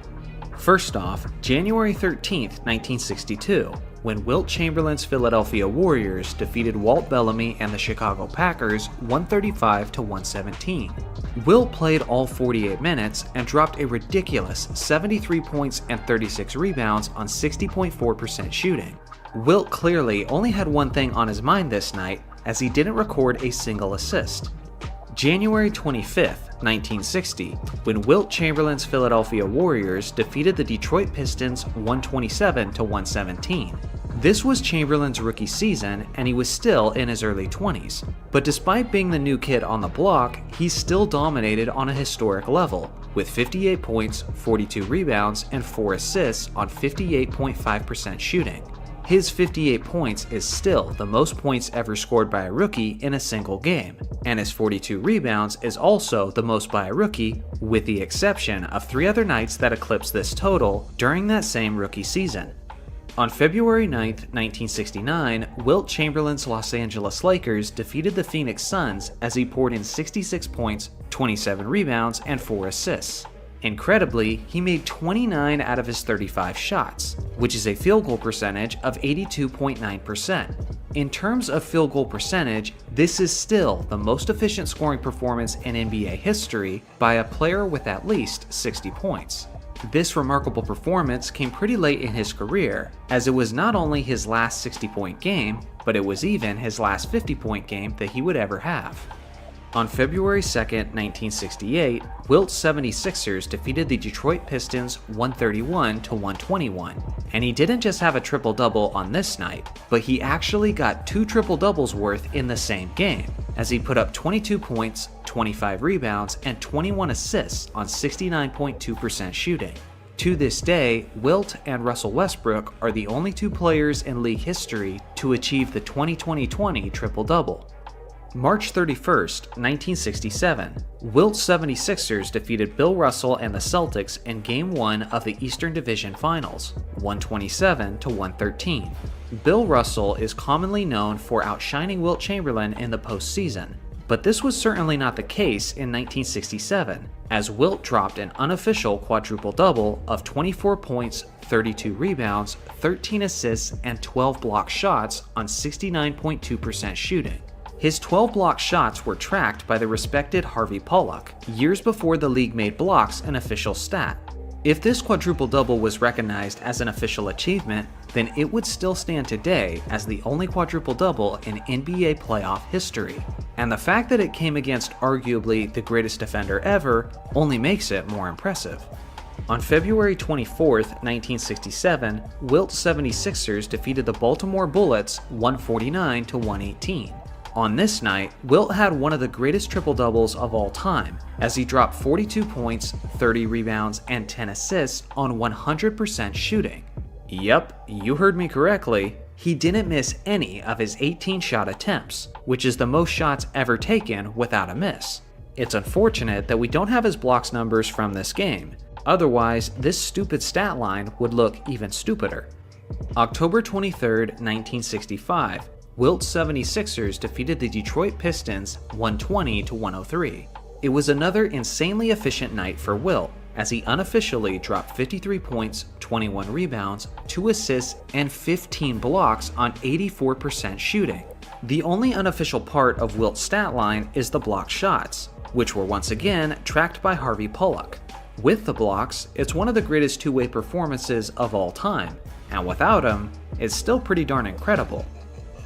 First off, January 13th, 1962, when Wilt Chamberlain's Philadelphia Warriors defeated Walt Bellamy and the Chicago Packers 135-117. Wilt played all 48 minutes and dropped a ridiculous 73 points and 36 rebounds on 60.4% shooting. Wilt clearly only had one thing on his mind this night, as he didn't record a single assist. January 25th, 1960, when Wilt Chamberlain's Philadelphia Warriors defeated the Detroit Pistons 127-117. This was Chamberlain's rookie season, and he was still in his early 20s. But despite being the new kid on the block, he still dominated on a historic level, with 58 points, 42 rebounds, and 4 assists on 58.5% shooting. His 58 points is still the most points ever scored by a rookie in a single game, and his 42 rebounds is also the most by a rookie, with the exception of 3 other nights that eclipsed this total during that same rookie season. On February 9th, 1969, Wilt Chamberlain's Los Angeles Lakers defeated the Phoenix Suns as he poured in 66 points, 27 rebounds, and 4 assists. Incredibly, he made 29 out of his 35 shots, which is a field goal percentage of 82.9%. In terms of field goal percentage, this is still the most efficient scoring performance in NBA history by a player with at least 60 points. This remarkable performance came pretty late in his career, as it was not only his last 60-point game, but it was even his last 50-point game that he would ever have. On February 2nd, 1968, Wilt's 76ers defeated the Detroit Pistons 131-121, and he didn't just have a triple-double on this night, but he actually got 2 triple-doubles worth in the same game, as he put up 22 points, 25 rebounds, and 21 assists on 69.2% shooting. To this day, Wilt and Russell Westbrook are the only 2 players in league history to achieve the 20-20-20 triple-double. March 31st, 1967, Wilt's 76ers defeated Bill Russell and the Celtics in Game 1 of the Eastern Division Finals, 127-113. Bill Russell is commonly known for outshining Wilt Chamberlain in the postseason, but this was certainly not the case in 1967, as Wilt dropped an unofficial quadruple-double of 24 points, 32 rebounds, 13 assists, and 12 block shots on 69.2% shooting. His 12 block shots were tracked by the respected Harvey Pollack, years before the league made blocks an official stat. If this quadruple-double was recognized as an official achievement, then it would still stand today as the only quadruple-double in NBA playoff history. And the fact that it came against arguably the greatest defender ever only makes it more impressive. On February 24th, 1967, Wilt's 76ers defeated the Baltimore Bullets 149-118. On this night, Wilt had one of the greatest triple-doubles of all time, as he dropped 42 points, 30 rebounds, and 10 assists on 100% shooting. Yup, you heard me correctly. He didn't miss any of his 18 shot attempts, which is the most shots ever taken without a miss. It's unfortunate that we don't have his blocks numbers from this game, otherwise this stupid stat line would look even stupider. October 23rd, 1965, Wilt's 76ers defeated the Detroit Pistons 120-103. It was another insanely efficient night for Wilt, as he unofficially dropped 53 points, 21 rebounds, 2 assists, and 15 blocks on 84% shooting. The only unofficial part of Wilt's stat line is the block shots, which were once again tracked by Harvey Pollock. With the blocks, it's one of the greatest two-way performances of all time, and without him, it's still pretty darn incredible.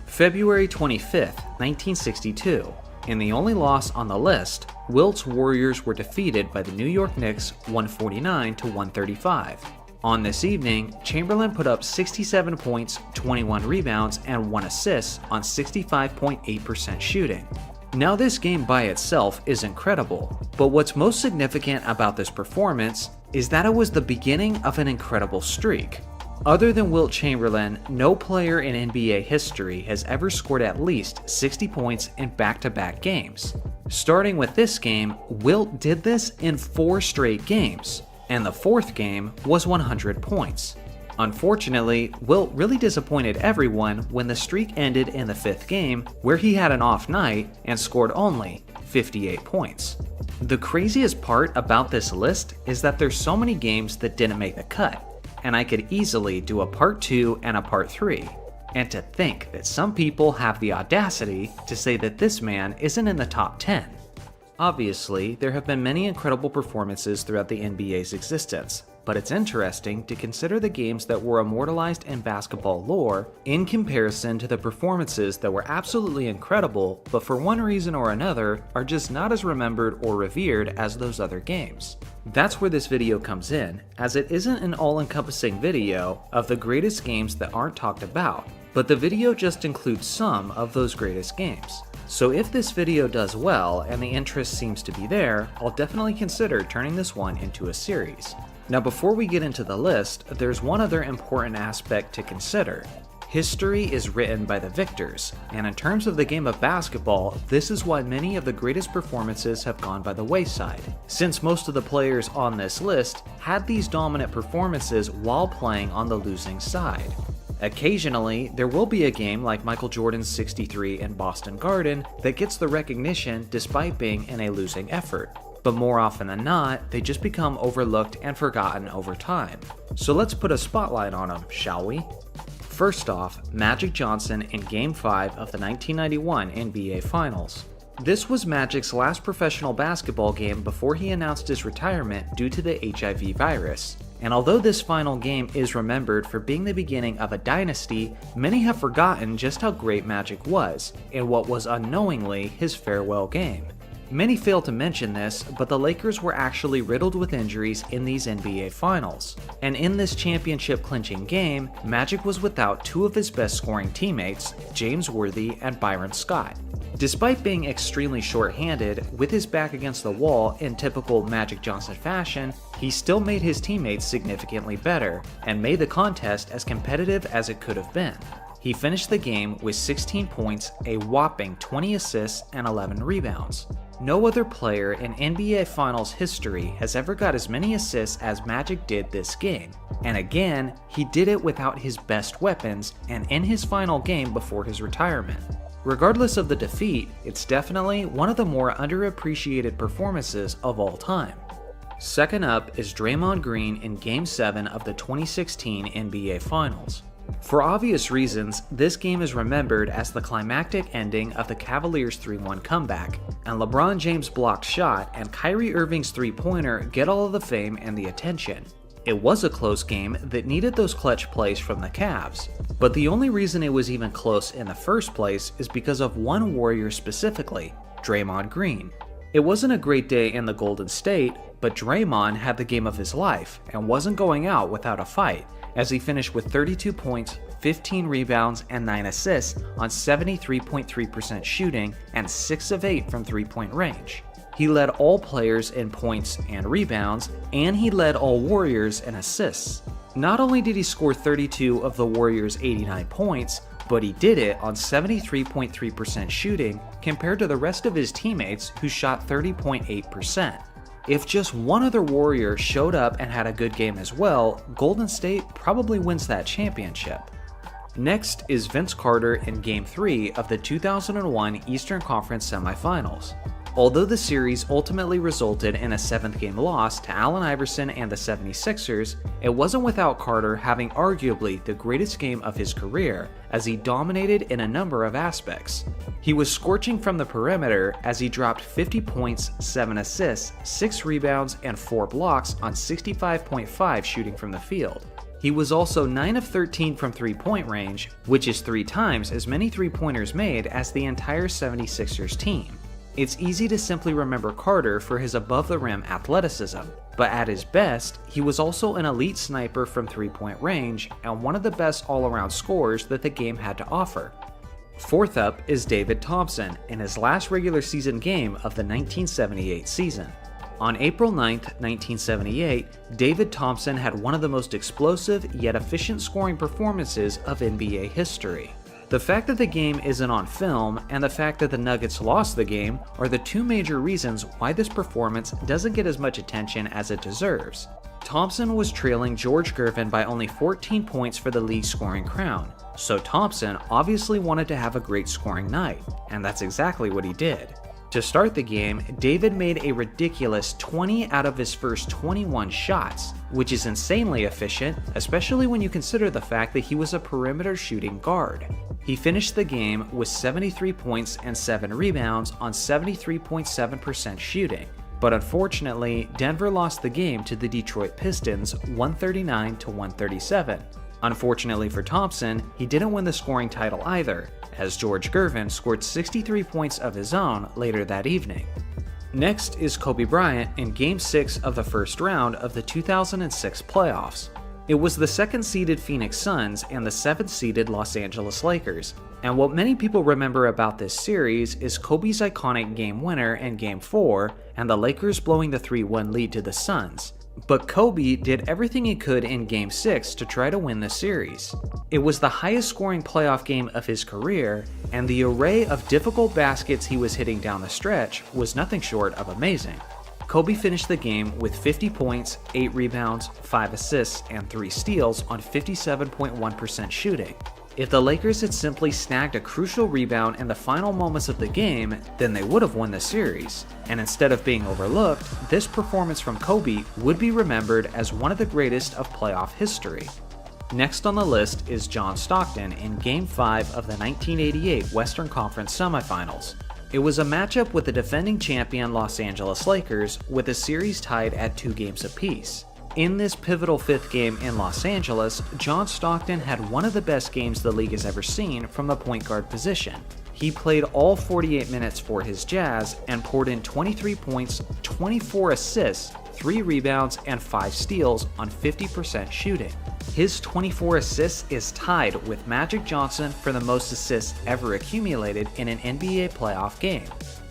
February 25th, 1962. In the only loss on the list, Wilt's Warriors were defeated by the New York Knicks 149-135. On this evening, Chamberlain put up 67 points, 21 rebounds, and 1 assist on 65.8% shooting. Now this game by itself is incredible, but what's most significant about this performance is that it was the beginning of an incredible streak. Other than Wilt Chamberlain, no player in NBA history has ever scored at least 60 points in back-to-back games. Starting with this game, Wilt did this in 4 straight games, and the 4th game was 100 points. Unfortunately, Wilt really disappointed everyone when the streak ended in the 5th game, where he had an off night and scored only 58 points. The craziest part about this list is that there's so many games that didn't make the cut, and I could easily do a part 2 and a part 3. And to think that some people have the audacity to say that this man isn't in the top 10. Obviously, there have been many incredible performances throughout the NBA's existence, but it's interesting to consider the games that were immortalized in basketball lore in comparison to the performances that were absolutely incredible, but for one reason or another are just not as remembered or revered as those other games. That's where this video comes in, as it isn't an all-encompassing video of the greatest games that aren't talked about, but the video just includes some of those greatest games. So if this video does well and the interest seems to be there, I'll definitely consider turning this one into a series. Now before we get into the list, there's one other important aspect to consider. History is written by the victors, and in terms of the game of basketball, this is why many of the greatest performances have gone by the wayside, since most of the players on this list had these dominant performances while playing on the losing side. Occasionally, there will be a game like Michael Jordan's 63 in Boston Garden that gets the recognition despite being in a losing effort. But more often than not, they just become overlooked and forgotten over time. So let's put a spotlight on them, shall we? First off, Magic Johnson in Game 5 of the 1991 NBA Finals. This was Magic's last professional basketball game before he announced his retirement due to the HIV virus. And although this final game is remembered for being the beginning of a dynasty, many have forgotten just how great Magic was in what was unknowingly his farewell game. Many fail to mention this, but the Lakers were actually riddled with injuries in these NBA Finals. And in this championship-clinching game, Magic was without 2 of his best scoring teammates, James Worthy and Byron Scott. Despite being extremely short-handed, with his back against the wall in typical Magic Johnson fashion, he still made his teammates significantly better, and made the contest as competitive as it could have been. He finished the game with 16 points, a whopping 20 assists, and 11 rebounds. No other player in NBA Finals history has ever got as many assists as Magic did this game, and again, he did it without his best weapons and in his final game before his retirement. Regardless of the defeat, it's definitely one of the more underappreciated performances of all time. Second up is Draymond Green in Game 7 of the 2016 NBA Finals. For obvious reasons, this game is remembered as the climactic ending of the Cavaliers' 3-1 comeback, and LeBron James' blocked shot and Kyrie Irving's three-pointer get all of the fame and the attention. It was a close game that needed those clutch plays from the Cavs, but the only reason it was even close in the first place is because of one Warrior specifically, Draymond Green. It wasn't a great day in the Golden State, but Draymond had the game of his life and wasn't going out without a fight, as he finished with 32 points, 15 rebounds, and 9 assists on 73.3% shooting and 6 of 8 from three-point range. He led all players in points and rebounds, and he led all Warriors in assists. Not only did he score 32 of the Warriors' 89 points, but he did it on 73.3% shooting compared to the rest of his teammates who shot 30.8%. If just one other Warrior showed up and had a good game as well, Golden State probably wins that championship. Next is Vince Carter in Game 3 of the 2001 Eastern Conference Semifinals. Although the series ultimately resulted in a 7th-game loss to Allen Iverson and the 76ers, it wasn't without Carter having arguably the greatest game of his career, as he dominated in a number of aspects. He was scorching from the perimeter as he dropped 50 points, 7 assists, 6 rebounds, and 4 blocks on 65.5% shooting from the field. He was also 9 of 13 from three-point range, which is 3 times as many three-pointers made as the entire 76ers team. It's easy to simply remember Carter for his above-the-rim athleticism, but at his best, he was also an elite sniper from three-point range and one of the best all-around scorers that the game had to offer. Fourth up is David Thompson in his last regular season game of the 1978 season. On April 9, 1978, David Thompson had one of the most explosive yet efficient scoring performances of NBA history. The fact that the game isn't on film and the fact that the Nuggets lost the game are the 2 major reasons why this performance doesn't get as much attention as it deserves. Thompson was trailing George Gervin by only 14 points for the league scoring crown, so Thompson obviously wanted to have a great scoring night, and that's exactly what he did. To start the game, David made a ridiculous 20 out of his first 21 shots, which is insanely efficient, especially when you consider the fact that he was a perimeter shooting guard. He finished the game with 73 points and 7 rebounds on 73.7% shooting, but unfortunately, Denver lost the game to the Detroit Pistons 139-137. Unfortunately for Thompson, he didn't win the scoring title either, as George Gervin scored 63 points of his own later that evening. Next is Kobe Bryant in Game 6 of the first round of the 2006 playoffs. It was the 2nd-seeded Phoenix Suns and the 7th-seeded Los Angeles Lakers, and what many people remember about this series is Kobe's iconic game winner in Game 4 and the Lakers blowing the 3-1 lead to the Suns. But Kobe did everything he could in Game 6 to try to win the series. It was the highest scoring playoff game of his career, and the array of difficult baskets he was hitting down the stretch was nothing short of amazing. Kobe finished the game with 50 points, 8 rebounds, 5 assists, and 3 steals on 57.1% shooting. If the Lakers had simply snagged a crucial rebound in the final moments of the game, then they would have won the series. And instead of being overlooked, this performance from Kobe would be remembered as one of the greatest of playoff history. Next on the list is John Stockton in Game 5 of the 1988 Western Conference Semifinals. It was a matchup with the defending champion Los Angeles Lakers, with the series tied at 2 games apiece. In this pivotal 5th game in Los Angeles, John Stockton had one of the best games the league has ever seen from the point guard position. He played all 48 minutes for his Jazz and poured in 23 points, 24 assists, 3 rebounds, and 5 steals on 50% shooting. His 24 assists is tied with Magic Johnson for the most assists ever accumulated in an NBA playoff game.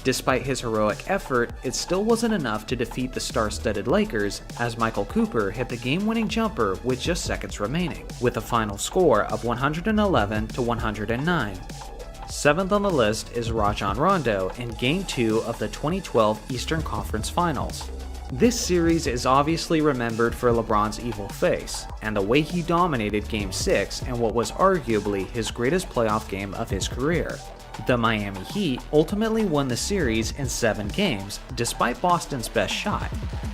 Despite his heroic effort, it still wasn't enough to defeat the star-studded Lakers, as Michael Cooper hit the game-winning jumper with just seconds remaining, with a final score of 111-109. 7th on the list is Rajon Rondo in Game 2 of the 2012 Eastern Conference Finals. This series is obviously remembered for LeBron's evil face, and the way he dominated Game 6 in what was arguably his greatest playoff game of his career. The Miami Heat ultimately won the series in 7 games, despite Boston's best shot.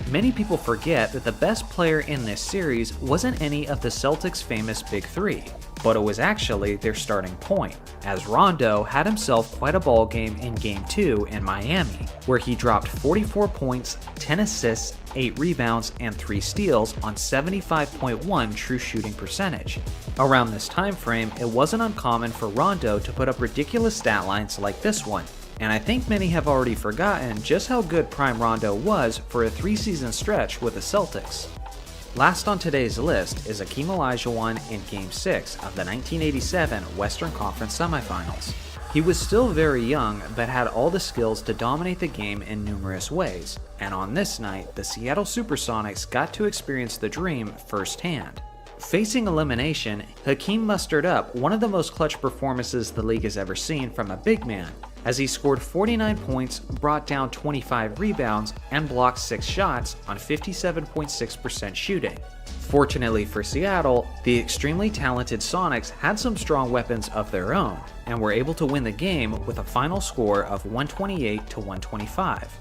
Many people forget that the best player in this series wasn't any of the Celtics' famous Big Three, but it was actually their starting point, as Rondo had himself quite a ball game in Game 2 in Miami, where he dropped 44 points, 10 assists, 8 rebounds, and 3 steals on 75.1 true shooting percentage. Around this time frame, it wasn't uncommon for Rondo to put up ridiculous stat lines like this one, and I think many have already forgotten just how good prime Rondo was for a 3-season stretch with the Celtics. Last on today's list is Akeem Olajuwon in Game 6 of the 1987 Western Conference Semifinals. He was still very young, but had all the skills to dominate the game in numerous ways, and on this night, the Seattle Supersonics got to experience the dream firsthand. Facing elimination, Hakeem mustered up one of the most clutch performances the league has ever seen from a big man, as he scored 49 points, brought down 25 rebounds, and blocked 6 shots on 57.6% shooting. Fortunately for Seattle, the extremely talented Sonics had some strong weapons of their own, and were able to win the game with a final score of 128 to 125.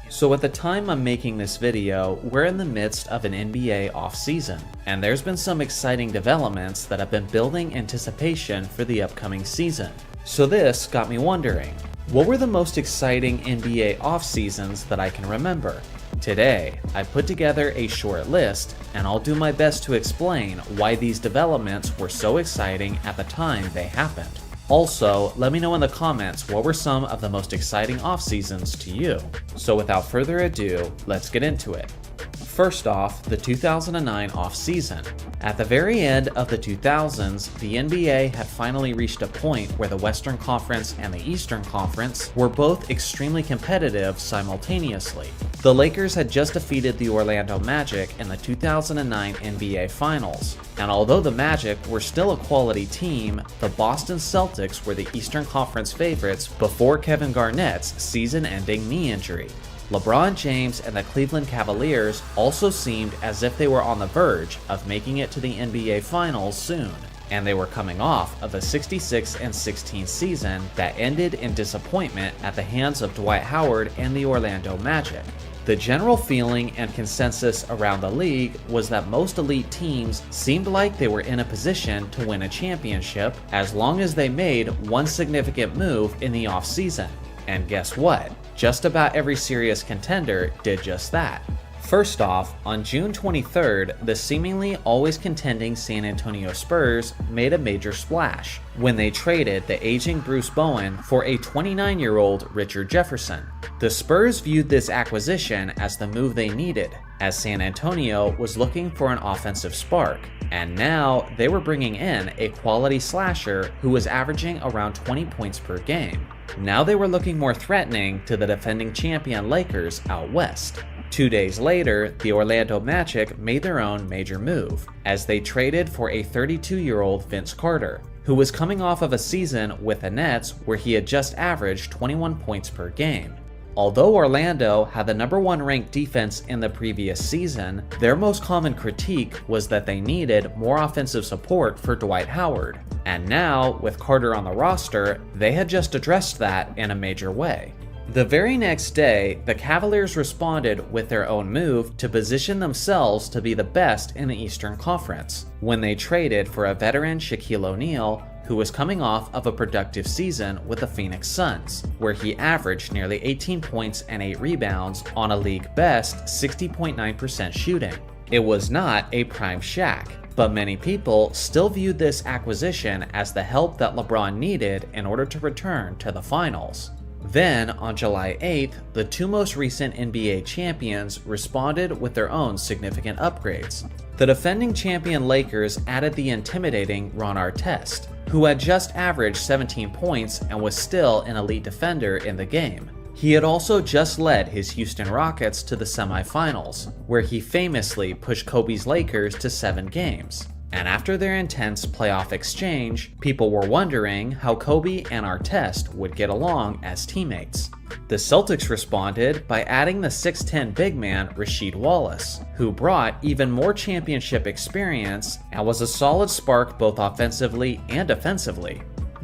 So at the time I'm making this video, we're in the midst of an NBA offseason, and there's been some exciting developments that have been building anticipation for the upcoming season. So this got me wondering, what were the most exciting NBA off-seasons that I can remember? Today, I put together a short list, and I'll do my best to explain why these developments were so exciting at the time they happened. Also, let me know in the comments what were some of the most exciting off-seasons to you. So without further ado, let's get into it. First off, the 2009 off-season. At the very end of the 2000s, the NBA had finally reached a point where the Western Conference and the Eastern Conference were both extremely competitive simultaneously. The Lakers had just defeated the Orlando Magic in the 2009 NBA Finals, and although the Magic were still a quality team, the Boston Celtics were the Eastern Conference favorites before Kevin Garnett's season-ending knee injury. LeBron James and the Cleveland Cavaliers also seemed as if they were on the verge of making it to the NBA Finals soon, and they were coming off of a 66-16 season that ended in disappointment at the hands of Dwight Howard and the Orlando Magic. The general feeling and consensus around the league was that most elite teams seemed like they were in a position to win a championship as long as they made one significant move in the offseason. And guess what? Just about every serious contender did just that. First off, on June 23rd, the seemingly always contending San Antonio Spurs made a major splash when they traded the aging Bruce Bowen for a 29-year-old Richard Jefferson. The Spurs viewed this acquisition as the move they needed, as San Antonio was looking for an offensive spark, and now they were bringing in a quality slasher who was averaging around 20 points per game. Now they were looking more threatening to the defending champion Lakers out west. 2 days later, the Orlando Magic made their own major move, as they traded for a 32-year-old Vince Carter, who was coming off of a season with the Nets where he had just averaged 21 points per game. Although Orlando had the #1 ranked defense in the previous season, their most common critique was that they needed more offensive support for Dwight Howard. And now, with Carter on the roster, they had just addressed that in a major way. The very next day, the Cavaliers responded with their own move to position themselves to be the best in the Eastern Conference, when they traded for a veteran Shaquille O'Neal, who was coming off of a productive season with the Phoenix Suns, where he averaged nearly 18 points and 8 rebounds on a league-best 60.9% shooting. It was not a prime Shaq, but many people still viewed this acquisition as the help that LeBron needed in order to return to the finals. Then, on July 8th, the two most recent NBA champions responded with their own significant upgrades. The defending champion Lakers added the intimidating Ron Artest, who had just averaged 17 points and was still an elite defender in the game. He had also just led his Houston Rockets to the semifinals, where he famously pushed Kobe's Lakers to 7 games. And after their intense playoff exchange, people were wondering how Kobe and Artest would get along as teammates. The Celtics responded by adding the 6'10 big man Rasheed Wallace, who brought even more championship experience and was a solid spark both offensively and defensively.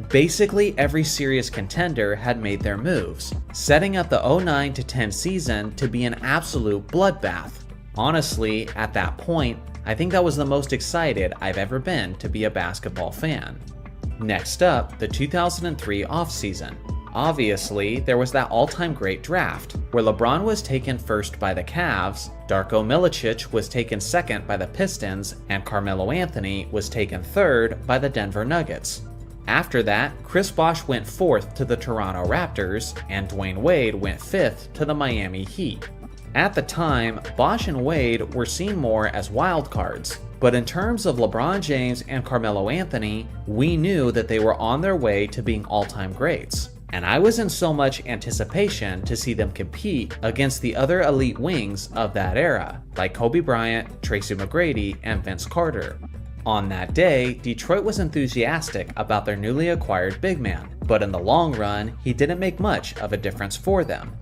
Basically every serious contender had made their moves, setting up the 09-10 season to be an absolute bloodbath. Honestly, at that point, I think that was the most excited I've ever been to be a basketball fan. Next up, the 2003 offseason. Obviously, there was that all-time great draft, where LeBron was taken first by the Cavs, Darko Milicic was taken second by the Pistons, and Carmelo Anthony was taken third by the Denver Nuggets. After that, Chris Bosh went fourth to the Toronto Raptors, and Dwayne Wade went fifth to the Miami Heat. At the time, Bosh and Wade were seen more as wild cards, but in terms of LeBron James and Carmelo Anthony, we knew that they were on their way to being all-time greats. And I was in so much anticipation to see them compete against the other elite wings of that era, like Kobe Bryant, Tracy McGrady, and Vince Carter. On that day, Detroit was enthusiastic about their newly acquired big man, but in the long run, he didn't make much of a difference for them.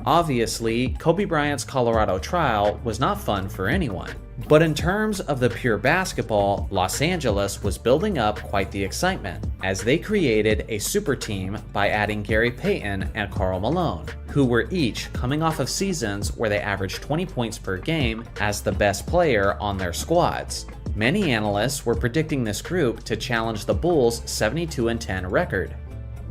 Obviously, Kobe Bryant's Colorado trial was not fun for anyone. But in terms of the pure basketball, Los Angeles was building up quite the excitement, as they created a super team by adding Gary Payton and Karl Malone, who were each coming off of seasons where they averaged 20 points per game as the best player on their squads. Many analysts were predicting this group to challenge the Bulls' 72-10 record.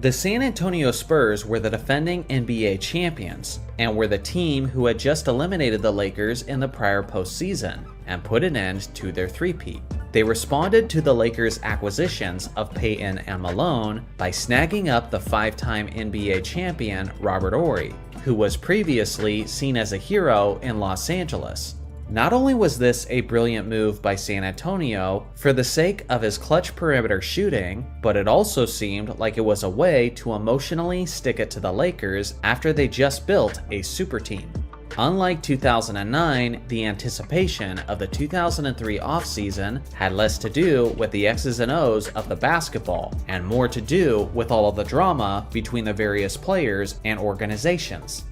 The San Antonio Spurs were the defending NBA champions, and were the team who had just eliminated the Lakers in the prior postseason, and put an end to their three-peat. They responded to the Lakers' acquisitions of Payton and Malone by snagging up the 5-time NBA champion Robert Horry, who was previously seen as a hero in Los Angeles. Not only was this a brilliant move by San Antonio for the sake of his clutch perimeter shooting, but it also seemed like it was a way to emotionally stick it to the Lakers after they just built a super team. Unlike 2009, the anticipation of the 2003 offseason had less to do with the X's and O's of the basketball, and more to do with all of the drama between the various players and organizations.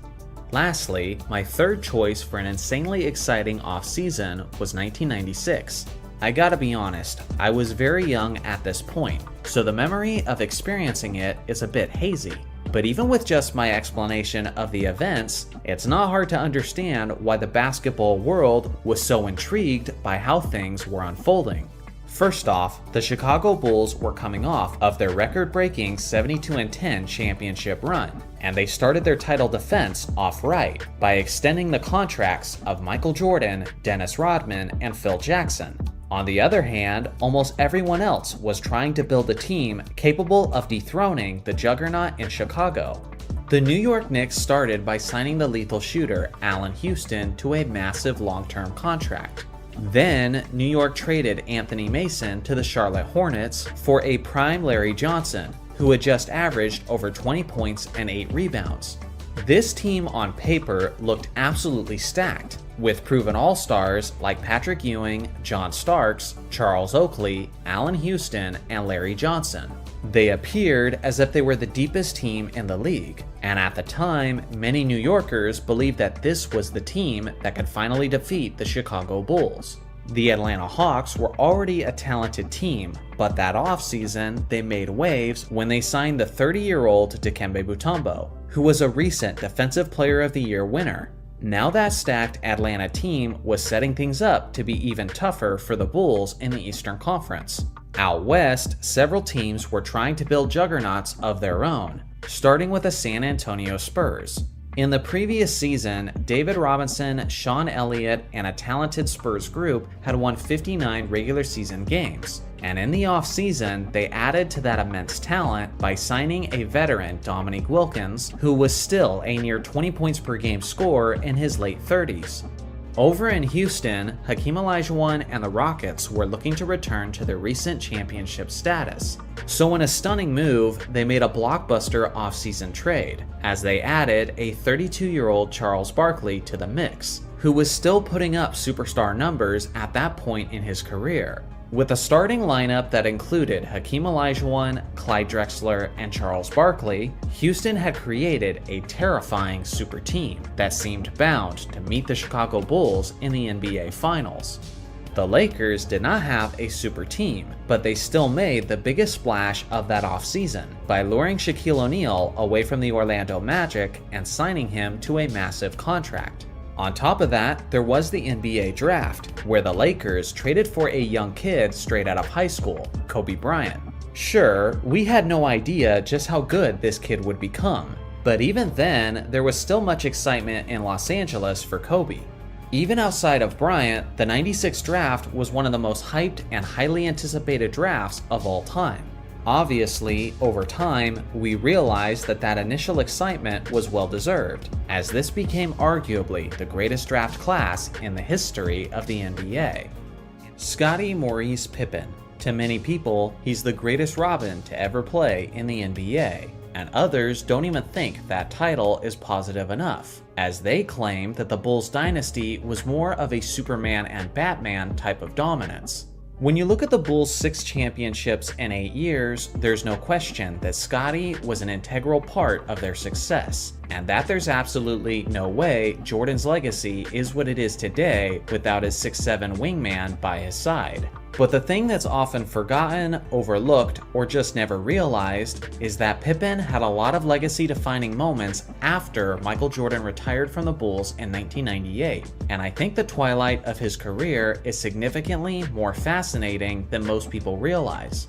Lastly, my third choice for an insanely exciting offseason was 1996. I gotta be honest, I was very young at this point, so the memory of experiencing it is a bit hazy. But even with just my explanation of the events, it's not hard to understand why the basketball world was so intrigued by how things were unfolding. First off, the Chicago Bulls were coming off of their record-breaking 72-10 championship run, and they started their title defense off right by extending the contracts of Michael Jordan, Dennis Rodman, and Phil Jackson. On the other hand, almost everyone else was trying to build a team capable of dethroning the juggernaut in Chicago. The New York Knicks started by signing the lethal shooter Allen Houston to a massive long-term contract. Then, New York traded Anthony Mason to the Charlotte Hornets for a prime Larry Johnson, who had just averaged over 20 points and 8 rebounds. This team on paper looked absolutely stacked, with proven all-stars like Patrick Ewing, John Starks, Charles Oakley, Allen Houston, and Larry Johnson. They appeared as if they were the deepest team in the league, and at the time, many New Yorkers believed that this was the team that could finally defeat the Chicago Bulls. The Atlanta Hawks were already a talented team, but that offseason, they made waves when they signed the 30-year-old Dikembe Mutombo, who was a recent Defensive Player of the Year winner. Now that stacked Atlanta team was setting things up to be even tougher for the Bulls in the Eastern Conference. Out west, several teams were trying to build juggernauts of their own, starting with the San Antonio Spurs. In the previous season, David Robinson, Sean Elliott, and a talented Spurs group had won 59 regular season games, and in the offseason, they added to that immense talent by signing a veteran Dominique Wilkins, who was still a near 20 points per game scorer in his late 30s. Over in Houston, Hakeem Olajuwon and the Rockets were looking to return to their recent championship status. So in a stunning move, they made a blockbuster offseason trade, as they added a 32-year-old Charles Barkley to the mix, who was still putting up superstar numbers at that point in his career. With a starting lineup that included Hakeem Olajuwon, Clyde Drexler, and Charles Barkley, Houston had created a terrifying super team that seemed bound to meet the Chicago Bulls in the NBA Finals. The Lakers did not have a super team, but they still made the biggest splash of that offseason by luring Shaquille O'Neal away from the Orlando Magic and signing him to a massive contract. On top of that, there was the NBA draft, where the Lakers traded for a young kid straight out of high school, Kobe Bryant. Sure, we had no idea just how good this kid would become, but even then, there was still much excitement in Los Angeles for Kobe. Even outside of Bryant, the 96 draft was one of the most hyped and highly anticipated drafts of all time. Obviously, over time, we realized that that initial excitement was well-deserved, as this became arguably the greatest draft class in the history of the NBA. Scottie Maurice Pippen. To many people, he's the greatest Robin to ever play in the NBA, and others don't even think that title is positive enough, as they claim that the Bulls dynasty was more of a Superman and Batman type of dominance. When you look at the Bulls' 6 championships in 8 years, there's no question that Scottie was an integral part of their success, and that there's absolutely no way Jordan's legacy is what it is today without his 6'7" wingman by his side. But the thing that's often forgotten, overlooked, or just never realized is that Pippen had a lot of legacy-defining moments after Michael Jordan retired from the Bulls in 1998, and I think the twilight of his career is significantly more fascinating than most people realize.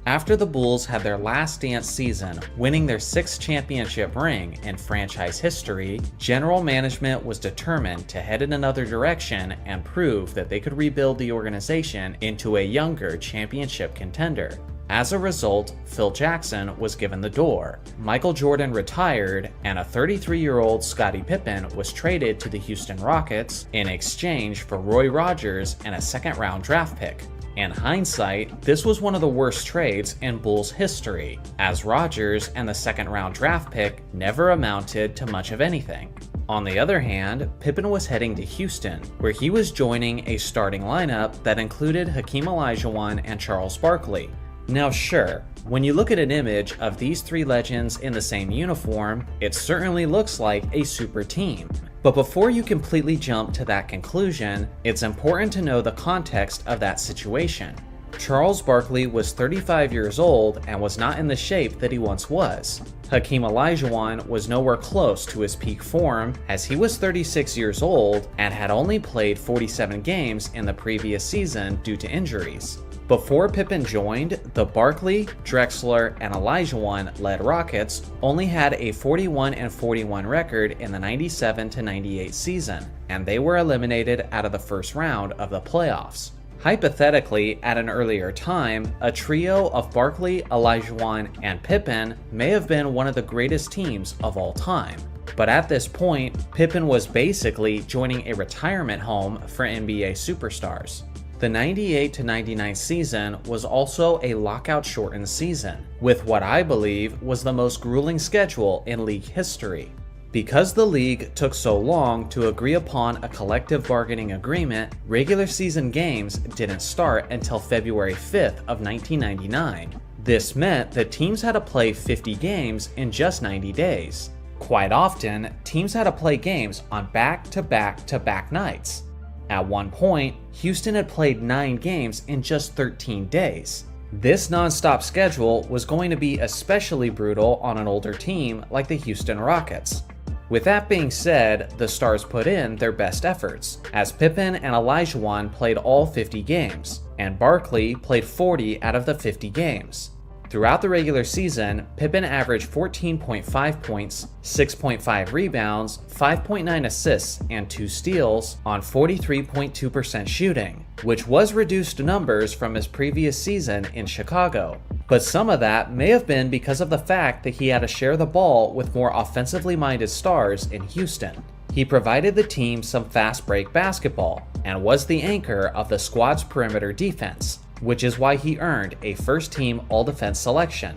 After the Bulls had their last dance season, winning their 6th championship ring in franchise history, general management was determined to head in another direction and prove that they could rebuild the organization into a younger championship contender. As a result, Phil Jackson was given the door, Michael Jordan retired, and a 33-year-old Scottie Pippen was traded to the Houston Rockets in exchange for Roy Rogers and a second-round draft pick. In hindsight, this was one of the worst trades in Bulls history, as Rodgers and the second-round draft pick never amounted to much of anything. On the other hand, Pippen was heading to Houston, where he was joining a starting lineup that included Hakeem Olajuwon and Charles Barkley. Now sure, when you look at an image of these 3 legends in the same uniform, it certainly looks like a super team. But before you completely jump to that conclusion, it's important to know the context of that situation. Charles Barkley was 35 years old and was not in the shape that he once was. Hakeem Olajuwon was nowhere close to his peak form, as he was 36 years old and had only played 47 games in the previous season due to injuries. Before Pippen joined, the Barkley, Drexler, and Olajuwon-led Rockets only had a 41-41 record in the 97-98 season, and they were eliminated out of the first round of the playoffs. Hypothetically, at an earlier time, a trio of Barkley, Olajuwon, and Pippen may have been one of the greatest teams of all time. But at this point, Pippen was basically joining a retirement home for NBA superstars. The 98-99 season was also a lockout-shortened season, with what I believe was the most grueling schedule in league history. Because the league took so long to agree upon a collective bargaining agreement, regular season games didn't start until February 5th of 1999. This meant that teams had to play 50 games in just 90 days. Quite often, teams had to play games on back-to-back-to-back nights. At one point, Houston had played 9 games in just 13 days. This non-stop schedule was going to be especially brutal on an older team like the Houston Rockets. With that being said, the Stars put in their best efforts, as Pippen and Olajuwon played all 50 games, and Barkley played 40 out of the 50 games. Throughout the regular season, Pippen averaged 14.5 points, 6.5 rebounds, 5.9 assists, and 2 steals on 43.2% shooting, which was reduced numbers from his previous season in Chicago. But some of that may have been because of the fact that he had to share the ball with more offensively minded stars in Houston. He provided the team some fast break basketball and was the anchor of the squad's perimeter defense, which is why he earned a first-team All-Defense selection.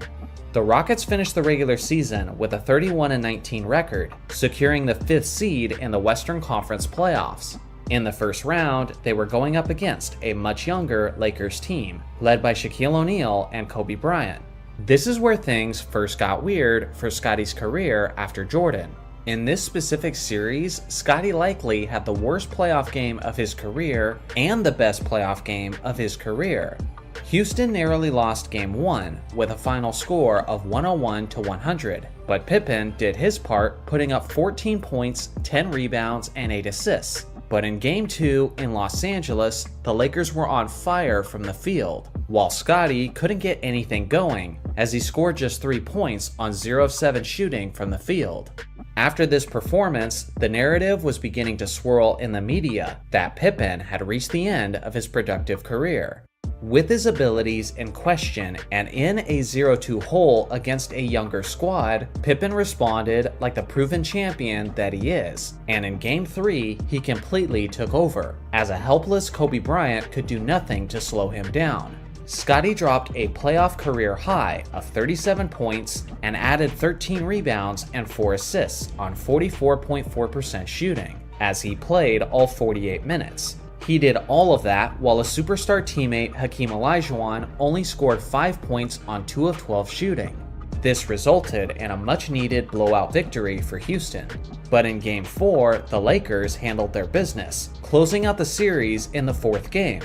The Rockets finished the regular season with a 31-19 record, securing the 5th seed in the Western Conference playoffs. In the first round, they were going up against a much younger Lakers team, led by Shaquille O'Neal and Kobe Bryant. This is where things first got weird for Scottie's career after Jordan. In this specific series, Scottie likely had the worst playoff game of his career and the best playoff game of his career. Houston narrowly lost Game 1 with a final score of 101-100, but Pippen did his part, putting up 14 points, 10 rebounds, and 8 assists. But in Game 2 in Los Angeles, the Lakers were on fire from the field, while Scottie couldn't get anything going, as he scored just 3 points on 0 of 7 shooting from the field. After this performance, the narrative was beginning to swirl in the media that Pippen had reached the end of his productive career. With his abilities in question and in a 0-2 hole against a younger squad, Pippen responded like the proven champion that he is, and in Game 3, he completely took over, as a helpless Kobe Bryant could do nothing to slow him down. Scottie dropped a playoff career high of 37 points and added 13 rebounds and 4 assists on 44.4% shooting, as he played all 48 minutes. He did all of that while a superstar teammate Hakeem Olajuwon only scored 5 points on 2 of 12 shooting. This resulted in a much-needed blowout victory for Houston. But in Game 4, the Lakers handled their business, closing out the series in the 4th game.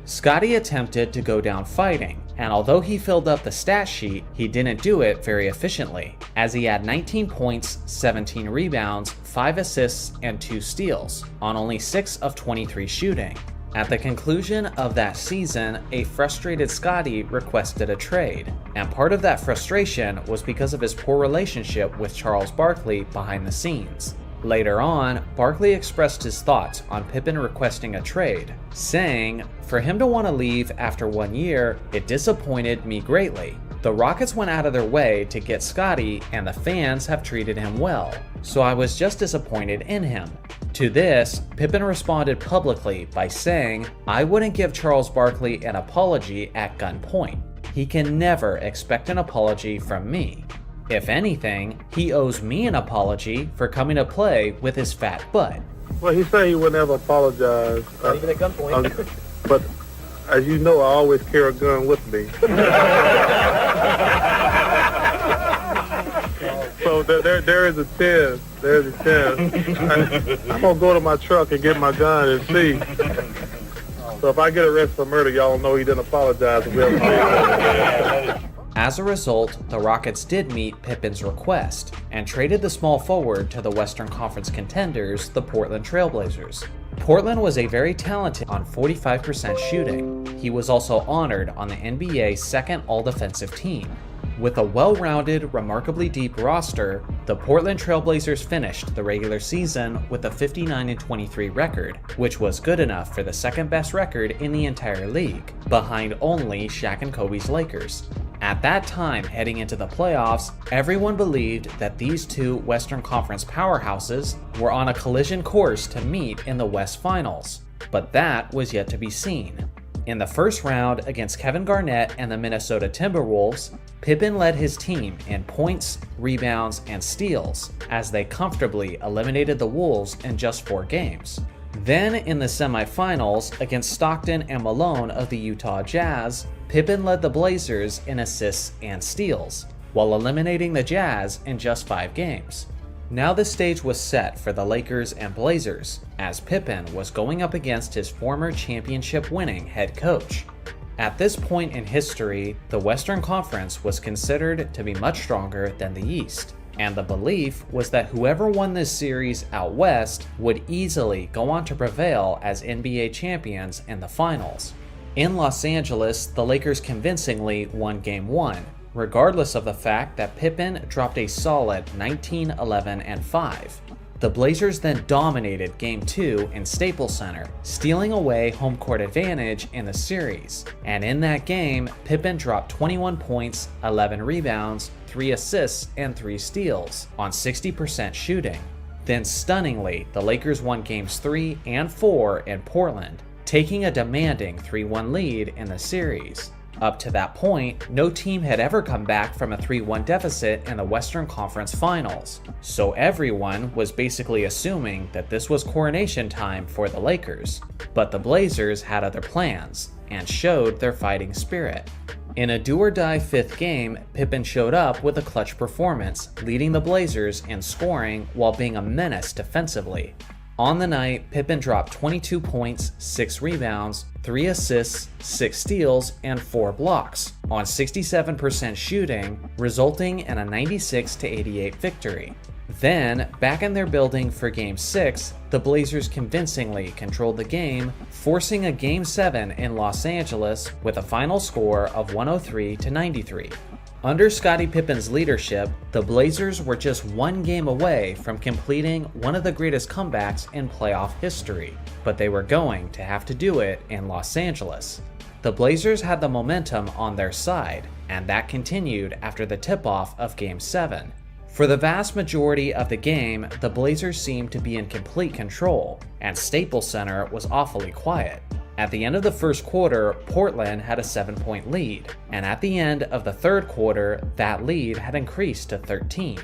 Scottie attempted to go down fighting, and although he filled up the stat sheet, he didn't do it very efficiently, as he had 19 points, 17 rebounds, 5 assists, and 2 steals, on only 6 of 23 shooting. At the conclusion of that season, a frustrated Scottie requested a trade, and part of that frustration was because of his poor relationship with Charles Barkley behind the scenes. Later on, Barkley expressed his thoughts on Pippen requesting a trade, saying, "For him to want to leave after 1 year, it disappointed me greatly. The Rockets went out of their way to get Scottie, and the fans have treated him well, so I was just disappointed in him." To this, Pippen responded publicly by saying, "I wouldn't give Charles Barkley an apology at gunpoint. He can never expect an apology from me. If anything, he owes me an apology for coming to play with his fat butt." Well, he said he would never apologize. Not even at gunpoint. But as you know, I always carry a gun with me. So there is a chance. There's a chance. I'm gonna go to my truck and get my gun and see. So if I get arrested for murder, y'all know he didn't apologize. As a result, the Rockets did meet Pippen's request and traded the small forward to the Western Conference contenders, the Portland Trailblazers. Portland was a very talented on 45% shooting. He was also honored on the NBA's second all-defensive team. With a well-rounded, remarkably deep roster, the Portland Trailblazers finished the regular season with a 59-23 record, which was good enough for the second-best record in the entire league, behind only Shaq and Kobe's Lakers. At that time, heading into the playoffs, everyone believed that these two Western Conference powerhouses were on a collision course to meet in the West Finals, but that was yet to be seen. In the first round against Kevin Garnett and the Minnesota Timberwolves, Pippen led his team in points, rebounds, and steals as they comfortably eliminated the Wolves in just 4 games. Then in the semifinals against Stockton and Malone of the Utah Jazz, Pippen led the Blazers in assists and steals, while eliminating the Jazz in just 5 games. Now the stage was set for the Lakers and Blazers, as Pippen was going up against his former championship-winning head coach. At this point in history, the Western Conference was considered to be much stronger than the East, and the belief was that whoever won this series out west would easily go on to prevail as NBA champions in the finals. In Los Angeles, the Lakers convincingly won Game 1, regardless of the fact that Pippen dropped a solid 19, 11, and 5. The Blazers then dominated Game 2 in Staples Center, stealing away home court advantage in the series. And in that game, Pippen dropped 21 points, 11 rebounds, 3 assists, and 3 steals on 60% shooting. Then stunningly, the Lakers won Games 3 and 4 in Portland, taking a demanding 3-1 lead in the series. Up to that point, no team had ever come back from a 3-1 deficit in the Western Conference Finals, so everyone was basically assuming that this was coronation time for the Lakers. But the Blazers had other plans, and showed their fighting spirit. In a do-or-die 5th game, Pippen showed up with a clutch performance, leading the Blazers in scoring while being a menace defensively. On the night, Pippen dropped 22 points, 6 rebounds, 3 assists, 6 steals, and 4 blocks on 67% shooting, resulting in a 96-88 victory. Then, back in their building for Game 6, the Blazers convincingly controlled the game, forcing a Game 7 in Los Angeles with a final score of 103-93. Under Scottie Pippen's leadership, the Blazers were just 1 game away from completing one of the greatest comebacks in playoff history, but they were going to have to do it in Los Angeles. The Blazers had the momentum on their side, and that continued after the tip-off of Game 7. For the vast majority of the game, the Blazers seemed to be in complete control, and Staples Center was awfully quiet. At the end of the first quarter, Portland had a 7-point lead, and at the end of the third quarter, that lead had increased to 13.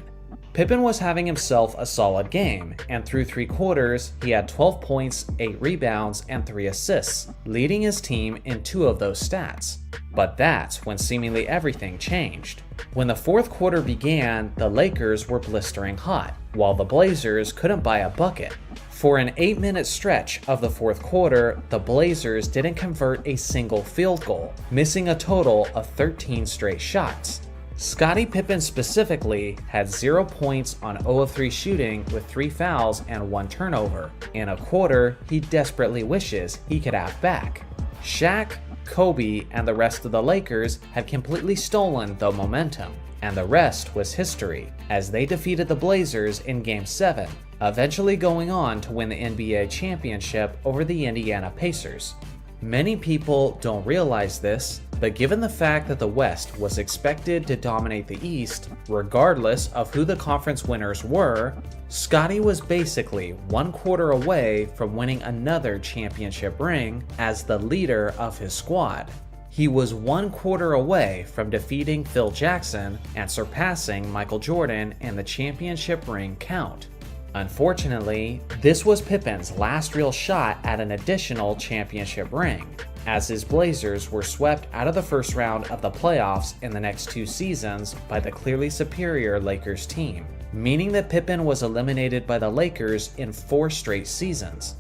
Pippen was having himself a solid game, and through 3 quarters, he had 12 points, 8 rebounds, and 3 assists, leading his team in 2 of those stats. But that's when seemingly everything changed. When the fourth quarter began, the Lakers were blistering hot, while the Blazers couldn't buy a bucket. For an 8-minute stretch of the fourth quarter, the Blazers didn't convert a single field goal, missing a total of 13 straight shots. Scottie Pippen specifically had 0 points on 0 of 3 shooting with 3 fouls and 1 turnover, in a quarter he desperately wishes he could have back. Shaq, Kobe, and the rest of the Lakers had completely stolen the momentum, and the rest was history, as they defeated the Blazers in Game 7, eventually going on to win the NBA championship over the Indiana Pacers. Many people don't realize this, but given the fact that the West was expected to dominate the East, regardless of who the conference winners were, Scottie was basically 1 quarter away from winning another championship ring as the leader of his squad. He was 1 quarter away from defeating Phil Jackson and surpassing Michael Jordan in the championship ring count. Unfortunately, this was Pippen's last real shot at an additional championship ring, as his Blazers were swept out of the first round of the playoffs in the next 2 seasons by the clearly superior Lakers team, meaning that Pippen was eliminated by the Lakers in 4 straight seasons.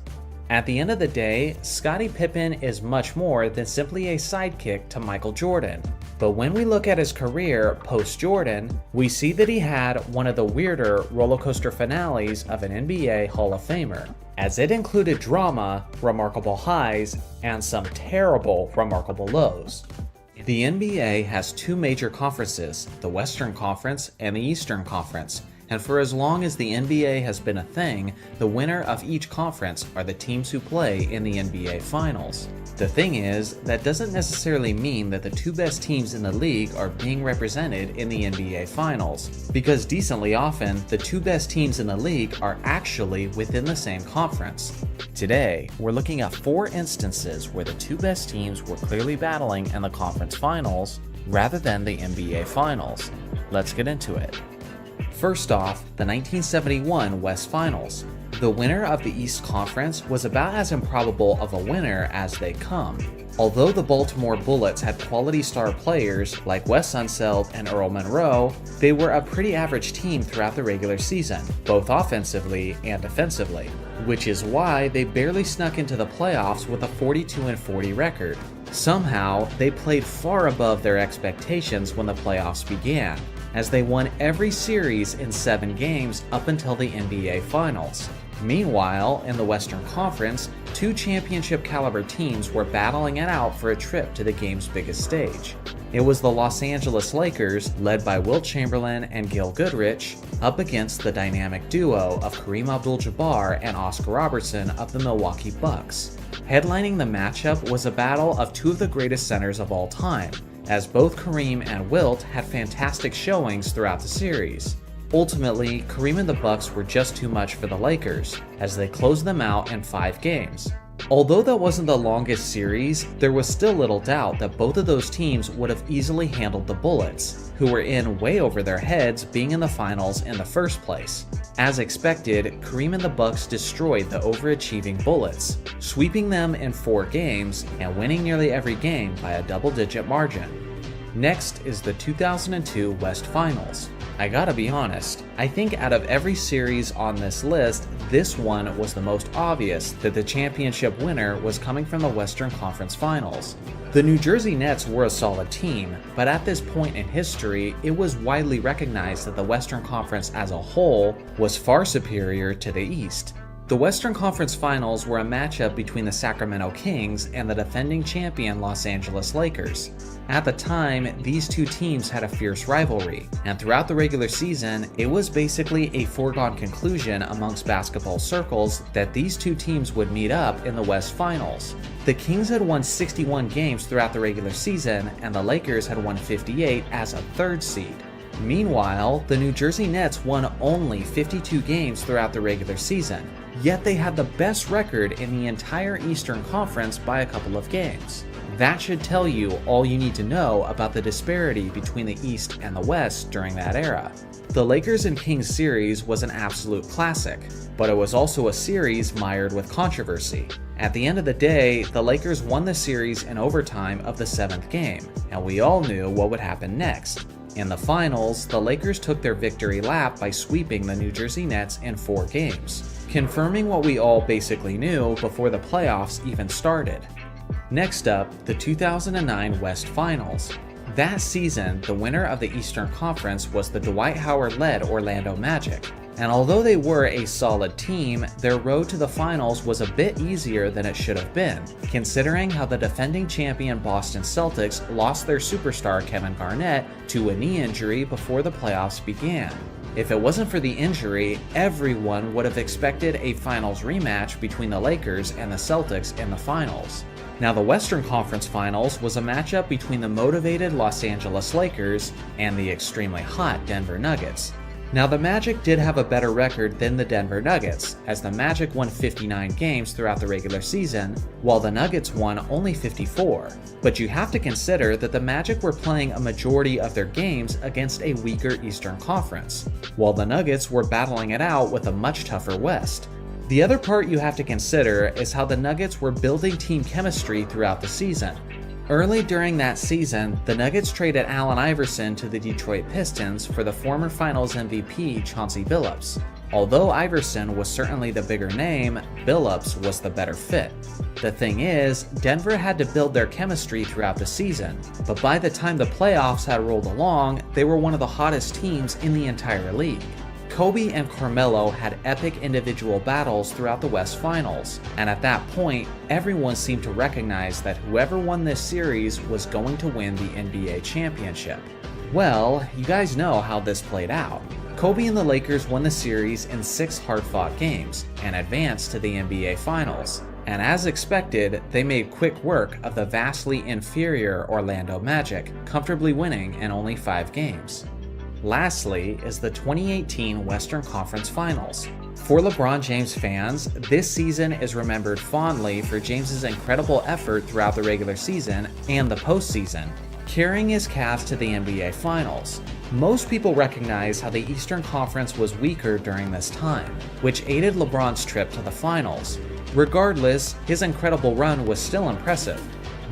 At the end of the day, Scottie Pippen is much more than simply a sidekick to Michael Jordan. But when we look at his career post-Jordan, we see that he had one of the weirder rollercoaster finales of an NBA Hall of Famer, as it included drama, remarkable highs, and some terrible, remarkable lows. The NBA has 2 major conferences, the Western Conference and the Eastern Conference, and for as long as the NBA has been a thing, the winner of each conference are the teams who play in the NBA Finals. The thing is, that doesn't necessarily mean that the 2 best teams in the league are being represented in the NBA Finals, because decently often, the 2 best teams in the league are actually within the same conference. Today, we're looking at 4 instances where the 2 best teams were clearly battling in the conference finals, rather than the NBA Finals. Let's get into it. First off, the 1971 West Finals. The winner of the East Conference was about as improbable of a winner as they come. Although the Baltimore Bullets had quality star players like Wes Unseld and Earl Monroe, they were a pretty average team throughout the regular season, both offensively and defensively, which is why they barely snuck into the playoffs with a 42-40 record. Somehow, they played far above their expectations when the playoffs began, as they won every series in 7 games up until the NBA Finals. Meanwhile, in the Western Conference, 2 championship-caliber teams were battling it out for a trip to the game's biggest stage. It was the Los Angeles Lakers, led by Wilt Chamberlain and Gil Goodrich, up against the dynamic duo of Kareem Abdul-Jabbar and Oscar Robertson of the Milwaukee Bucks. Headlining the matchup was a battle of 2 of the greatest centers of all time, as both Kareem and Wilt had fantastic showings throughout the series. Ultimately, Kareem and the Bucks were just too much for the Lakers, as they closed them out in 5 games. Although that wasn't the longest series, there was still little doubt that both of those teams would have easily handled the Bullets, who were in way over their heads being in the finals in the first place. As expected, Kareem and the Bucks destroyed the overachieving Bullets, sweeping them in 4 games and winning nearly every game by a double-digit margin. Next is the 2002 West Finals. I gotta be honest, I think out of every series on this list, this one was the most obvious that the championship winner was coming from the Western Conference Finals. The New Jersey Nets were a solid team, but at this point in history, it was widely recognized that the Western Conference as a whole was far superior to the East. The Western Conference Finals were a matchup between the Sacramento Kings and the defending champion Los Angeles Lakers. At the time, these two teams had a fierce rivalry, and throughout the regular season, it was basically a foregone conclusion amongst basketball circles that these two teams would meet up in the West Finals. The Kings had won 61 games throughout the regular season, and the Lakers had won 58 as a third seed. Meanwhile, the New Jersey Nets won only 52 games throughout the regular season, yet they had the best record in the entire Eastern Conference by a couple of games. That should tell you all you need to know about the disparity between the East and the West during that era. The Lakers and Kings series was an absolute classic, but it was also a series mired with controversy. At the end of the day, the Lakers won the series in overtime of the 7th game, and we all knew what would happen next. In the finals, the Lakers took their victory lap by sweeping the New Jersey Nets in 4 games, confirming what we all basically knew before the playoffs even started. Next up, the 2009 West Finals. That season, the winner of the Eastern Conference was the Dwight Howard-led Orlando Magic, and although they were a solid team, their road to the finals was a bit easier than it should have been, considering how the defending champion Boston Celtics lost their superstar Kevin Garnett to a knee injury before the playoffs began. If it wasn't for the injury, everyone would have expected a finals rematch between the Lakers and the Celtics in the finals. Now, the Western Conference Finals was a matchup between the motivated Los Angeles Lakers and the extremely hot Denver Nuggets. Now, the Magic did have a better record than the Denver Nuggets, as the Magic won 59 games throughout the regular season, while the Nuggets won only 54. But you have to consider that the Magic were playing a majority of their games against a weaker Eastern Conference, while the Nuggets were battling it out with a much tougher West. The other part you have to consider is how the Nuggets were building team chemistry throughout the season. Early during that season, the Nuggets traded Allen Iverson to the Detroit Pistons for the former Finals MVP Chauncey Billups. Although Iverson was certainly the bigger name, Billups was the better fit. The thing is, Denver had to build their chemistry throughout the season, but by the time the playoffs had rolled along, they were one of the hottest teams in the entire league. Kobe and Carmelo had epic individual battles throughout the West Finals, and at that point, everyone seemed to recognize that whoever won this series was going to win the NBA championship. Well, you guys know how this played out. Kobe and the Lakers won the series in 6 hard-fought games and advanced to the NBA Finals. And as expected, they made quick work of the vastly inferior Orlando Magic, comfortably winning in only 5 games. Lastly is the 2018 Western Conference Finals. For LeBron James fans, this season is remembered fondly for James's incredible effort throughout the regular season and the postseason, carrying his Cavs to the NBA Finals. Most people recognize how the Eastern Conference was weaker during this time, which aided LeBron's trip to the finals. Regardless, his incredible run was still impressive.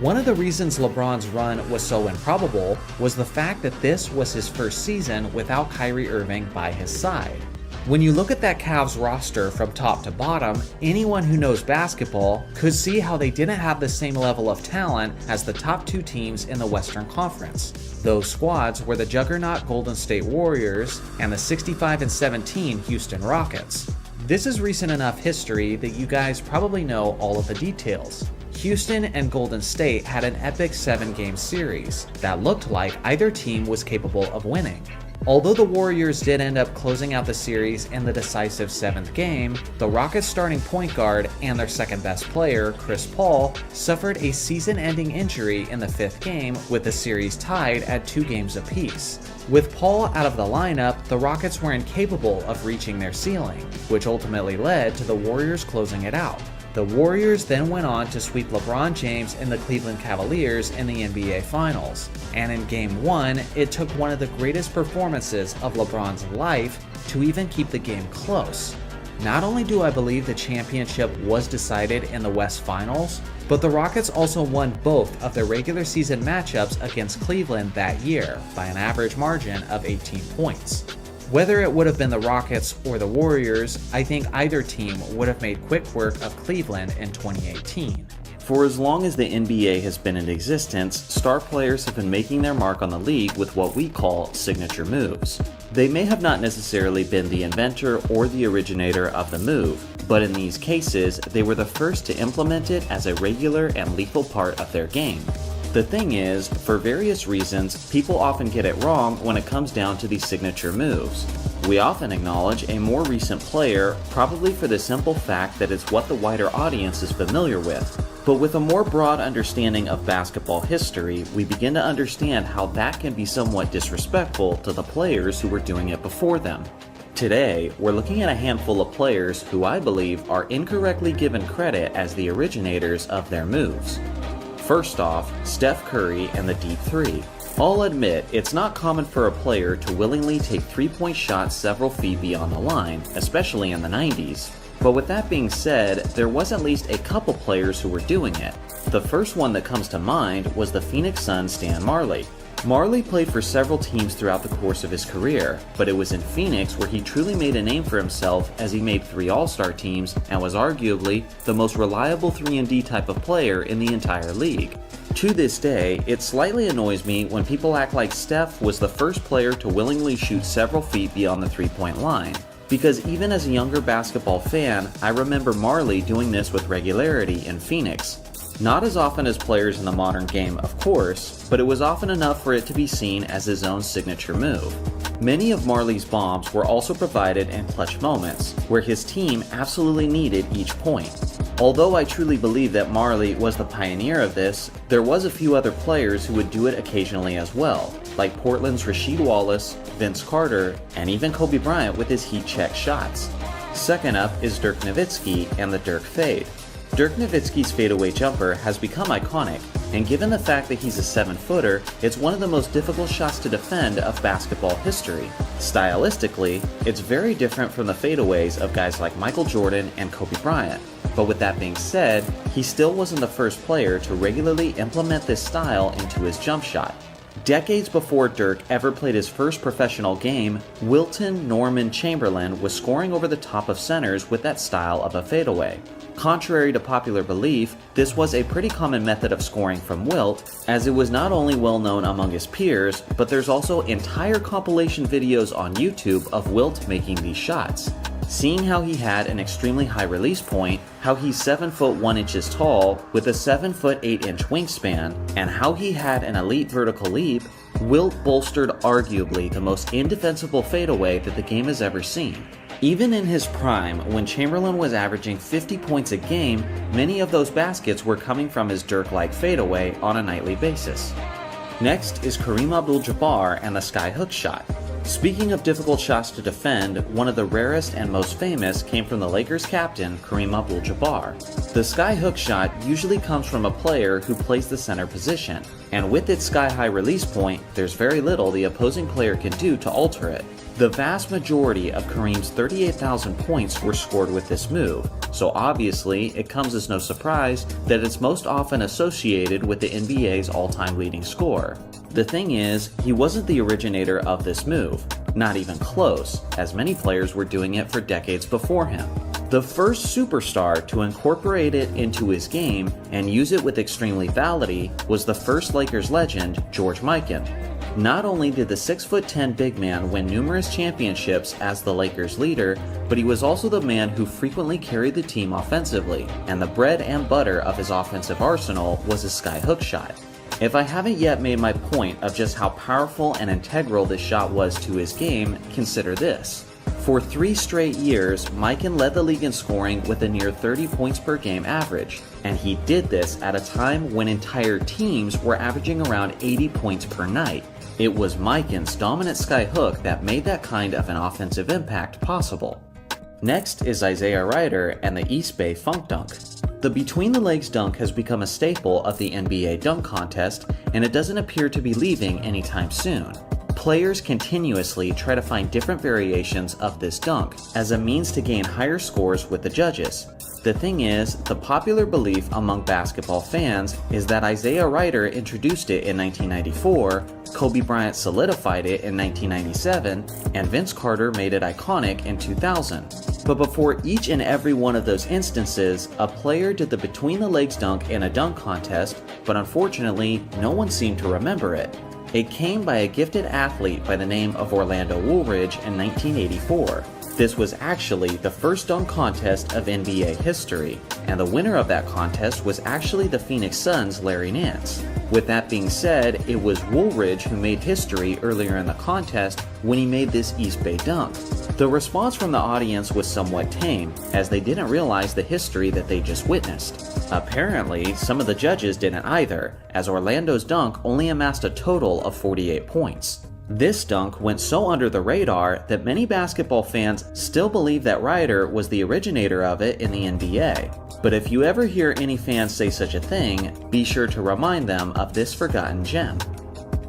One of the reasons LeBron's run was so improbable was the fact that this was his first season without Kyrie Irving by his side. When you look at that Cavs roster from top to bottom, anyone who knows basketball could see how they didn't have the same level of talent as the top 2 teams in the Western Conference. Those squads were the juggernaut Golden State Warriors and the 65-17 Houston Rockets. This is recent enough history that you guys probably know all of the details. Houston and Golden State had an epic 7-game series that looked like either team was capable of winning. Although the Warriors did end up closing out the series in the decisive 7th game, the Rockets' starting point guard and their second best player, Chris Paul, suffered a season-ending injury in the 5th game with the series tied at 2 games apiece. With Paul out of the lineup, the Rockets were incapable of reaching their ceiling, which ultimately led to the Warriors closing it out. The Warriors then went on to sweep LeBron James and the Cleveland Cavaliers in the NBA Finals, and in Game 1, it took one of the greatest performances of LeBron's life to even keep the game close. Not only do I believe the championship was decided in the West Finals, but the Rockets also won both of their regular season matchups against Cleveland that year by an average margin of 18 points. Whether it would have been the Rockets or the Warriors, I think either team would have made quick work of Cleveland in 2018. For as long as the NBA has been in existence, star players have been making their mark on the league with what we call signature moves. They may have not necessarily been the inventor or the originator of the move, but in these cases, they were the first to implement it as a regular and lethal part of their game. The thing is, for various reasons, people often get it wrong when it comes down to these signature moves. We often acknowledge a more recent player, probably for the simple fact that it's what the wider audience is familiar with. But with a more broad understanding of basketball history, we begin to understand how that can be somewhat disrespectful to the players who were doing it before them. Today, we're looking at a handful of players who I believe are incorrectly given credit as the originators of their moves. First off, Steph Curry and the deep three. I'll admit, it's not common for a player to willingly take three-point shots several feet beyond the line, especially in the 90s. But with that being said, there was at least a couple players who were doing it. The first one that comes to mind was the Phoenix Suns' Stan Marley. Marley played for several teams throughout the course of his career, but it was in Phoenix where he truly made a name for himself, as he made 3 All-Star teams and was arguably the most reliable 3-and-D type of player in the entire league. To this day, it slightly annoys me when people act like Steph was the first player to willingly shoot several feet beyond the 3-point line, because even as a younger basketball fan, I remember Marley doing this with regularity in Phoenix. Not as often as players in the modern game, of course, but it was often enough for it to be seen as his own signature move. Many of Marley's bombs were also provided in clutch moments, where his team absolutely needed each point. Although I truly believe that Marley was the pioneer of this, there was a few other players who would do it occasionally as well, like Portland's Rasheed Wallace, Vince Carter, and even Kobe Bryant with his heat check shots. Second up is Dirk Nowitzki and the Dirk Fade. Dirk Nowitzki's fadeaway jumper has become iconic, and given the fact that he's a 7-footer, it's one of the most difficult shots to defend of basketball history. Stylistically, it's very different from the fadeaways of guys like Michael Jordan and Kobe Bryant. But with that being said, he still wasn't the first player to regularly implement this style into his jump shot. Decades before Dirk ever played his first professional game, Wilton Norman Chamberlain was scoring over the top of centers with that style of a fadeaway. Contrary to popular belief, this was a pretty common method of scoring from Wilt, as it was not only well known among his peers, but there's also entire compilation videos on YouTube of Wilt making these shots. Seeing how he had an extremely high release point, how he's 7 foot 1 inches tall with a 7 foot 8 inch wingspan, and how he had an elite vertical leap, Wilt bolstered arguably the most indefensible fadeaway that the game has ever seen. Even in his prime, when Chamberlain was averaging 50 points a game, many of those baskets were coming from his Dirk-like fadeaway on a nightly basis. Next is Kareem Abdul-Jabbar and the skyhook shot. Speaking of difficult shots to defend, one of the rarest and most famous came from the Lakers captain, Kareem Abdul-Jabbar. The skyhook shot usually comes from a player who plays the center position, and with its sky-high release point, there's very little the opposing player can do to alter it. The vast majority of Kareem's 38,000 points were scored with this move, so obviously it comes as no surprise that it's most often associated with the NBA's all-time leading scorer. The thing is, he wasn't the originator of this move, not even close, as many players were doing it for decades before him. The first superstar to incorporate it into his game and use it with extreme lethality was the first Lakers legend, George Mikan. Not only did the 6'10" big man win numerous championships as the Lakers' leader, but he was also the man who frequently carried the team offensively, and the bread and butter of his offensive arsenal was his skyhook shot. If I haven't yet made my point of just how powerful and integral this shot was to his game, consider this. For 3 straight years, Mikan led the league in scoring with a near 30 points per game average, and he did this at a time when entire teams were averaging around 80 points per night. It was Mikan's dominant skyhook that made that kind of an offensive impact possible. Next is Isaiah Ryder and the East Bay Funk Dunk. The between-the-legs dunk has become a staple of the NBA dunk contest, and it doesn't appear to be leaving anytime soon. Players continuously try to find different variations of this dunk as a means to gain higher scores with the judges. The thing is, the popular belief among basketball fans is that Isaiah Ryder introduced it in 1994, Kobe Bryant solidified it in 1997, and Vince Carter made it iconic in 2000. But before each and every one of those instances, a player did the between-the-legs dunk in a dunk contest, but unfortunately, no one seemed to remember it. It came by a gifted athlete by the name of Orlando Woolridge in 1984. This was actually the first dunk contest of NBA history, and the winner of that contest was actually the Phoenix Suns' Larry Nance. With that being said, it was Woolridge who made history earlier in the contest when he made this East Bay dunk. The response from the audience was somewhat tame, as they didn't realize the history that they just witnessed. Apparently, some of the judges didn't either, as Orlando's dunk only amassed a total of 48 points. This dunk went so under the radar that many basketball fans still believe that Ryder was the originator of it in the NBA. But if you ever hear any fans say such a thing, be sure to remind them of this forgotten gem.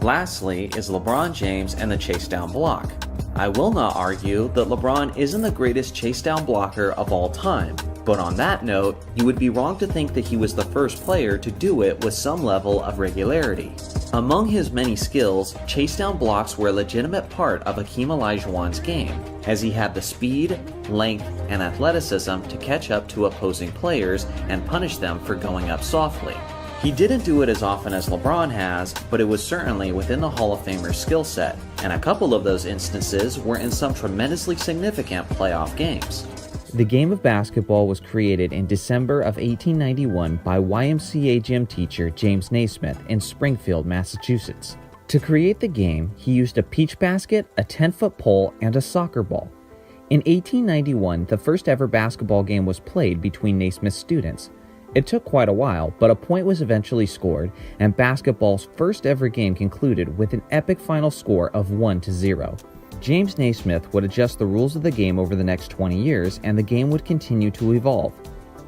Lastly is LeBron James and the chase down block. I will not argue that LeBron isn't the greatest chase down blocker of all time, but on that note, you would be wrong to think that he was the first player to do it with some level of regularity. Among his many skills, chase down blocks were a legitimate part of Hakeem Olajuwon's game, as he had the speed, length, and athleticism to catch up to opposing players and punish them for going up softly. He didn't do it as often as LeBron has, but it was certainly within the Hall of Famer's skill set, and a couple of those instances were in some tremendously significant playoff games. The game of basketball was created in December of 1891 by YMCA gym teacher James Naismith in Springfield, Massachusetts. To create the game, he used a peach basket, a 10-foot pole, and a soccer ball. In 1891, the first ever basketball game was played between Naismith's students. It took quite a while, but a point was eventually scored, and basketball's first ever game concluded with an epic final score of 1-0. James Naismith would adjust the rules of the game over the next 20 years, and the game would continue to evolve.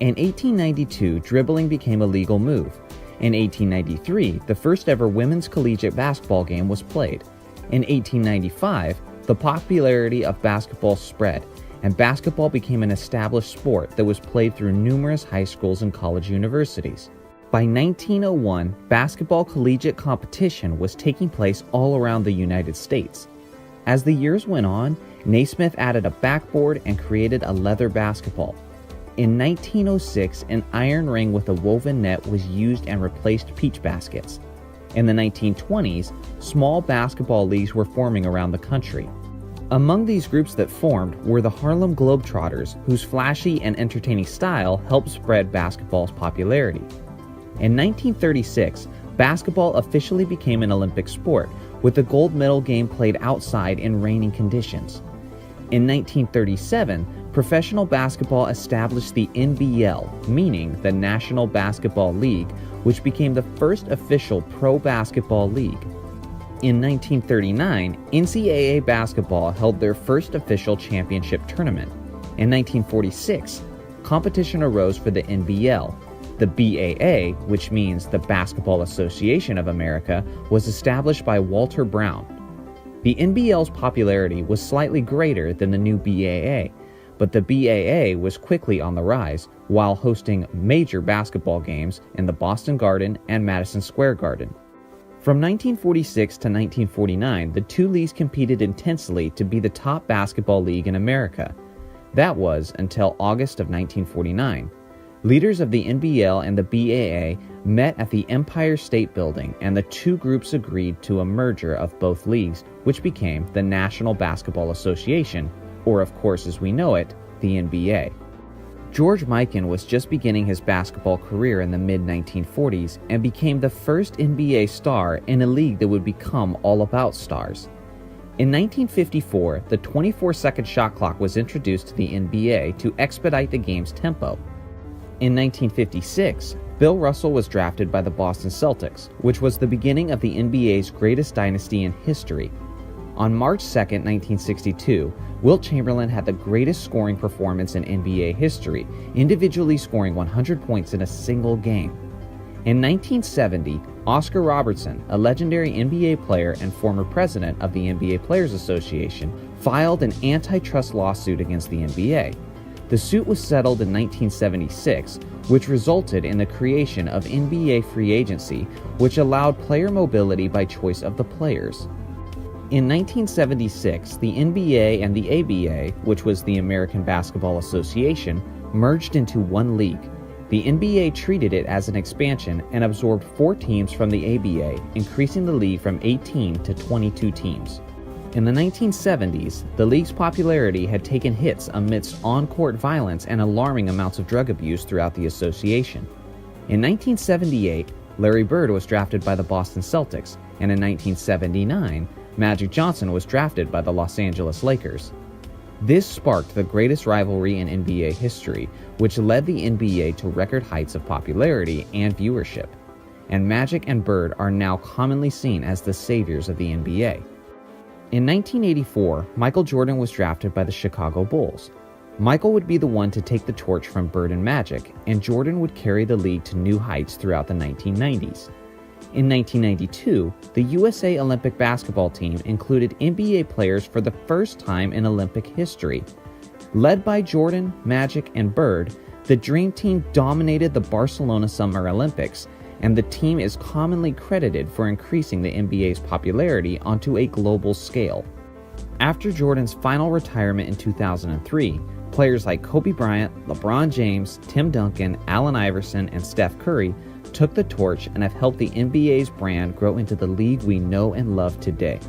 In 1892, dribbling became a legal move. In 1893, the first ever women's collegiate basketball game was played. In 1895, the popularity of basketball spread, and basketball became an established sport that was played through numerous high schools and college universities. By 1901, basketball collegiate competition was taking place all around the United States. As the years went on, Naismith added a backboard and created a leather basketball. In 1906, an iron ring with a woven net was used and replaced peach baskets. In the 1920s, small basketball leagues were forming around the country. Among these groups that formed were the Harlem Globetrotters, whose flashy and entertaining style helped spread basketball's popularity. In 1936, basketball officially became an Olympic sport, with the gold medal game played outside in raining conditions. In 1937, professional basketball established the NBL, meaning the National Basketball League, which became the first official pro basketball league. In 1939, NCAA basketball held their first official championship tournament. In 1946, competition arose for the NBL. The BAA, which means the Basketball Association of America, was established by Walter Brown. The NBL's popularity was slightly greater than the new BAA, but the BAA was quickly on the rise while hosting major basketball games in the Boston Garden and Madison Square Garden. From 1946 to 1949, the two leagues competed intensely to be the top basketball league in America. That was until August of 1949. Leaders of the NBL and the BAA met at the Empire State Building, and the two groups agreed to a merger of both leagues, which became the National Basketball Association, or of course as we know it, the NBA. George Mikan was just beginning his basketball career in the mid-1940s and became the first NBA star in a league that would become all about stars. In 1954, the 24-second shot clock was introduced to the NBA to expedite the game's tempo. In 1956, Bill Russell was drafted by the Boston Celtics, which was the beginning of the NBA's greatest dynasty in history. On March 2, 1962, Wilt Chamberlain had the greatest scoring performance in NBA history, individually scoring 100 points in a single game. In 1970, Oscar Robertson, a legendary NBA player and former president of the NBA Players Association, filed an antitrust lawsuit against the NBA. The suit was settled in 1976, which resulted in the creation of NBA free agency, which allowed player mobility by choice of the players. In 1976, the NBA and the ABA, which was the American Basketball Association, merged into one league. The NBA treated it as an expansion and absorbed 4 teams from the ABA, increasing the league from 18 to 22 teams. In the 1970s, the league's popularity had taken hits amidst on-court violence and alarming amounts of drug abuse throughout the association. In 1978, Larry Bird was drafted by the Boston Celtics, and in 1979, Magic Johnson was drafted by the Los Angeles Lakers. This sparked the greatest rivalry in NBA history, which led the NBA to record heights of popularity and viewership. And Magic and Bird are now commonly seen as the saviors of the NBA. In 1984, Michael Jordan was drafted by the Chicago Bulls. Michael would be the one to take the torch from Bird and Magic, and Jordan would carry the league to new heights throughout the 1990s. In 1992, the USA Olympic basketball team included NBA players for the first time in Olympic history. Led by Jordan, Magic, and Bird, the Dream Team dominated the Barcelona Summer Olympics, and the team is commonly credited for increasing the NBA's popularity onto a global scale. After Jordan's final retirement in 2003, players like Kobe Bryant, LeBron James, Tim Duncan, Allen Iverson, and Steph Curry took the torch and have helped the NBA's brand grow into the league we know and love today.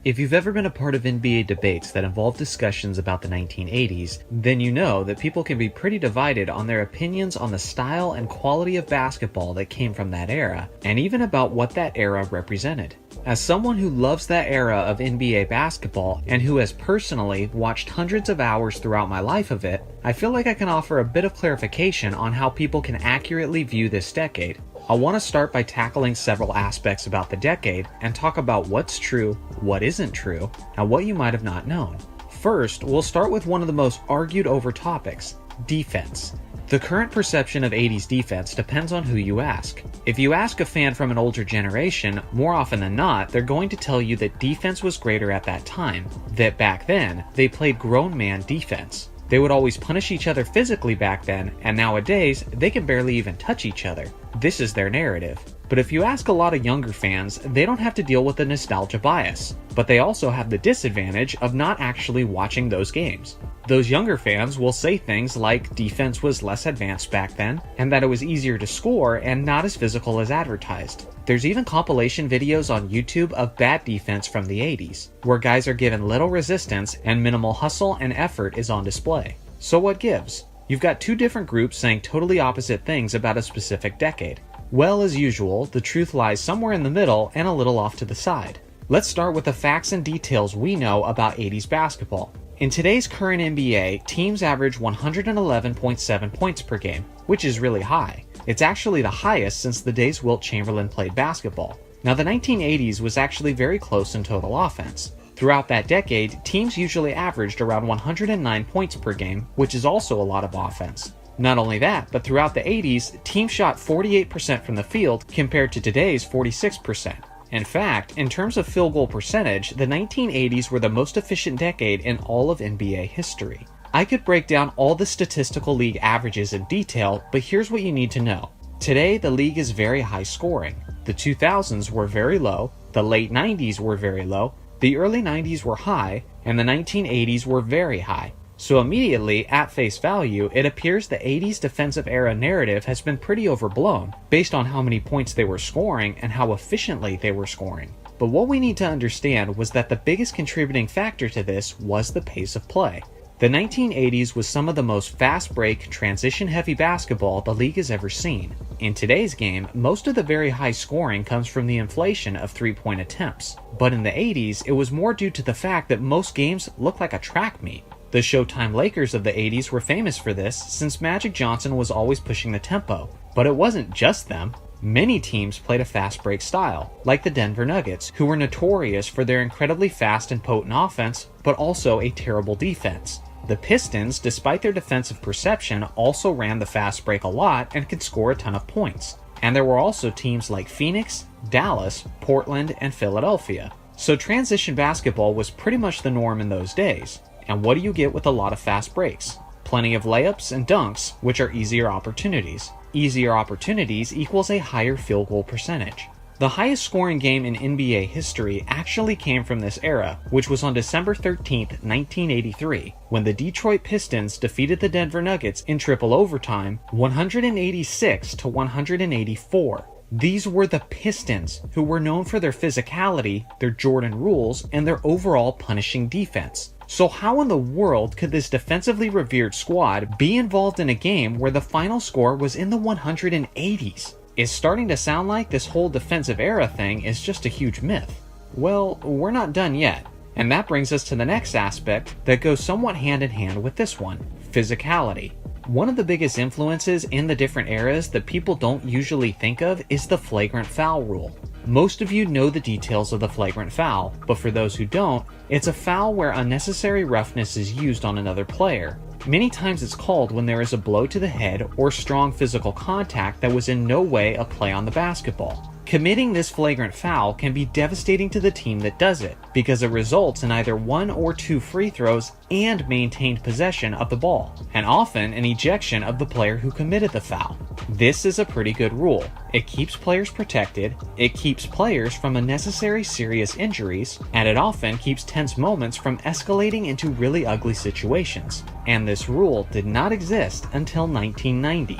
If you've ever been a part of NBA debates that involve discussions about the 1980s, then you know that people can be pretty divided on their opinions on the style and quality of basketball that came from that era, and even about what that era represented. As someone who loves that era of NBA basketball, and who has personally watched hundreds of hours throughout my life of it, I feel like I can offer a bit of clarification on how people can accurately view this decade. I want to start by tackling several aspects about the decade and talk about what's true, what isn't true, and what you might have not known. First, we'll start with one of the most argued over topics, defense. The current perception of 80s defense depends on who you ask. If you ask a fan from an older generation, more often than not, they're going to tell you that defense was greater at that time, that back then, they played grown man defense. They would always punish each other physically back then, and nowadays, they can barely even touch each other. This is their narrative. But if you ask a lot of younger fans, they don't have to deal with the nostalgia bias, but they also have the disadvantage of not actually watching those games. Those younger fans will say things like defense was less advanced back then, and that it was easier to score and not as physical as advertised. There's even compilation videos on YouTube of bad defense from the 80s, where guys are given little resistance and minimal hustle and effort is on display. So what gives? You've got two different groups saying totally opposite things about a specific decade. Well, as usual, the truth lies somewhere in the middle and a little off to the side. Let's start with the facts and details we know about 80s basketball. In today's current NBA, teams average 111.7 points per game, which is really high. It's actually the highest since the days Wilt Chamberlain played basketball. Now, the 1980s was actually very close in total offense. Throughout that decade, teams usually averaged around 109 points per game, which is also a lot of offense. Not only that, but throughout the 80s, teams shot 48% from the field compared to today's 46%. In fact, in terms of field goal percentage, the 1980s were the most efficient decade in all of NBA history. I could break down all the statistical league averages in detail, but here's what you need to know. Today, the league is very high scoring. The 2000s were very low, the late 90s were very low, the early 90s were high, and the 1980s were very high. So immediately, at face value, it appears the 80s defensive era narrative has been pretty overblown, based on how many points they were scoring and how efficiently they were scoring. But what we need to understand was that the biggest contributing factor to this was the pace of play. The 1980s was some of the most fast-break, transition-heavy basketball the league has ever seen. In today's game, most of the very high scoring comes from the inflation of three-point attempts. But in the 80s, it was more due to the fact that most games looked like a track meet. The Showtime Lakers of the 80s were famous for this since Magic Johnson was always pushing the tempo. But it wasn't just them. Many teams played a fast break style, like the Denver Nuggets, who were notorious for their incredibly fast and potent offense, but also a terrible defense. The Pistons, despite their defensive perception, also ran the fast break a lot and could score a ton of points. And there were also teams like Phoenix, Dallas, Portland, and Philadelphia. So transition basketball was pretty much the norm in those days. And what do you get with a lot of fast breaks? Plenty of layups and dunks, which are easier opportunities. Easier opportunities equals a higher field goal percentage. The highest scoring game in NBA history actually came from this era, which was on December 13, 1983, when the Detroit Pistons defeated the Denver Nuggets in triple overtime, 186 to 184. These were the Pistons, who were known for their physicality, their Jordan rules, and their overall punishing defense. So how in the world could this defensively revered squad be involved in a game where the final score was in the 180s? It's starting to sound like this whole defensive era thing is just a huge myth. Well, we're not done yet, and that brings us to the next aspect that goes somewhat hand in hand with this one, physicality. One of the biggest influences in the different eras that people don't usually think of is the flagrant foul rule. Most of you know the details of the flagrant foul, but for those who don't, it's a foul where unnecessary roughness is used on another player. Many times it's called when there is a blow to the head or strong physical contact that was in no way a play on the basketball. Committing this flagrant foul can be devastating to the team that does it, because it results in either 1 or 2 free throws and maintained possession of the ball, and often an ejection of the player who committed the foul. This is a pretty good rule. It keeps players protected, it keeps players from unnecessary serious injuries, and it often keeps tense moments from escalating into really ugly situations. And this rule did not exist until 1990.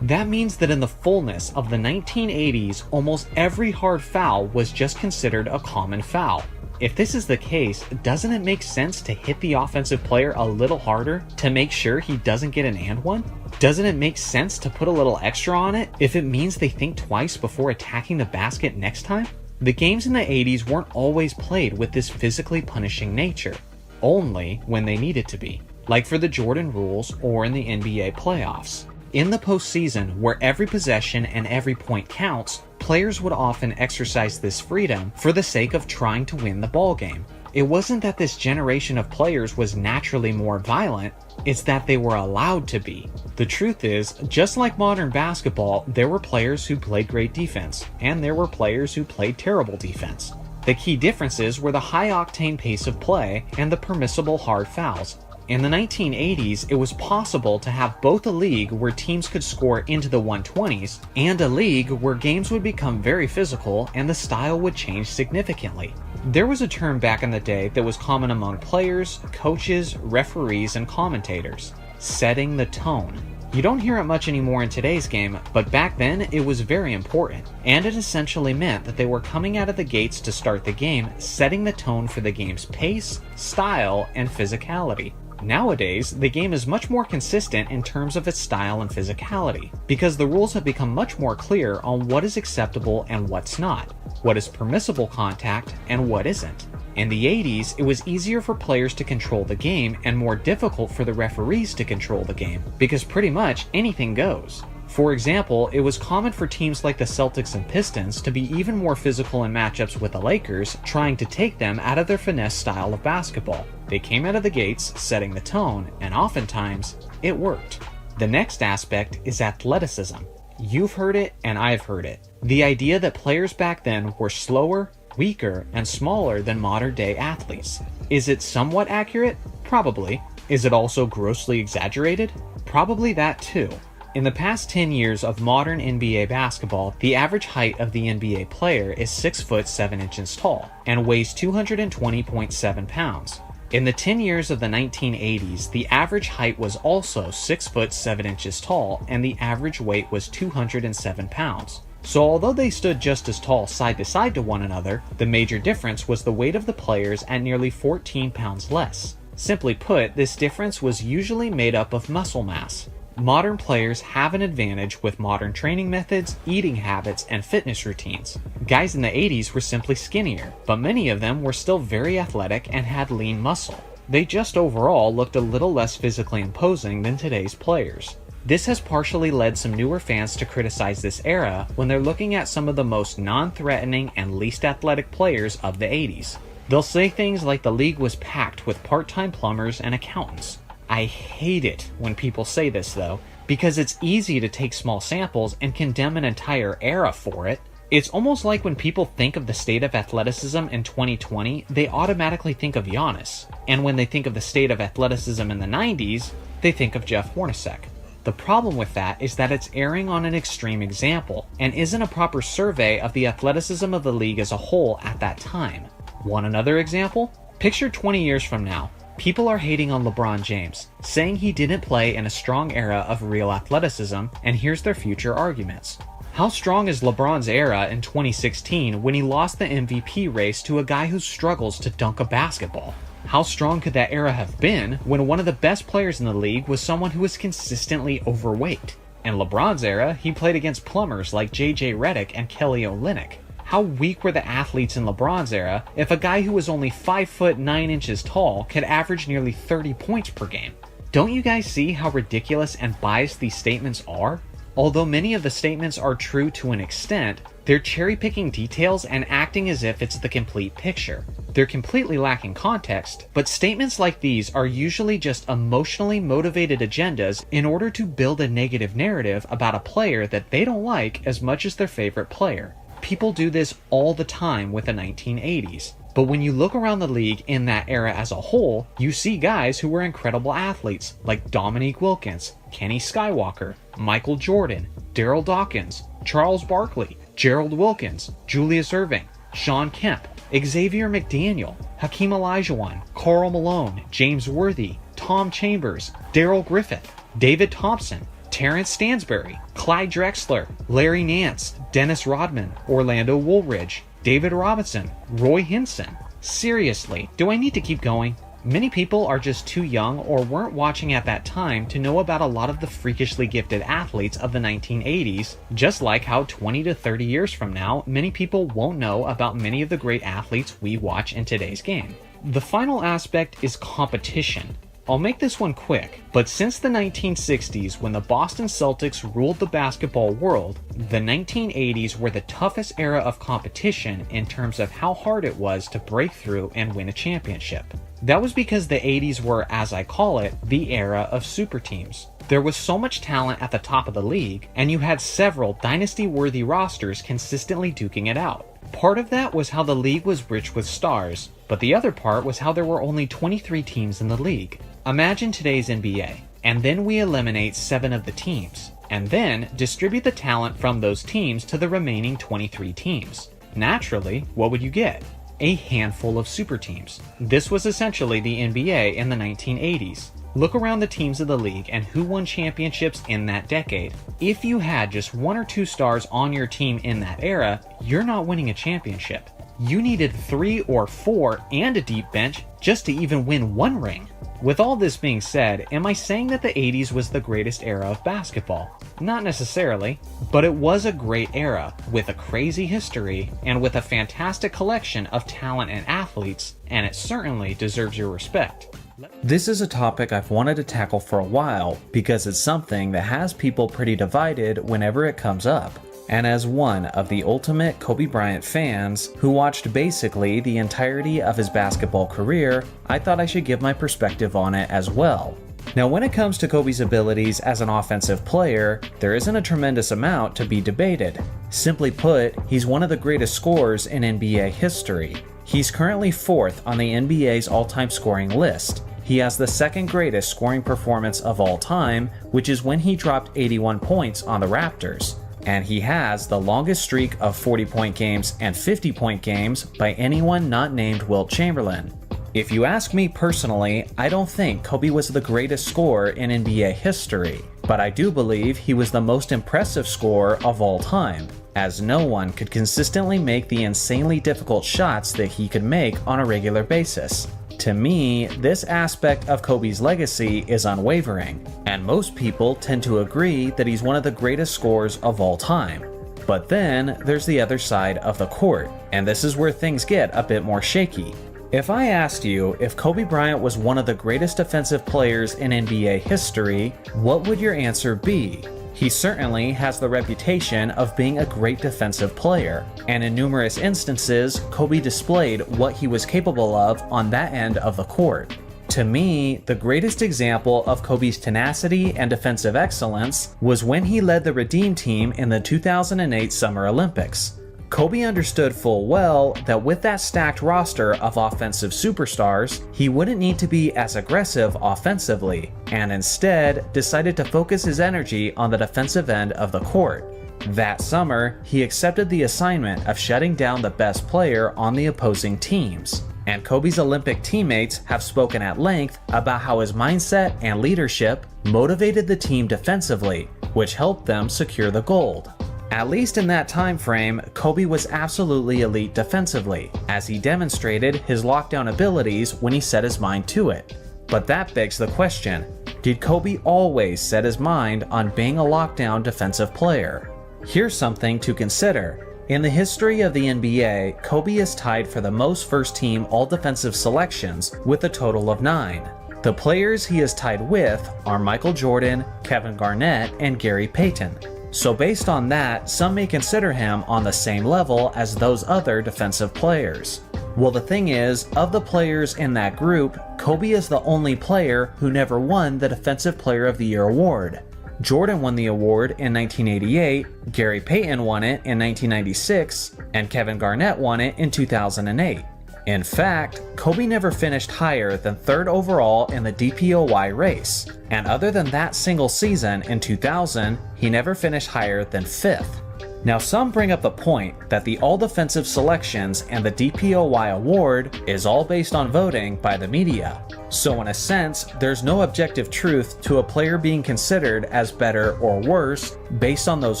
That means that in the fullness of the 1980s, almost every hard foul was just considered a common foul. If this is the case, doesn't it make sense to hit the offensive player a little harder to make sure he doesn't get an and one? Doesn't it make sense to put a little extra on it if it means they think twice before attacking the basket next time? The games in the 80s weren't always played with this physically punishing nature, only when they needed to be, like for the Jordan rules or in the NBA playoffs. In the postseason, where every possession and every point counts, players would often exercise this freedom for the sake of trying to win the ball game. It wasn't that this generation of players was naturally more violent, it's that they were allowed to be. The truth is, just like modern basketball, there were players who played great defense, and there were players who played terrible defense. The key differences were the high-octane pace of play and the permissible hard fouls. In the 1980s, it was possible to have both a league where teams could score into the 120s and a league where games would become very physical and the style would change significantly. There was a term back in the day that was common among players, coaches, referees, and commentators: setting the tone. You don't hear it much anymore in today's game, but back then it was very important, and it essentially meant that they were coming out of the gates to start the game, setting the tone for the game's pace, style, and physicality. Nowadays, the game is much more consistent in terms of its style and physicality, because the rules have become much more clear on what is acceptable and what's not, what is permissible contact and what isn't. In the 80s, it was easier for players to control the game and more difficult for the referees to control the game, because pretty much anything goes. For example, it was common for teams like the Celtics and Pistons to be even more physical in matchups with the Lakers, trying to take them out of their finesse style of basketball. They came out of the gates setting the tone, and oftentimes, it worked. The next aspect is athleticism. You've heard it, and I've heard it. The idea that players back then were slower, weaker, and smaller than modern-day athletes. Is it somewhat accurate? Probably. Is it also grossly exaggerated? Probably that too. In the past 10 years of modern NBA basketball, the average height of the NBA player is 6 foot 7 inches tall and weighs 220.7 pounds. In the 10 years of the 1980s, the average height was also 6 foot 7 inches tall and the average weight was 207 pounds. So although they stood just as tall side to side to one another, the major difference was the weight of the players at nearly 14 pounds less. Simply put, this difference was usually made up of muscle mass. Modern players have an advantage with modern training methods, eating habits, and fitness routines. Guys in the 80s were simply skinnier, but many of them were still very athletic and had lean muscle. They just overall looked a little less physically imposing than today's players. This has partially led some newer fans to criticize this era when they're looking at some of the most non-threatening and least athletic players of the 80s. They'll say things like the league was packed with part-time plumbers and accountants. I hate it when people say this though, because it's easy to take small samples and condemn an entire era for it. It's almost like when people think of the state of athleticism in 2020, they automatically think of Giannis. And when they think of the state of athleticism in the 90s, they think of Jeff Hornacek. The problem with that is that it's erring on an extreme example and isn't a proper survey of the athleticism of the league as a whole at that time. Want another example? Picture 20 years from now. People are hating on LeBron James, saying he didn't play in a strong era of real athleticism, and here's their future arguments. How strong is LeBron's era in 2016 when he lost the MVP race to a guy who struggles to dunk a basketball? How strong could that era have been when one of the best players in the league was someone who was consistently overweight? In LeBron's era, he played against plumbers like JJ Redick and Kelly Olynyk. How weak were the athletes in LeBron's era if a guy who was only 5 foot 9 inches tall could average nearly 30 points per game? Don't you guys see how ridiculous and biased these statements are? Although many of the statements are true to an extent, they're cherry-picking details and acting as if it's the complete picture. They're completely lacking context, but statements like these are usually just emotionally motivated agendas in order to build a negative narrative about a player that they don't like as much as their favorite player. People do this all the time with the 1980s. But when you look around the league in that era as a whole, you see guys who were incredible athletes like Dominique Wilkins, Kenny Skywalker, Michael Jordan, Daryl Dawkins, Charles Barkley, Gerald Wilkins, Julius Erving, Shawn Kemp, Xavier McDaniel, Hakeem Olajuwon, Karl Malone, James Worthy, Tom Chambers, Darrell Griffith, David Thompson, Terrence Stansbury, Clyde Drexler, Larry Nance, Dennis Rodman, Orlando Woolridge, David Robinson, Roy Hinson. Seriously, do I need to keep going? Many people are just too young or weren't watching at that time to know about a lot of the freakishly gifted athletes of the 1980s, just like how 20 to 30 years from now, many people won't know about many of the great athletes we watch in today's game. The final aspect is competition. I'll make this one quick, but since the 1960s when the Boston Celtics ruled the basketball world, the 1980s were the toughest era of competition in terms of how hard it was to break through and win a championship. That was because the 80s were, as I call it, the era of super teams. There was so much talent at the top of the league, and you had several dynasty-worthy rosters consistently duking it out. Part of that was how the league was rich with stars, but the other part was how there were only 23 teams in the league. Imagine today's NBA, and then we eliminate 7 of the teams, and then distribute the talent from those teams to the remaining 23 teams. Naturally, what would you get? A handful of super teams. This was essentially the NBA in the 1980s. Look around the teams of the league and who won championships in that decade. If you had just 1 or 2 stars on your team in that era, you're not winning a championship. You needed 3 or 4 and a deep bench just to even win 1 ring. With all this being said, am I saying that the 80s was the greatest era of basketball? Not necessarily, but it was a great era, with a crazy history, and with a fantastic collection of talent and athletes, and it certainly deserves your respect. This is a topic I've wanted to tackle for a while because it's something that has people pretty divided whenever it comes up. And as one of the ultimate Kobe Bryant fans who watched basically the entirety of his basketball career, I thought I should give my perspective on it as well. Now, when it comes to Kobe's abilities as an offensive player, there isn't a tremendous amount to be debated. Simply put, he's one of the greatest scorers in NBA history. He's currently 4th on the NBA's all-time scoring list. He has the 2nd greatest scoring performance of all time, which is when he dropped 81 points on the Raptors. And he has the longest streak of 40-point games and 50-point games by anyone not named Wilt Chamberlain. If you ask me personally, I don't think Kobe was the greatest scorer in NBA history, but I do believe he was the most impressive scorer of all time, as no one could consistently make the insanely difficult shots that he could make on a regular basis. To me, this aspect of Kobe's legacy is unwavering, and most people tend to agree that he's one of the greatest scorers of all time. But then, there's the other side of the court, and this is where things get a bit more shaky. If I asked you if Kobe Bryant was one of the greatest defensive players in NBA history, what would your answer be? He certainly has the reputation of being a great defensive player, and in numerous instances, Kobe displayed what he was capable of on that end of the court. To me, the greatest example of Kobe's tenacity and defensive excellence was when he led the Redeem team in the 2008 Summer Olympics. Kobe understood full well that with that stacked roster of offensive superstars, he wouldn't need to be as aggressive offensively, and instead decided to focus his energy on the defensive end of the court. That summer, he accepted the assignment of shutting down the best player on the opposing teams. And Kobe's Olympic teammates have spoken at length about how his mindset and leadership motivated the team defensively, which helped them secure the gold. At least in that time frame, Kobe was absolutely elite defensively, as he demonstrated his lockdown abilities when he set his mind to it. But that begs the question, did Kobe always set his mind on being a lockdown defensive player? Here's something to consider. In the history of the NBA, Kobe is tied for the most first-team all-defensive selections with a total of 9. The players he is tied with are Michael Jordan, Kevin Garnett, and Gary Payton. So based on that, some may consider him on the same level as those other defensive players. Well, the thing is, of the players in that group, Kobe is the only player who never won the Defensive Player of the Year award. Jordan won the award in 1988, Gary Payton won it in 1996, and Kevin Garnett won it in 2008. In fact, Kobe never finished higher than 3rd overall in the DPOY race, and other than that single season in 2000, he never finished higher than 5th. Now some bring up the point that the all-defensive selections and the DPOY award is all based on voting by the media. So in a sense, there's no objective truth to a player being considered as better or worse based on those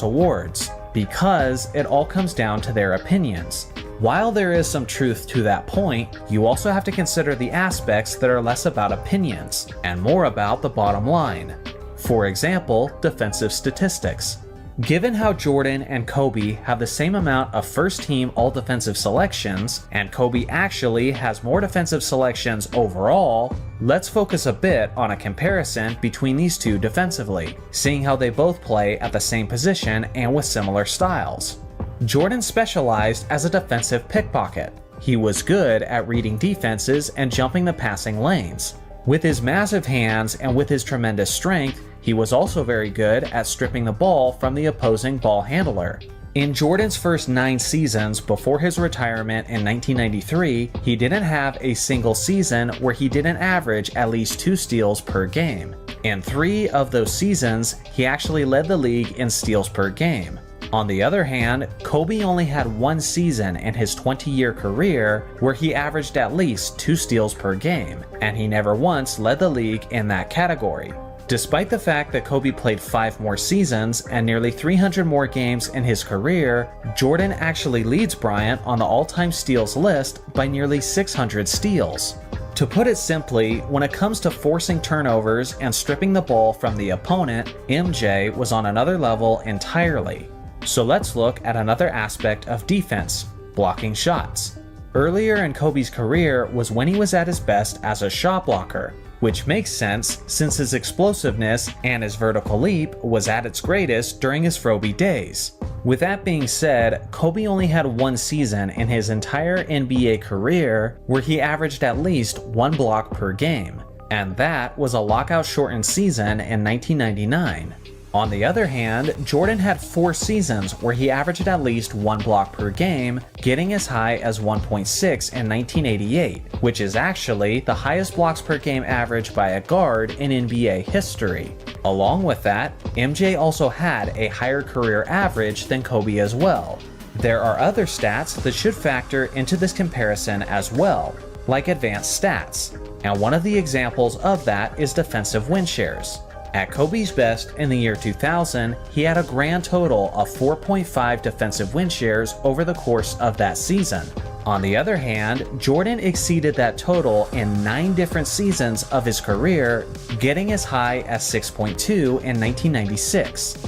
awards, because it all comes down to their opinions. While there is some truth to that point, you also have to consider the aspects that are less about opinions and more about the bottom line. For example, defensive statistics. Given how Jordan and Kobe have the same amount of first-team all-defensive selections, and Kobe actually has more defensive selections overall, let's focus a bit on a comparison between these two defensively, seeing how they both play at the same position and with similar styles. Jordan specialized as a defensive pickpocket. He was good at reading defenses and jumping the passing lanes. With his massive hands and with his tremendous strength, he was also very good at stripping the ball from the opposing ball handler. In Jordan's first 9 seasons before his retirement in 1993, he didn't have a single season where he didn't average at least 2 steals per game. In 3 of those seasons, he actually led the league in steals per game. On the other hand, Kobe only had 1 season in his 20-year career where he averaged at least 2 steals per game, and he never once led the league in that category. Despite the fact that Kobe played 5 more seasons and nearly 300 more games in his career, Jordan actually leads Bryant on the all-time steals list by nearly 600 steals. To put it simply, when it comes to forcing turnovers and stripping the ball from the opponent, MJ was on another level entirely. So let's look at another aspect of defense, blocking shots. Earlier in Kobe's career was when he was at his best as a shot blocker, which makes sense since his explosiveness and his vertical leap was at its greatest during his Froby days. With that being said, Kobe only had 1 season in his entire NBA career where he averaged at least 1 block per game, and that was a lockout-shortened season in 1999. On the other hand, Jordan had 4 seasons where he averaged at least 1 block per game, getting as high as 1.6 in 1988, which is actually the highest blocks per game average by a guard in NBA history. Along with that, MJ also had a higher career average than Kobe as well. There are other stats that should factor into this comparison as well, like advanced stats, and one of the examples of that is defensive win shares. At Kobe's best in the year 2000, he had a grand total of 4.5 defensive win shares over the course of that season. On the other hand, Jordan exceeded that total in 9 different seasons of his career, getting as high as 6.2 in 1996.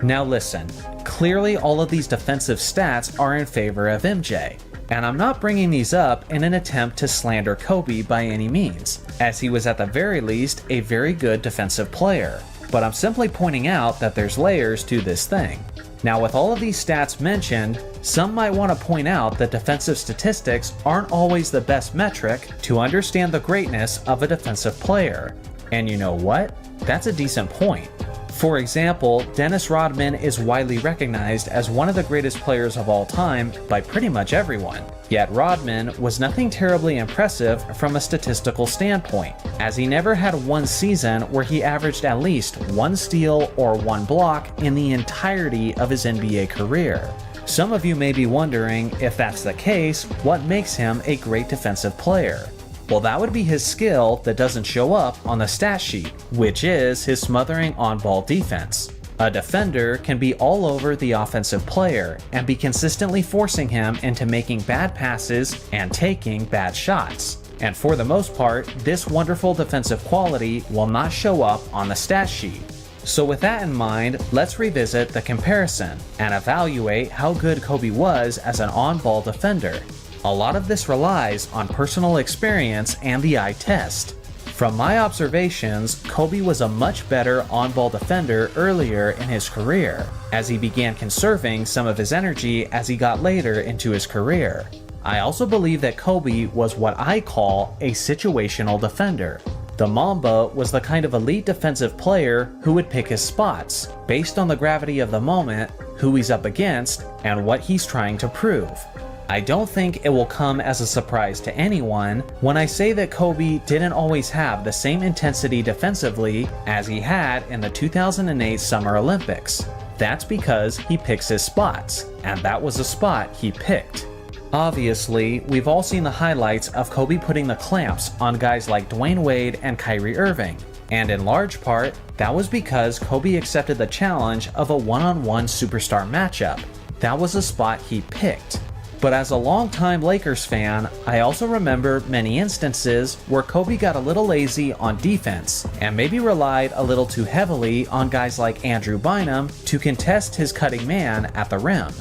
Now listen, clearly all of these defensive stats are in favor of MJ. And I'm not bringing these up in an attempt to slander Kobe by any means, as he was at the very least a very good defensive player, but I'm simply pointing out that there's layers to this thing. Now with all of these stats mentioned, some might want to point out that defensive statistics aren't always the best metric to understand the greatness of a defensive player. And you know what? That's a decent point. For example, Dennis Rodman is widely recognized as one of the greatest players of all time by pretty much everyone. Yet Rodman was nothing terribly impressive from a statistical standpoint, as he never had one season where he averaged at least 1 steal or 1 block in the entirety of his NBA career. Some of you may be wondering, if that's the case, what makes him a great defensive player? Well, that would be his skill that doesn't show up on the stat sheet, which is his smothering on-ball defense. A defender can be all over the offensive player and be consistently forcing him into making bad passes and taking bad shots. And for the most part, this wonderful defensive quality will not show up on the stat sheet. So with that in mind, let's revisit the comparison and evaluate how good Kobe was as an on-ball defender. A lot of this relies on personal experience and the eye test. From my observations, Kobe was a much better on-ball defender earlier in his career, as he began conserving some of his energy as he got later into his career. I also believe that Kobe was what I call a situational defender. The Mamba was the kind of elite defensive player who would pick his spots, based on the gravity of the moment, who he's up against, and what he's trying to prove. I don't think it will come as a surprise to anyone when I say that Kobe didn't always have the same intensity defensively as he had in the 2008 Summer Olympics. That's because he picks his spots, and that was a spot he picked. Obviously, we've all seen the highlights of Kobe putting the clamps on guys like Dwayne Wade and Kyrie Irving, and in large part, that was because Kobe accepted the challenge of a one-on-one superstar matchup. That was a spot he picked. But as a longtime Lakers fan, I also remember many instances where Kobe got a little lazy on defense and maybe relied a little too heavily on guys like Andrew Bynum to contest his cutting man at the rim.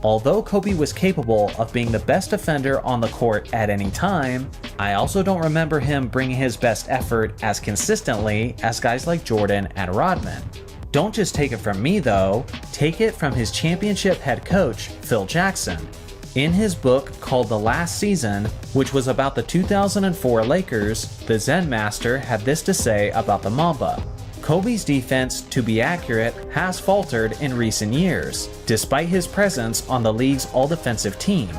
Although Kobe was capable of being the best defender on the court at any time, I also don't remember him bringing his best effort as consistently as guys like Jordan and Rodman. Don't just take it from me though, take it from his championship head coach, Phil Jackson. In his book called The Last Season, which was about the 2004 Lakers, the Zen Master had this to say about the Mamba. Kobe's defense, to be accurate, has faltered in recent years, despite his presence on the league's all-defensive team.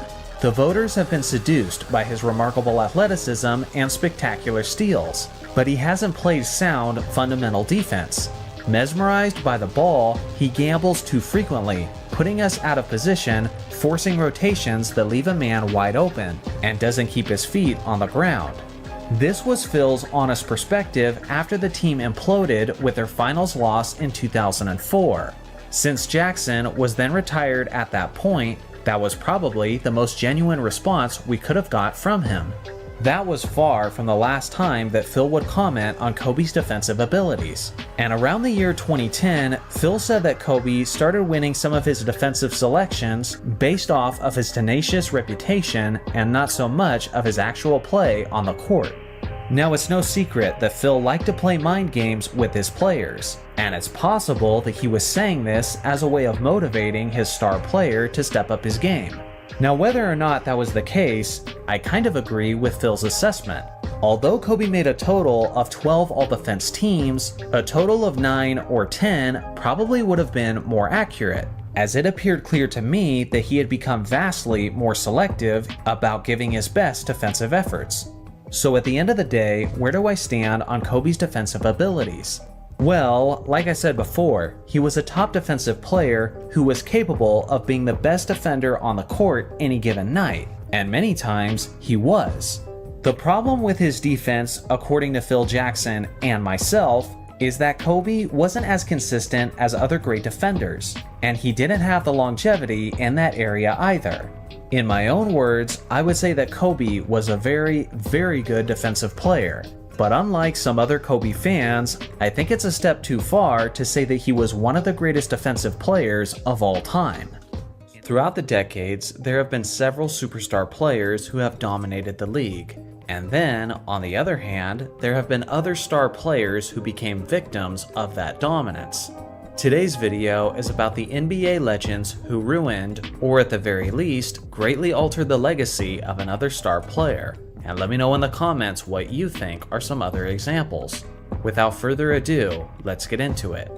The voters have been seduced by his remarkable athleticism and spectacular steals, but he hasn't played sound, fundamental defense. Mesmerized by the ball, he gambles too frequently, putting us out of position, forcing rotations that leave a man wide open, and doesn't keep his feet on the ground. This was Phil's honest perspective after the team imploded with their finals loss in 2004. Since Jackson was then retired at that point, that was probably the most genuine response we could have got from him. That was far from the last time that Phil would comment on Kobe's defensive abilities. And around the year 2010, Phil said that Kobe started winning some of his defensive selections based off of his tenacious reputation and not so much of his actual play on the court. Now, it's no secret that Phil liked to play mind games with his players, and it's possible that he was saying this as a way of motivating his star player to step up his game. Now, whether or not that was the case, I kind of agree with Phil's assessment. Although Kobe made a total of 12 all-defense teams, a total of 9 or 10 probably would have been more accurate, as it appeared clear to me that he had become vastly more selective about giving his best defensive efforts. So at the end of the day, where do I stand on Kobe's defensive abilities? Well, like I said before, he was a top defensive player who was capable of being the best defender on the court any given night, and many times he was. The problem with his defense, according to Phil Jackson and myself, is that Kobe wasn't as consistent as other great defenders, and he didn't have the longevity in that area either. In my own words, I would say that Kobe was a very, very good defensive player. But unlike some other Kobe fans, I think it's a step too far to say that he was one of the greatest defensive players of all time. Throughout the decades, there have been several superstar players who have dominated the league. And then, on the other hand, there have been other star players who became victims of that dominance. Today's video is about the NBA legends who ruined, or at the very least, greatly altered the legacy of another star player. And let me know in the comments what you think are some other examples. Without further ado, let's get into it.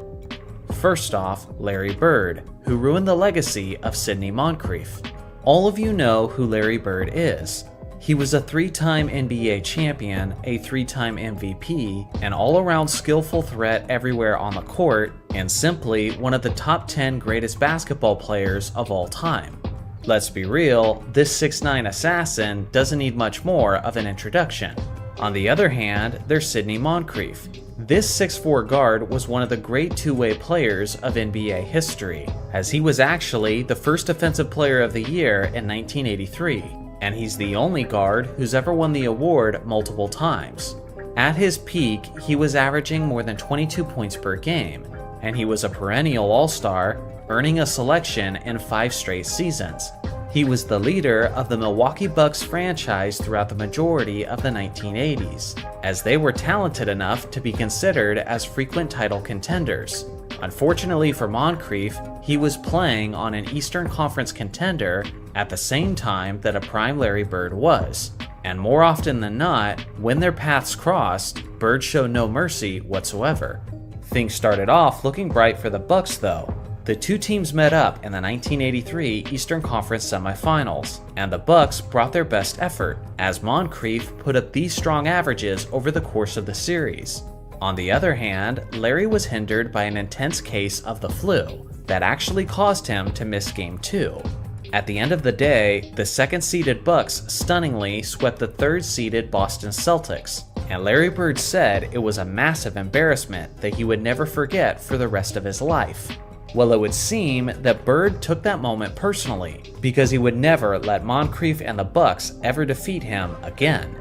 First off, Larry Bird, who ruined the legacy of Sidney Moncrief. All of you know who Larry Bird is. He was a 3-time NBA champion, a 3-time MVP, an all-around skillful threat everywhere on the court, and simply one of the top 10 greatest basketball players of all time. Let's be real, this 6'9" assassin doesn't need much more of an introduction. On the other hand, there's Sidney Moncrief. This 6'4" guard was one of the great two-way players of NBA history, as he was actually the first Defensive Player of the Year in 1983. And he's the only guard who's ever won the award multiple times. At his peak, he was averaging more than 22 points per game, and he was a perennial all-star, earning a selection in 5 straight seasons. He was the leader of the Milwaukee Bucks franchise throughout the majority of the 1980s, as they were talented enough to be considered as frequent title contenders. Unfortunately for Moncrief, he was playing on an Eastern Conference contender at the same time that a prime Larry Bird was. And more often than not, when their paths crossed, Bird showed no mercy whatsoever. Things started off looking bright for the Bucks though. The two teams met up in the 1983 Eastern Conference semifinals, and the Bucks brought their best effort, as Moncrief put up these strong averages over the course of the series. On the other hand, Larry was hindered by an intense case of the flu that actually caused him to miss Game 2. At the end of the day, the second-seeded Bucks stunningly swept the third-seeded Boston Celtics, and Larry Bird said it was a massive embarrassment that he would never forget for the rest of his life. Well, it would seem that Bird took that moment personally, because he would never let Moncrief and the Bucks ever defeat him again.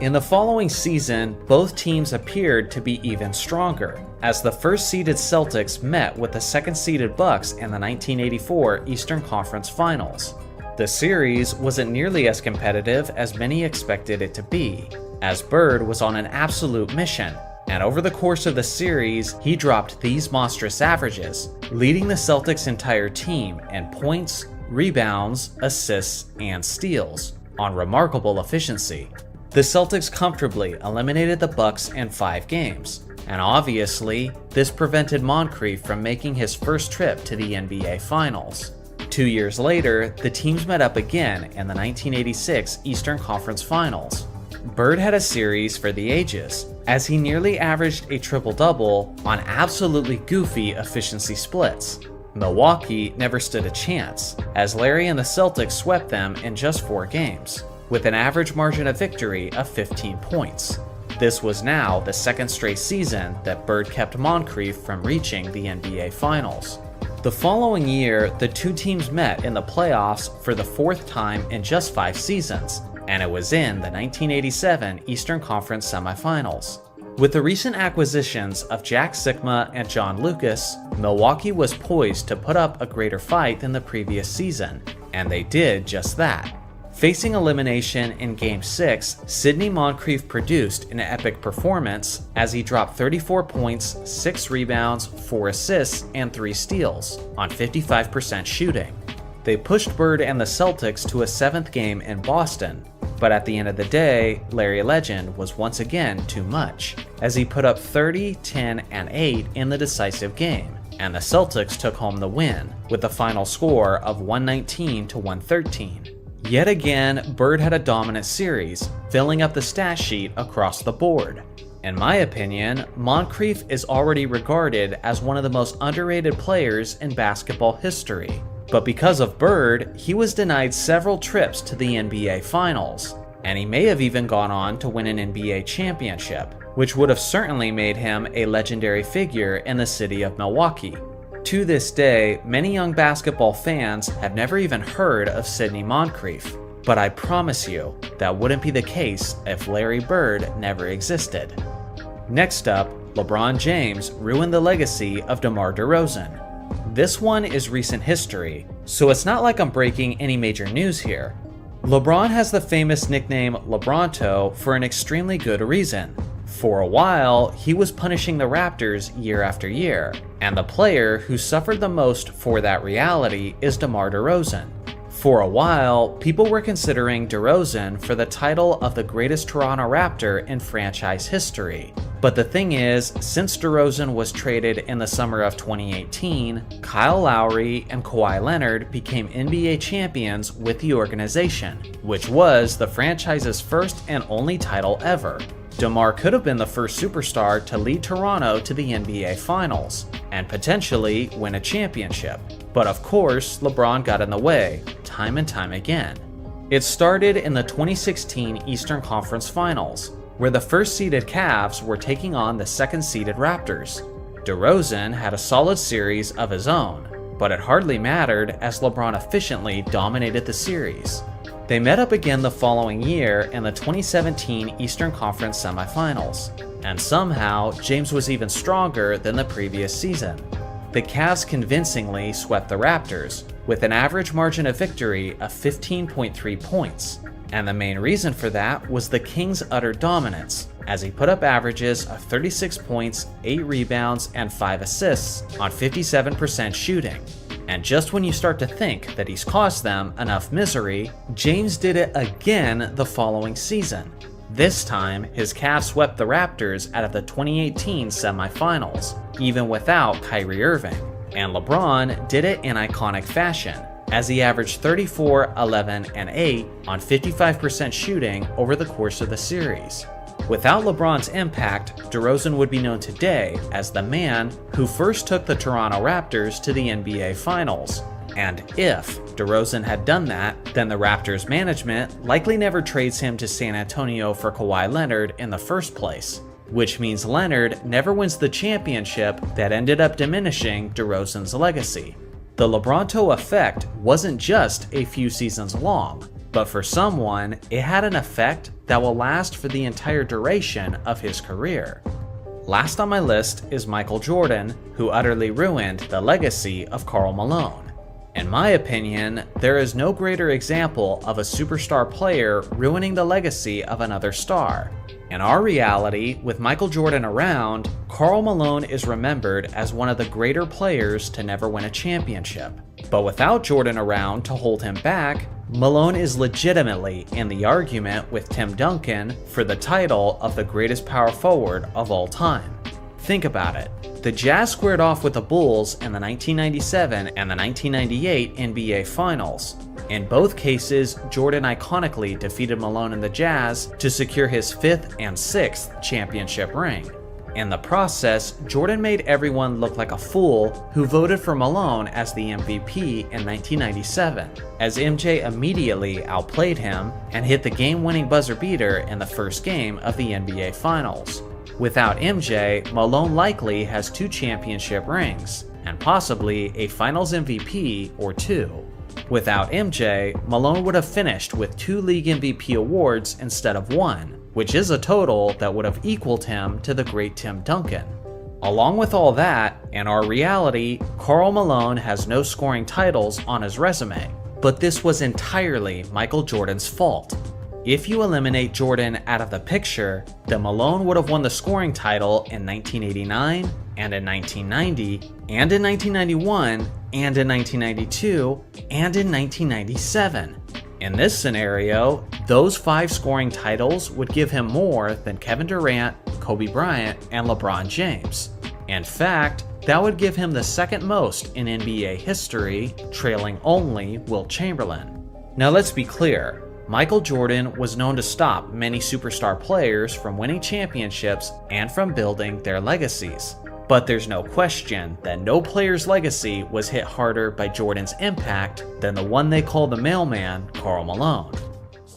In the following season, both teams appeared to be even stronger, as the first-seeded Celtics met with the second-seeded Bucks in the 1984 Eastern Conference Finals. The series wasn't nearly as competitive as many expected it to be, as Bird was on an absolute mission, and over the course of the series, he dropped these monstrous averages, leading the Celtics' entire team in points, rebounds, assists, and steals, on remarkable efficiency. The Celtics comfortably eliminated the Bucks in 5 games, and obviously, this prevented Moncrief from making his first trip to the NBA Finals. 2 years later, the teams met up again in the 1986 Eastern Conference Finals. Bird had a series for the ages, as he nearly averaged a triple-double on absolutely goofy efficiency splits. Milwaukee never stood a chance, as Larry and the Celtics swept them in just 4 games, with an average margin of victory of 15 points. This was now the second straight season that Bird kept Moncrief from reaching the NBA Finals. The following year, the two teams met in the playoffs for the 4th time in just 5 seasons, and it was in the 1987 Eastern Conference semifinals. With the recent acquisitions of Jack Sikma and John Lucas, Milwaukee was poised to put up a greater fight than the previous season, and they did just that. Facing elimination in Game 6, Sidney Moncrief produced an epic performance as he dropped 34 points, 6 rebounds, 4 assists, and 3 steals on 55% shooting. They pushed Bird and the Celtics to a 7th game in Boston, but at the end of the day, Larry Legend was once again too much, as he put up 30, 10, and 8 in the decisive game, and the Celtics took home the win, with the final score of 119-113. Yet again, Bird had a dominant series, filling up the stat sheet across the board. In my opinion, Moncrief is already regarded as one of the most underrated players in basketball history. But because of Bird, he was denied several trips to the NBA Finals, and he may have even gone on to win an NBA championship, which would have certainly made him a legendary figure in the city of Milwaukee. To this day, many young basketball fans have never even heard of Sidney Moncrief, but I promise you, that wouldn't be the case if Larry Bird never existed. Next up, LeBron James ruined the legacy of DeMar DeRozan. This one is recent history, so it's not like I'm breaking any major news here. LeBron has the famous nickname LeBronto for an extremely good reason. For a while, he was punishing the Raptors year after year, and the player who suffered the most for that reality is DeMar DeRozan. For a while, people were considering DeRozan for the title of the greatest Toronto Raptor in franchise history, But the thing is, since DeRozan was traded in the summer of 2018, Kyle Lowry and Kawhi Leonard became NBA champions with the organization, which was the franchise's first and only title ever. DeMar could have been the first superstar to lead Toronto to the NBA Finals, and potentially win a championship. But of course, LeBron got in the way, time and time again. It started in the 2016 Eastern Conference Finals, where the first-seeded Cavs were taking on the second-seeded Raptors. DeRozan had a solid series of his own, but it hardly mattered as LeBron efficiently dominated the series. They met up again the following year in the 2017 Eastern Conference semifinals, and somehow James was even stronger than the previous season. The Cavs convincingly swept the Raptors, with an average margin of victory of 15.3 points. And the main reason for that was the Kings' utter dominance, as he put up averages of 36 points, 8 rebounds, and 5 assists on 57% shooting. And just when you start to think that he's caused them enough misery, James did it again the following season. This time, his Cavs swept the Raptors out of the 2018 semifinals, even without Kyrie Irving. And LeBron did it in iconic fashion, as he averaged 34, 11, and 8 on 55% shooting over the course of the series. Without LeBron's impact, DeRozan would be known today as the man who first took the Toronto Raptors to the NBA Finals. And if DeRozan had done that, then the Raptors management likely never trades him to San Antonio for Kawhi Leonard in the first place, which means Leonard never wins the championship that ended up diminishing DeRozan's legacy. The LeBronto effect wasn't just a few seasons long, but for someone, it had an effect that will last for the entire duration of his career. Last on my list is Michael Jordan, who utterly ruined the legacy of Karl Malone. In my opinion, there is no greater example of a superstar player ruining the legacy of another star. In our reality, with Michael Jordan around, Karl Malone is remembered as one of the greater players to never win a championship. But without Jordan around to hold him back, Malone is legitimately in the argument with Tim Duncan for the title of the greatest power forward of all time. Think about it. The Jazz squared off with the Bulls in the 1997 and the 1998 NBA Finals. In both cases, Jordan iconically defeated Malone and the Jazz to secure his 5th and 6th championship ring. In the process, Jordan made everyone look like a fool who voted for Malone as the MVP in 1997, as MJ immediately outplayed him and hit the game-winning buzzer beater in the first game of the NBA Finals. Without MJ, Malone likely has 2 championship rings, and possibly a Finals MVP or 2. Without MJ, Malone would have finished with 2 league MVP awards instead of 1, which is a total that would have equaled him to the great Tim Duncan. Along with all that, in our reality, Karl Malone has no scoring titles on his resume, but this was entirely Michael Jordan's fault. If you eliminate Jordan out of the picture, then Malone would have won the scoring title in 1989, and in 1990, and in 1991, and in 1992, and in 1997. In this scenario, those 5 scoring titles would give him more than Kevin Durant, Kobe Bryant, and LeBron James. In fact, that would give him the second most in NBA history, trailing only Wilt Chamberlain. Now let's be clear. Michael Jordan was known to stop many superstar players from winning championships and from building their legacies. But there's no question that no player's legacy was hit harder by Jordan's impact than the one they call the mailman, Karl Malone.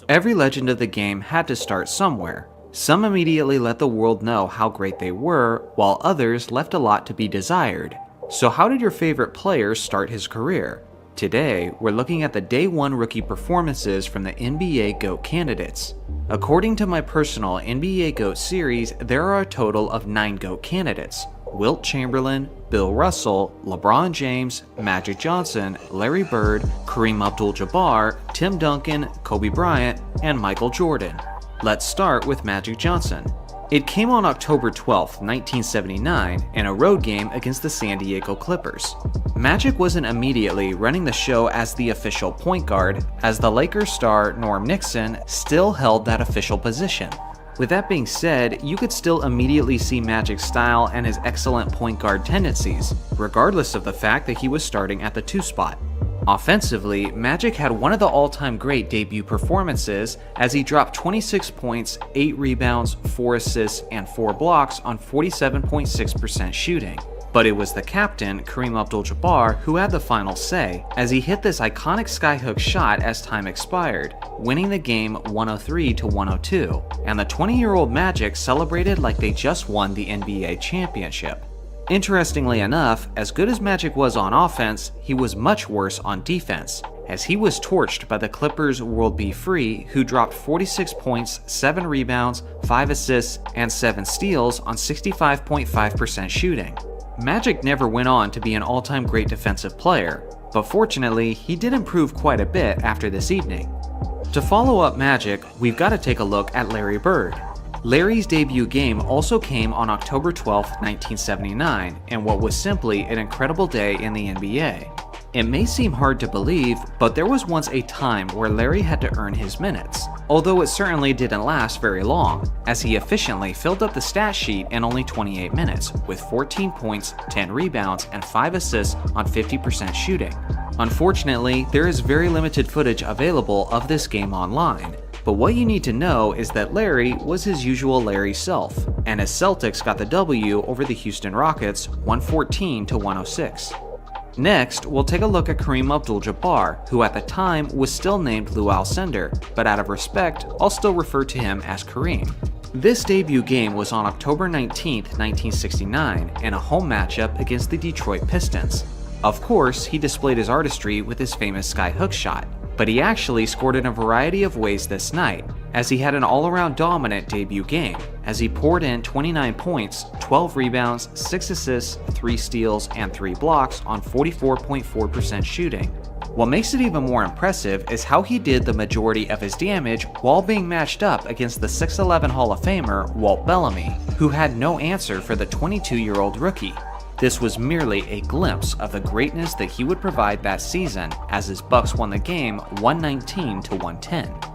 Every legend of the game had to start somewhere. Some immediately let the world know how great they were, while others left a lot to be desired. So how did your favorite player start his career? Today, we're looking at the Day 1 rookie performances from the NBA GOAT candidates. According to my personal NBA GOAT series, there are a total of 9 GOAT candidates: Wilt Chamberlain, Bill Russell, LeBron James, Magic Johnson, Larry Bird, Kareem Abdul-Jabbar, Tim Duncan, Kobe Bryant, and Michael Jordan. Let's start with Magic Johnson. It came on October 12, 1979, in a road game against the San Diego Clippers. Magic wasn't immediately running the show as the official point guard, as the Lakers star Norm Nixon still held that official position. With that being said, you could still immediately see Magic's style and his excellent point guard tendencies, regardless of the fact that he was starting at the 2 spot. Offensively, Magic had one of the all-time great debut performances as he dropped 26 points, 8 rebounds, 4 assists, and 4 blocks on 47.6% shooting. But it was the captain, Kareem Abdul-Jabbar, who had the final say, as he hit this iconic skyhook shot as time expired, winning the game 103-102, and the 20-year-old Magic celebrated like they just won the NBA championship. Interestingly enough, as good as Magic was on offense, he was much worse on defense, as he was torched by the Clippers' World B. Free, who dropped 46 points, 7 rebounds, 5 assists, and 7 steals on 65.5% shooting. Magic never went on to be an all-time great defensive player, but fortunately, he did improve quite a bit after this evening. To follow up Magic, we've got to take a look at Larry Bird. Larry's debut game also came on October 12, 1979, and what was simply an incredible day in the NBA. It may seem hard to believe, but there was once a time where Larry had to earn his minutes, although it certainly didn't last very long, as he efficiently filled up the stat sheet in only 28 minutes, with 14 points, 10 rebounds, and 5 assists on 50% shooting. Unfortunately, there is very limited footage available of this game online, but what you need to know is that Larry was his usual Larry self, and his Celtics got the W over the Houston Rockets 114-106. Next, we'll take a look at Kareem Abdul-Jabbar, who at the time was still named Lou Alcindor, but out of respect, I'll still refer to him as Kareem. This debut game was on October 19, 1969, in a home matchup against the Detroit Pistons. Of course, he displayed his artistry with his famous skyhook shot, but he actually scored in a variety of ways this night, as he had an all-around dominant debut game, as he poured in 29 points, 12 rebounds, 6 assists, 3 steals, and 3 blocks on 44.4% shooting. What makes it even more impressive is how he did the majority of his damage while being matched up against the 6'11 Hall of Famer Walt Bellamy, who had no answer for the 22-year-old rookie. This was merely a glimpse of the greatness that he would provide that season, as his Bucks won the game 119-110.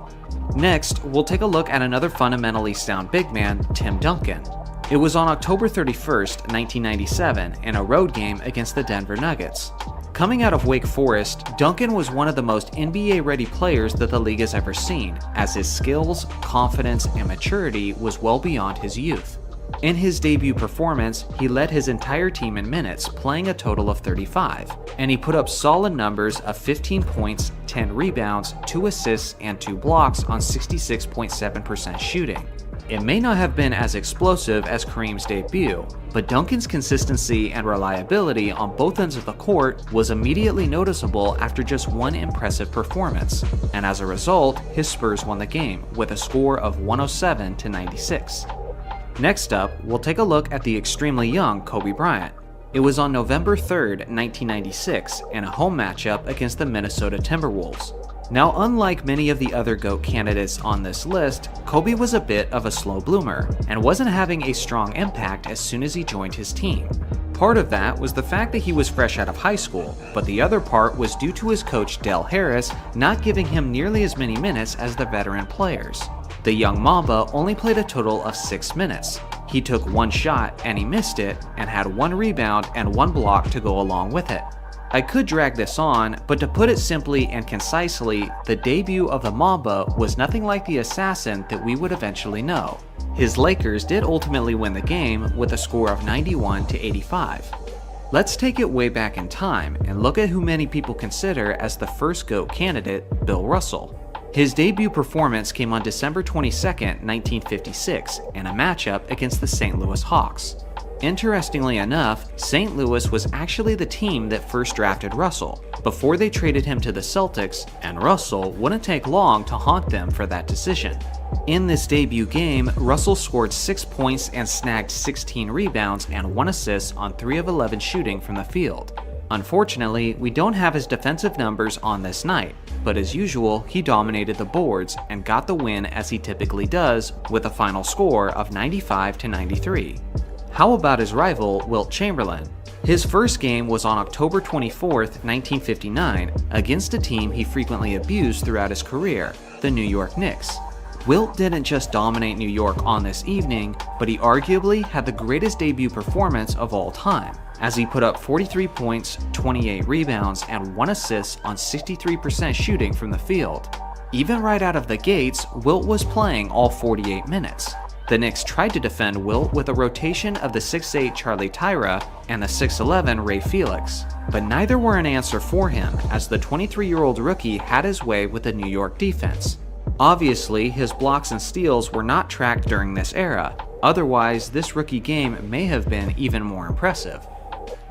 Next, we'll take a look at another fundamentally sound big man, Tim Duncan. It was on October 31st, 1997, in a road game against the Denver Nuggets. Coming out of Wake Forest, Duncan was one of the most NBA-ready players that the league has ever seen, as his skills, confidence, and maturity was well beyond his youth. In his debut performance, he led his entire team in minutes, playing a total of 35, and he put up solid numbers of 15 points, 10 rebounds, 2 assists, and 2 blocks on 66.7% shooting. It may not have been as explosive as Kareem's debut, but Duncan's consistency and reliability on both ends of the court was immediately noticeable after just one impressive performance, and as a result, his Spurs won the game with a score of 107-96. Next up, we'll take a look at the extremely young Kobe Bryant. It was on November 3rd, 1996, in a home matchup against the Minnesota Timberwolves. Now, unlike many of the other GOAT candidates on this list, Kobe was a bit of a slow bloomer, and wasn't having a strong impact as soon as he joined his team. Part of that was the fact that he was fresh out of high school, but the other part was due to his coach Del Harris not giving him nearly as many minutes as the veteran players. The young Mamba only played a total of 6 minutes. He took 1 shot and he missed it, and had 1 rebound and 1 block to go along with it. I could drag this on, but to put it simply and concisely, the debut of the Mamba was nothing like the assassin that we would eventually know. His Lakers did ultimately win the game with a score of 91-85. Let's take it way back in time and look at who many people consider as the first GOAT candidate, Bill Russell. His debut performance came on December 22, 1956, in a matchup against the St. Louis Hawks. Interestingly enough, St. Louis was actually the team that first drafted Russell, before they traded him to the Celtics, and Russell wouldn't take long to haunt them for that decision. In this debut game, Russell scored 6 points and snagged 16 rebounds and 1 assist on 3 of 11 shooting from the field. Unfortunately, we don't have his defensive numbers on this night, but as usual, he dominated the boards and got the win as he typically does, with a final score of 95-93. How about his rival, Wilt Chamberlain? His first game was on October 24, 1959, against a team he frequently abused throughout his career, the New York Knicks. Wilt didn't just dominate New York on this evening, but he arguably had the greatest debut performance of all time, as he put up 43 points, 28 rebounds, and 1 assist on 63% shooting from the field. Even right out of the gates, Wilt was playing all 48 minutes. The Knicks tried to defend Wilt with a rotation of the 6'8 Charlie Tyra and the 6'11 Ray Felix, but neither were an answer for him, as the 23-year-old rookie had his way with the New York defense. Obviously, his blocks and steals were not tracked during this era, otherwise this rookie game may have been even more impressive.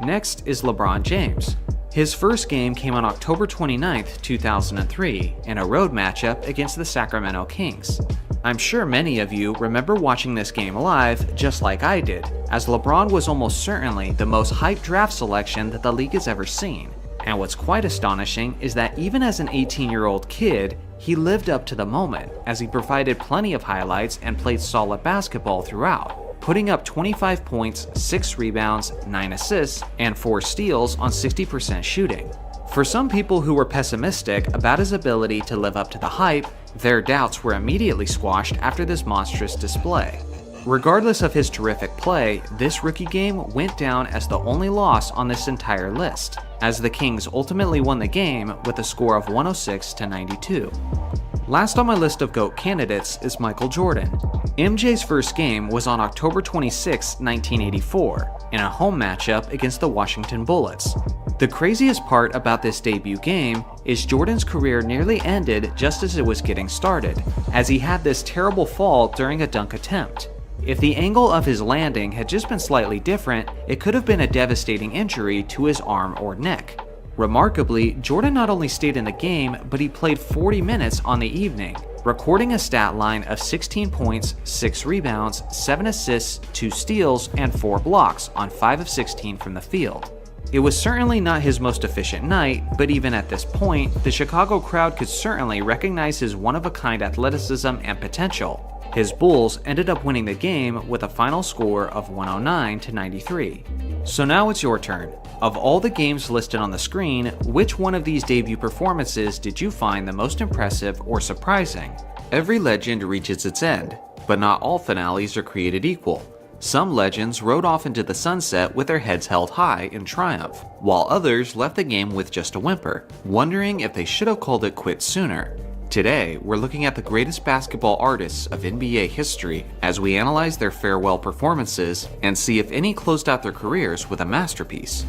Next is LeBron James. His first game came on October 29, 2003, in a road matchup against the Sacramento Kings. I'm sure many of you remember watching this game live just like I did, as LeBron was almost certainly the most hyped draft selection that the league has ever seen. And what's quite astonishing is that even as an 18-year-old kid, he lived up to the moment, as he provided plenty of highlights and played solid basketball throughout, putting up 25 points, 6 rebounds, 9 assists, and 4 steals on 60% shooting. For some people who were pessimistic about his ability to live up to the hype, their doubts were immediately squashed after this monstrous display. Regardless of his terrific play, this rookie game went down as the only loss on this entire list, as the Kings ultimately won the game with a score of 106-92. Last on my list of GOAT candidates is Michael Jordan. MJ's first game was on October 26, 1984, in a home matchup against the Washington Bullets. The craziest part about this debut game is Jordan's career nearly ended just as it was getting started, as he had this terrible fall during a dunk attempt. If the angle of his landing had just been slightly different, it could have been a devastating injury to his arm or neck. Remarkably, Jordan not only stayed in the game, but he played 40 minutes on the evening, recording a stat line of 16 points, 6 rebounds, 7 assists, 2 steals, and 4 blocks on 5 of 16 from the field. It was certainly not his most efficient night, but even at this point, the Chicago crowd could certainly recognize his one-of-a-kind athleticism and potential. His Bulls ended up winning the game with a final score of 109-93. So now it's your turn. Of all the games listed on the screen, which one of these debut performances did you find the most impressive or surprising? Every legend reaches its end, but not all finales are created equal. Some legends rode off into the sunset with their heads held high in triumph, while others left the game with just a whimper, wondering if they should have called it quits sooner. Today, we're looking at the greatest basketball artists of NBA history as we analyze their farewell performances and see if any closed out their careers with a masterpiece.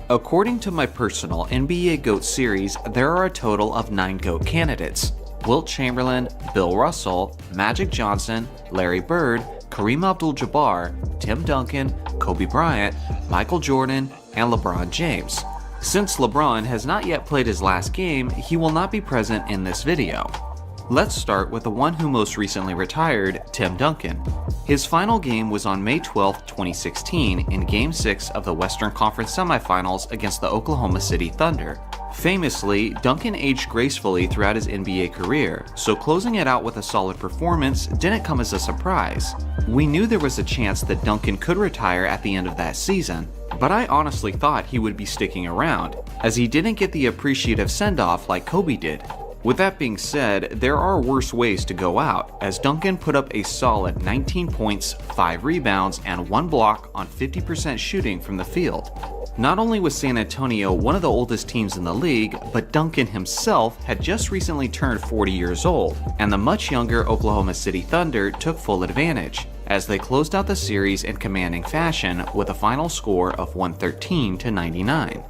According to my personal NBA GOAT series, there are a total of 9 GOAT candidates: Wilt Chamberlain, Bill Russell, Magic Johnson, Larry Bird, Kareem Abdul-Jabbar, Tim Duncan, Kobe Bryant, Michael Jordan, and LeBron James. Since LeBron has not yet played his last game, he will not be present in this video. Let's start with the one who most recently retired, Tim Duncan. His final game was on May 12, 2016 in Game 6 of the Western Conference Semifinals against the Oklahoma City Thunder. Famously, Duncan aged gracefully throughout his NBA career, so closing it out with a solid performance didn't come as a surprise. We knew there was a chance that Duncan could retire at the end of that season, but I honestly thought he would be sticking around, as he didn't get the appreciative send-off like Kobe did. With that being said, there are worse ways to go out, as Duncan put up a solid 19 points, 5 rebounds, and 1 block on 50% shooting from the field. Not only was San Antonio one of the oldest teams in the league, but Duncan himself had just recently turned 40 years old, and the much younger Oklahoma City Thunder took full advantage, as they closed out the series in commanding fashion with a final score of 113-99.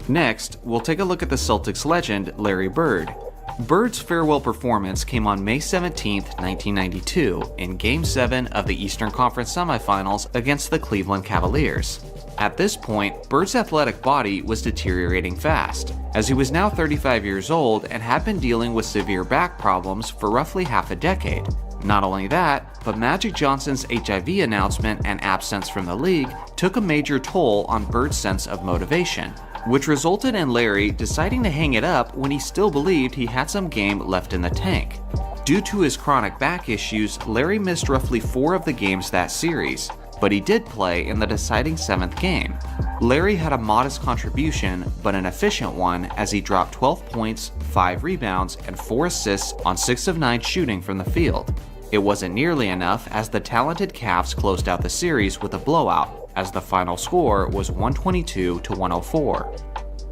Next, we'll take a look at the Celtics legend Larry Bird. Bird's farewell performance came on May 17, 1992, in Game 7 of the Eastern Conference Semifinals against the Cleveland Cavaliers. At this point, Bird's athletic body was deteriorating fast, as he was now 35 years old and had been dealing with severe back problems for roughly half a decade. Not only that, but Magic Johnson's HIV announcement and absence from the league took a major toll on Bird's sense of motivation, which resulted in Larry deciding to hang it up when he still believed he had some game left in the tank. Due to his chronic back issues, Larry missed roughly 4 of the games that series, but he did play in the deciding 7th game. Larry had a modest contribution, but an efficient one, as he dropped 12 points, 5 rebounds, and 4 assists on 6 of 9 shooting from the field. It wasn't nearly enough as the talented Cavs closed out the series with a blowout, as the final score was 122 to 104.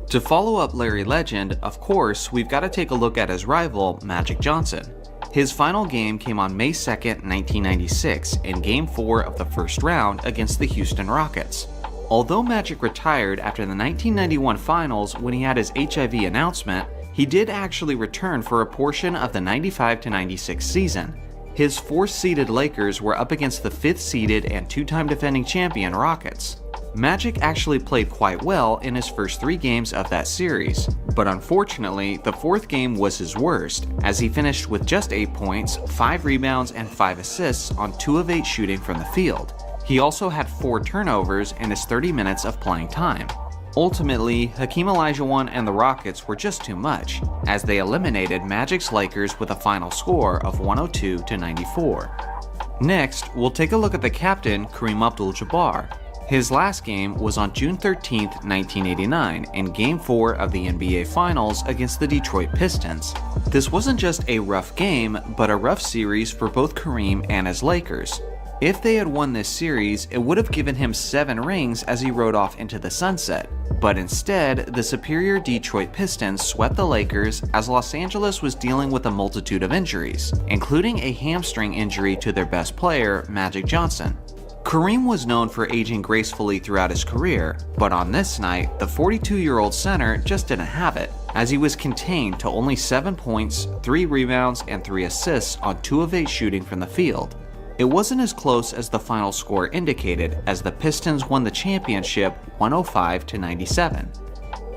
To follow up Larry Legend, of course, we've got to take a look at his rival, Magic Johnson. His final game came on May 2, 1996, in Game 4 of the first round against the Houston Rockets. Although Magic retired after the 1991 finals when he had his HIV announcement, he did actually return for a portion of the 95-96 season. His 4th-seeded Lakers were up against the 5th-seeded and 2-time defending champion Rockets. Magic actually played quite well in his first 3 games of that series, but unfortunately, the 4th game was his worst, as he finished with just 8 points, 5 rebounds, and 5 assists on 2 of 8 shooting from the field. He also had 4 turnovers in his 30 minutes of playing time. Ultimately, Hakeem Olajuwon and the Rockets were just too much, as they eliminated Magic's Lakers with a final score of 102 to 94. Next, we'll take a look at the captain, Kareem Abdul-Jabbar. His last game was on June 13, 1989, in Game 4 of the NBA Finals against the Detroit Pistons. This wasn't just a rough game, but a rough series for both Kareem and his Lakers. If they had won this series, it would have given him 7 rings as he rode off into the sunset. But instead, the superior Detroit Pistons swept the Lakers as Los Angeles was dealing with a multitude of injuries, including a hamstring injury to their best player, Magic Johnson. Kareem was known for aging gracefully throughout his career, but on this night, the 42-year-old center just didn't have it, as he was contained to only 7 points, 3 rebounds, and 3 assists on 2 of 8 shooting from the field. It wasn't as close as the final score indicated, as the Pistons won the championship 105 to 97.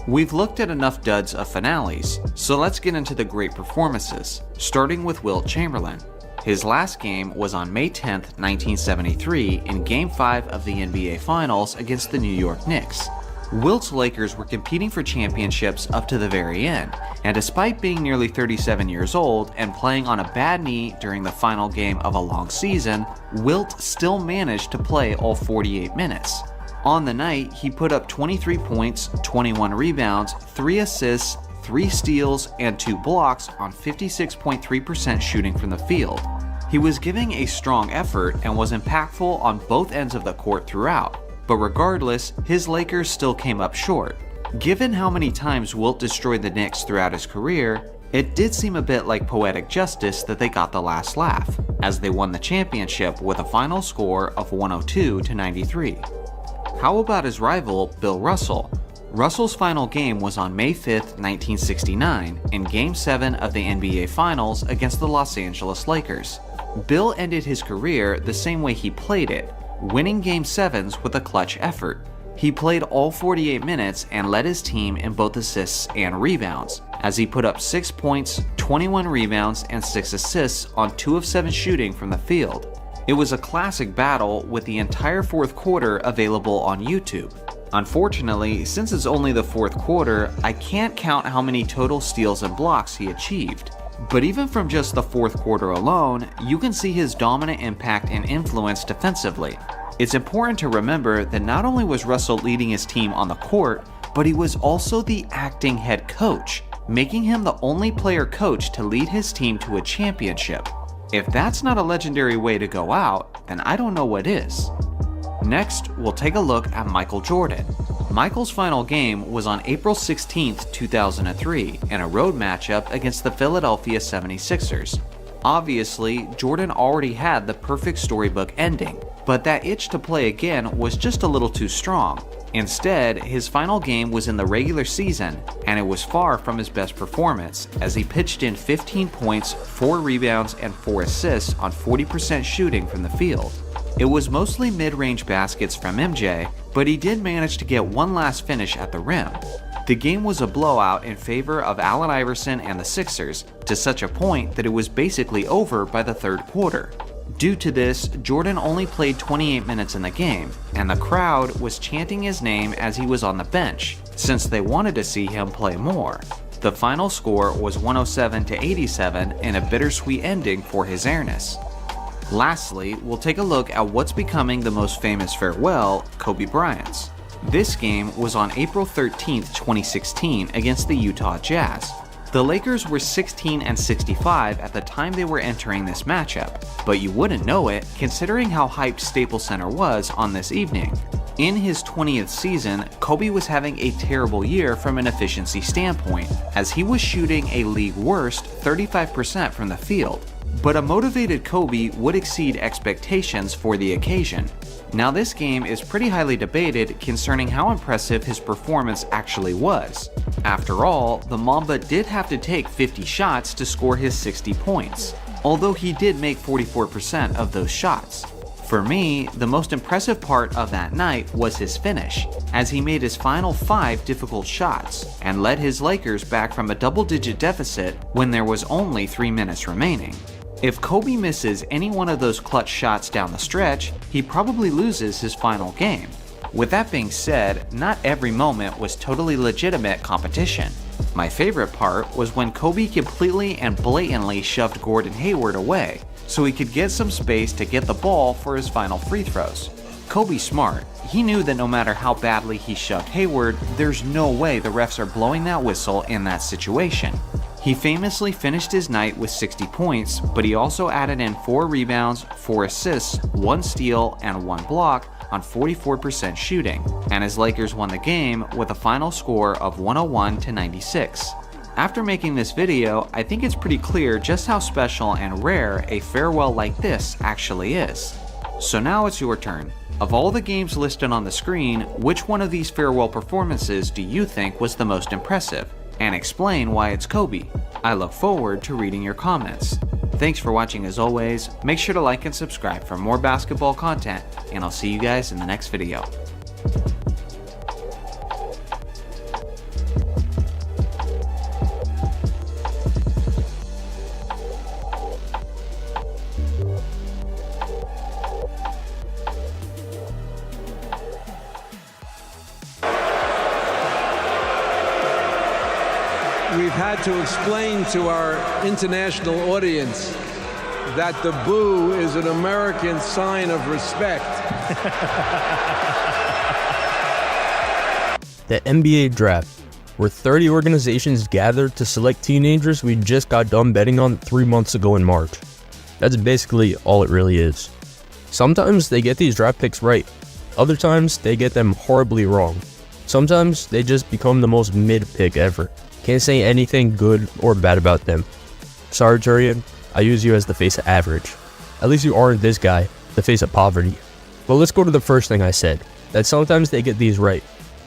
We've looked at enough duds of finales, so let's get into the great performances, starting with Wilt Chamberlain. His last game was on May 10, 1973, in Game 5 of the NBA Finals against the New York Knicks. Wilt's Lakers were competing for championships up to the very end, and despite being nearly 37 years old and playing on a bad knee during the final game of a long season, Wilt still managed to play all 48 minutes. On the night, he put up 23 points, 21 rebounds, 3 assists, 3 steals, and 2 blocks on 56.3% shooting from the field. He was giving a strong effort and was impactful on both ends of the court throughout, but regardless, his Lakers still came up short. Given how many times Wilt destroyed the Knicks throughout his career, it did seem a bit like poetic justice that they got the last laugh, as they won the championship with a final score of 102 to 93. How about his rival, Bill Russell? Russell's final game was on May 5, 1969, in Game 7 of the NBA Finals against the Los Angeles Lakers. Bill ended his career the same way he played it, winning Game 7s with a clutch effort. He played all 48 minutes and led his team in both assists and rebounds, as he put up 6 points, 21 rebounds, and 6 assists on 2 of 7 shooting from the field. It was a classic battle with the entire fourth quarter available on YouTube. Unfortunately, since it's only the fourth quarter, I can't count how many total steals and blocks he achieved. But even from just the fourth quarter alone, you can see his dominant impact and influence defensively. It's important to remember that not only was Russell leading his team on the court, but he was also the acting head coach, making him the only player coach to lead his team to a championship. If that's not a legendary way to go out, then I don't know what is. Next, we'll take a look at Michael Jordan. Michael's final game was on April 16, 2003, in a road matchup against the Philadelphia 76ers. Obviously, Jordan already had the perfect storybook ending, but that itch to play again was just a little too strong. Instead, his final game was in the regular season, and it was far from his best performance, as he pitched in 15 points, 4 rebounds, and 4 assists on 40% shooting from the field. It was mostly mid-range baskets from MJ, but he did manage to get one last finish at the rim. The game was a blowout in favor of Allen Iverson and the Sixers, to such a point that it was basically over by the third quarter. Due to this, Jordan only played 28 minutes in the game, and the crowd was chanting his name as he was on the bench, since they wanted to see him play more. The final score was 107 to 87 in a bittersweet ending for his airness. Lastly, we'll take a look at what's becoming the most famous farewell, Kobe Bryant's. This game was on April 13, 2016 against the Utah Jazz. The Lakers were 16-65 at the time they were entering this matchup, but you wouldn't know it considering how hyped Staples Center was on this evening. In his 20th season, Kobe was having a terrible year from an efficiency standpoint, as he was shooting a league worst 35% from the field. But a motivated Kobe would exceed expectations for the occasion. Now this game is pretty highly debated concerning how impressive his performance actually was. After all, the Mamba did have to take 50 shots to score his 60 points, although he did make 44% of those shots. For me, the most impressive part of that night was his finish, as he made his final 5 difficult shots and led his Lakers back from a double-digit deficit when there was only 3 minutes remaining. If Kobe misses any one of those clutch shots down the stretch, he probably loses his final game. With that being said, not every moment was totally legitimate competition. My favorite part was when Kobe completely and blatantly shoved Gordon Hayward away, so he could get some space to get the ball for his final free throws. Kobe's smart. He knew that no matter how badly he shoved Hayward, there's no way the refs are blowing that whistle in that situation. He famously finished his night with 60 points, but he also added in 4 rebounds, 4 assists, 1 steal, and 1 block on 44% shooting, and his Lakers won the game with a final score of 101-96. After making this video, I think it's pretty clear just how special and rare a farewell like this actually is. So now it's your turn. Of all the games listed on the screen, which one of these farewell performances do you think was the most impressive? And explain why it's Kobe. I look forward to reading your comments. Thanks for watching as always. Make sure to like and subscribe for more basketball content, and I'll see you guys in the next video. We've had to explain to our international audience that the boo is an American sign of respect. The NBA draft, where 30 organizations gathered to select teenagers we just got done betting on 3 months ago in March. That's basically all it really is. Sometimes they get these draft picks right, other times they get them horribly wrong. Sometimes they just become the most mid pick ever. Can't say anything good or bad about them. Sorry, Turian, I use you as the face of average. At least you aren't this guy, the face of poverty. But let's go to the first thing I said, that sometimes they get these right.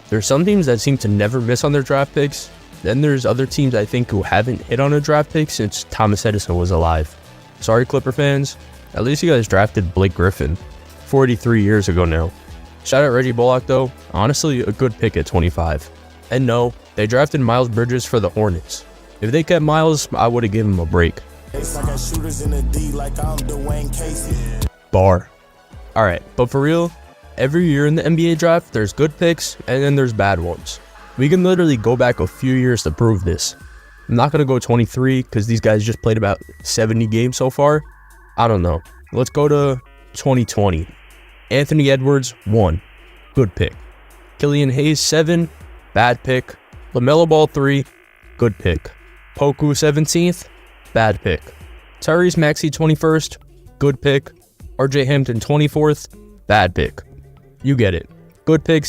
There's some teams that seem to never miss on their draft picks. Then there's other teams I think who haven't hit on a draft pick since Thomas Edison was alive. Sorry, Clipper fans, at least you guys drafted Blake Griffin 43 years ago now. Shout out Reggie Bullock though, honestly a good pick at 25. And no, they drafted Miles Bridges for the Hornets. If they kept Miles, I would have given him a break. Bar. Alright, but for real, every year in the NBA draft, there's good picks and then there's bad ones. We can literally go back a few years to prove this. I'm not going to go 23 because these guys just played about 70 games so far. I don't know. Let's go to 2020. Anthony Edwards, 1. Good pick. Killian Hayes, 7. Bad pick. LaMelo Ball, 3. Good pick. Poku, 17th. Bad pick. Tyrese Maxey, 21st. Good pick. RJ Hampton, 24th. Bad pick. You get it. Good picks,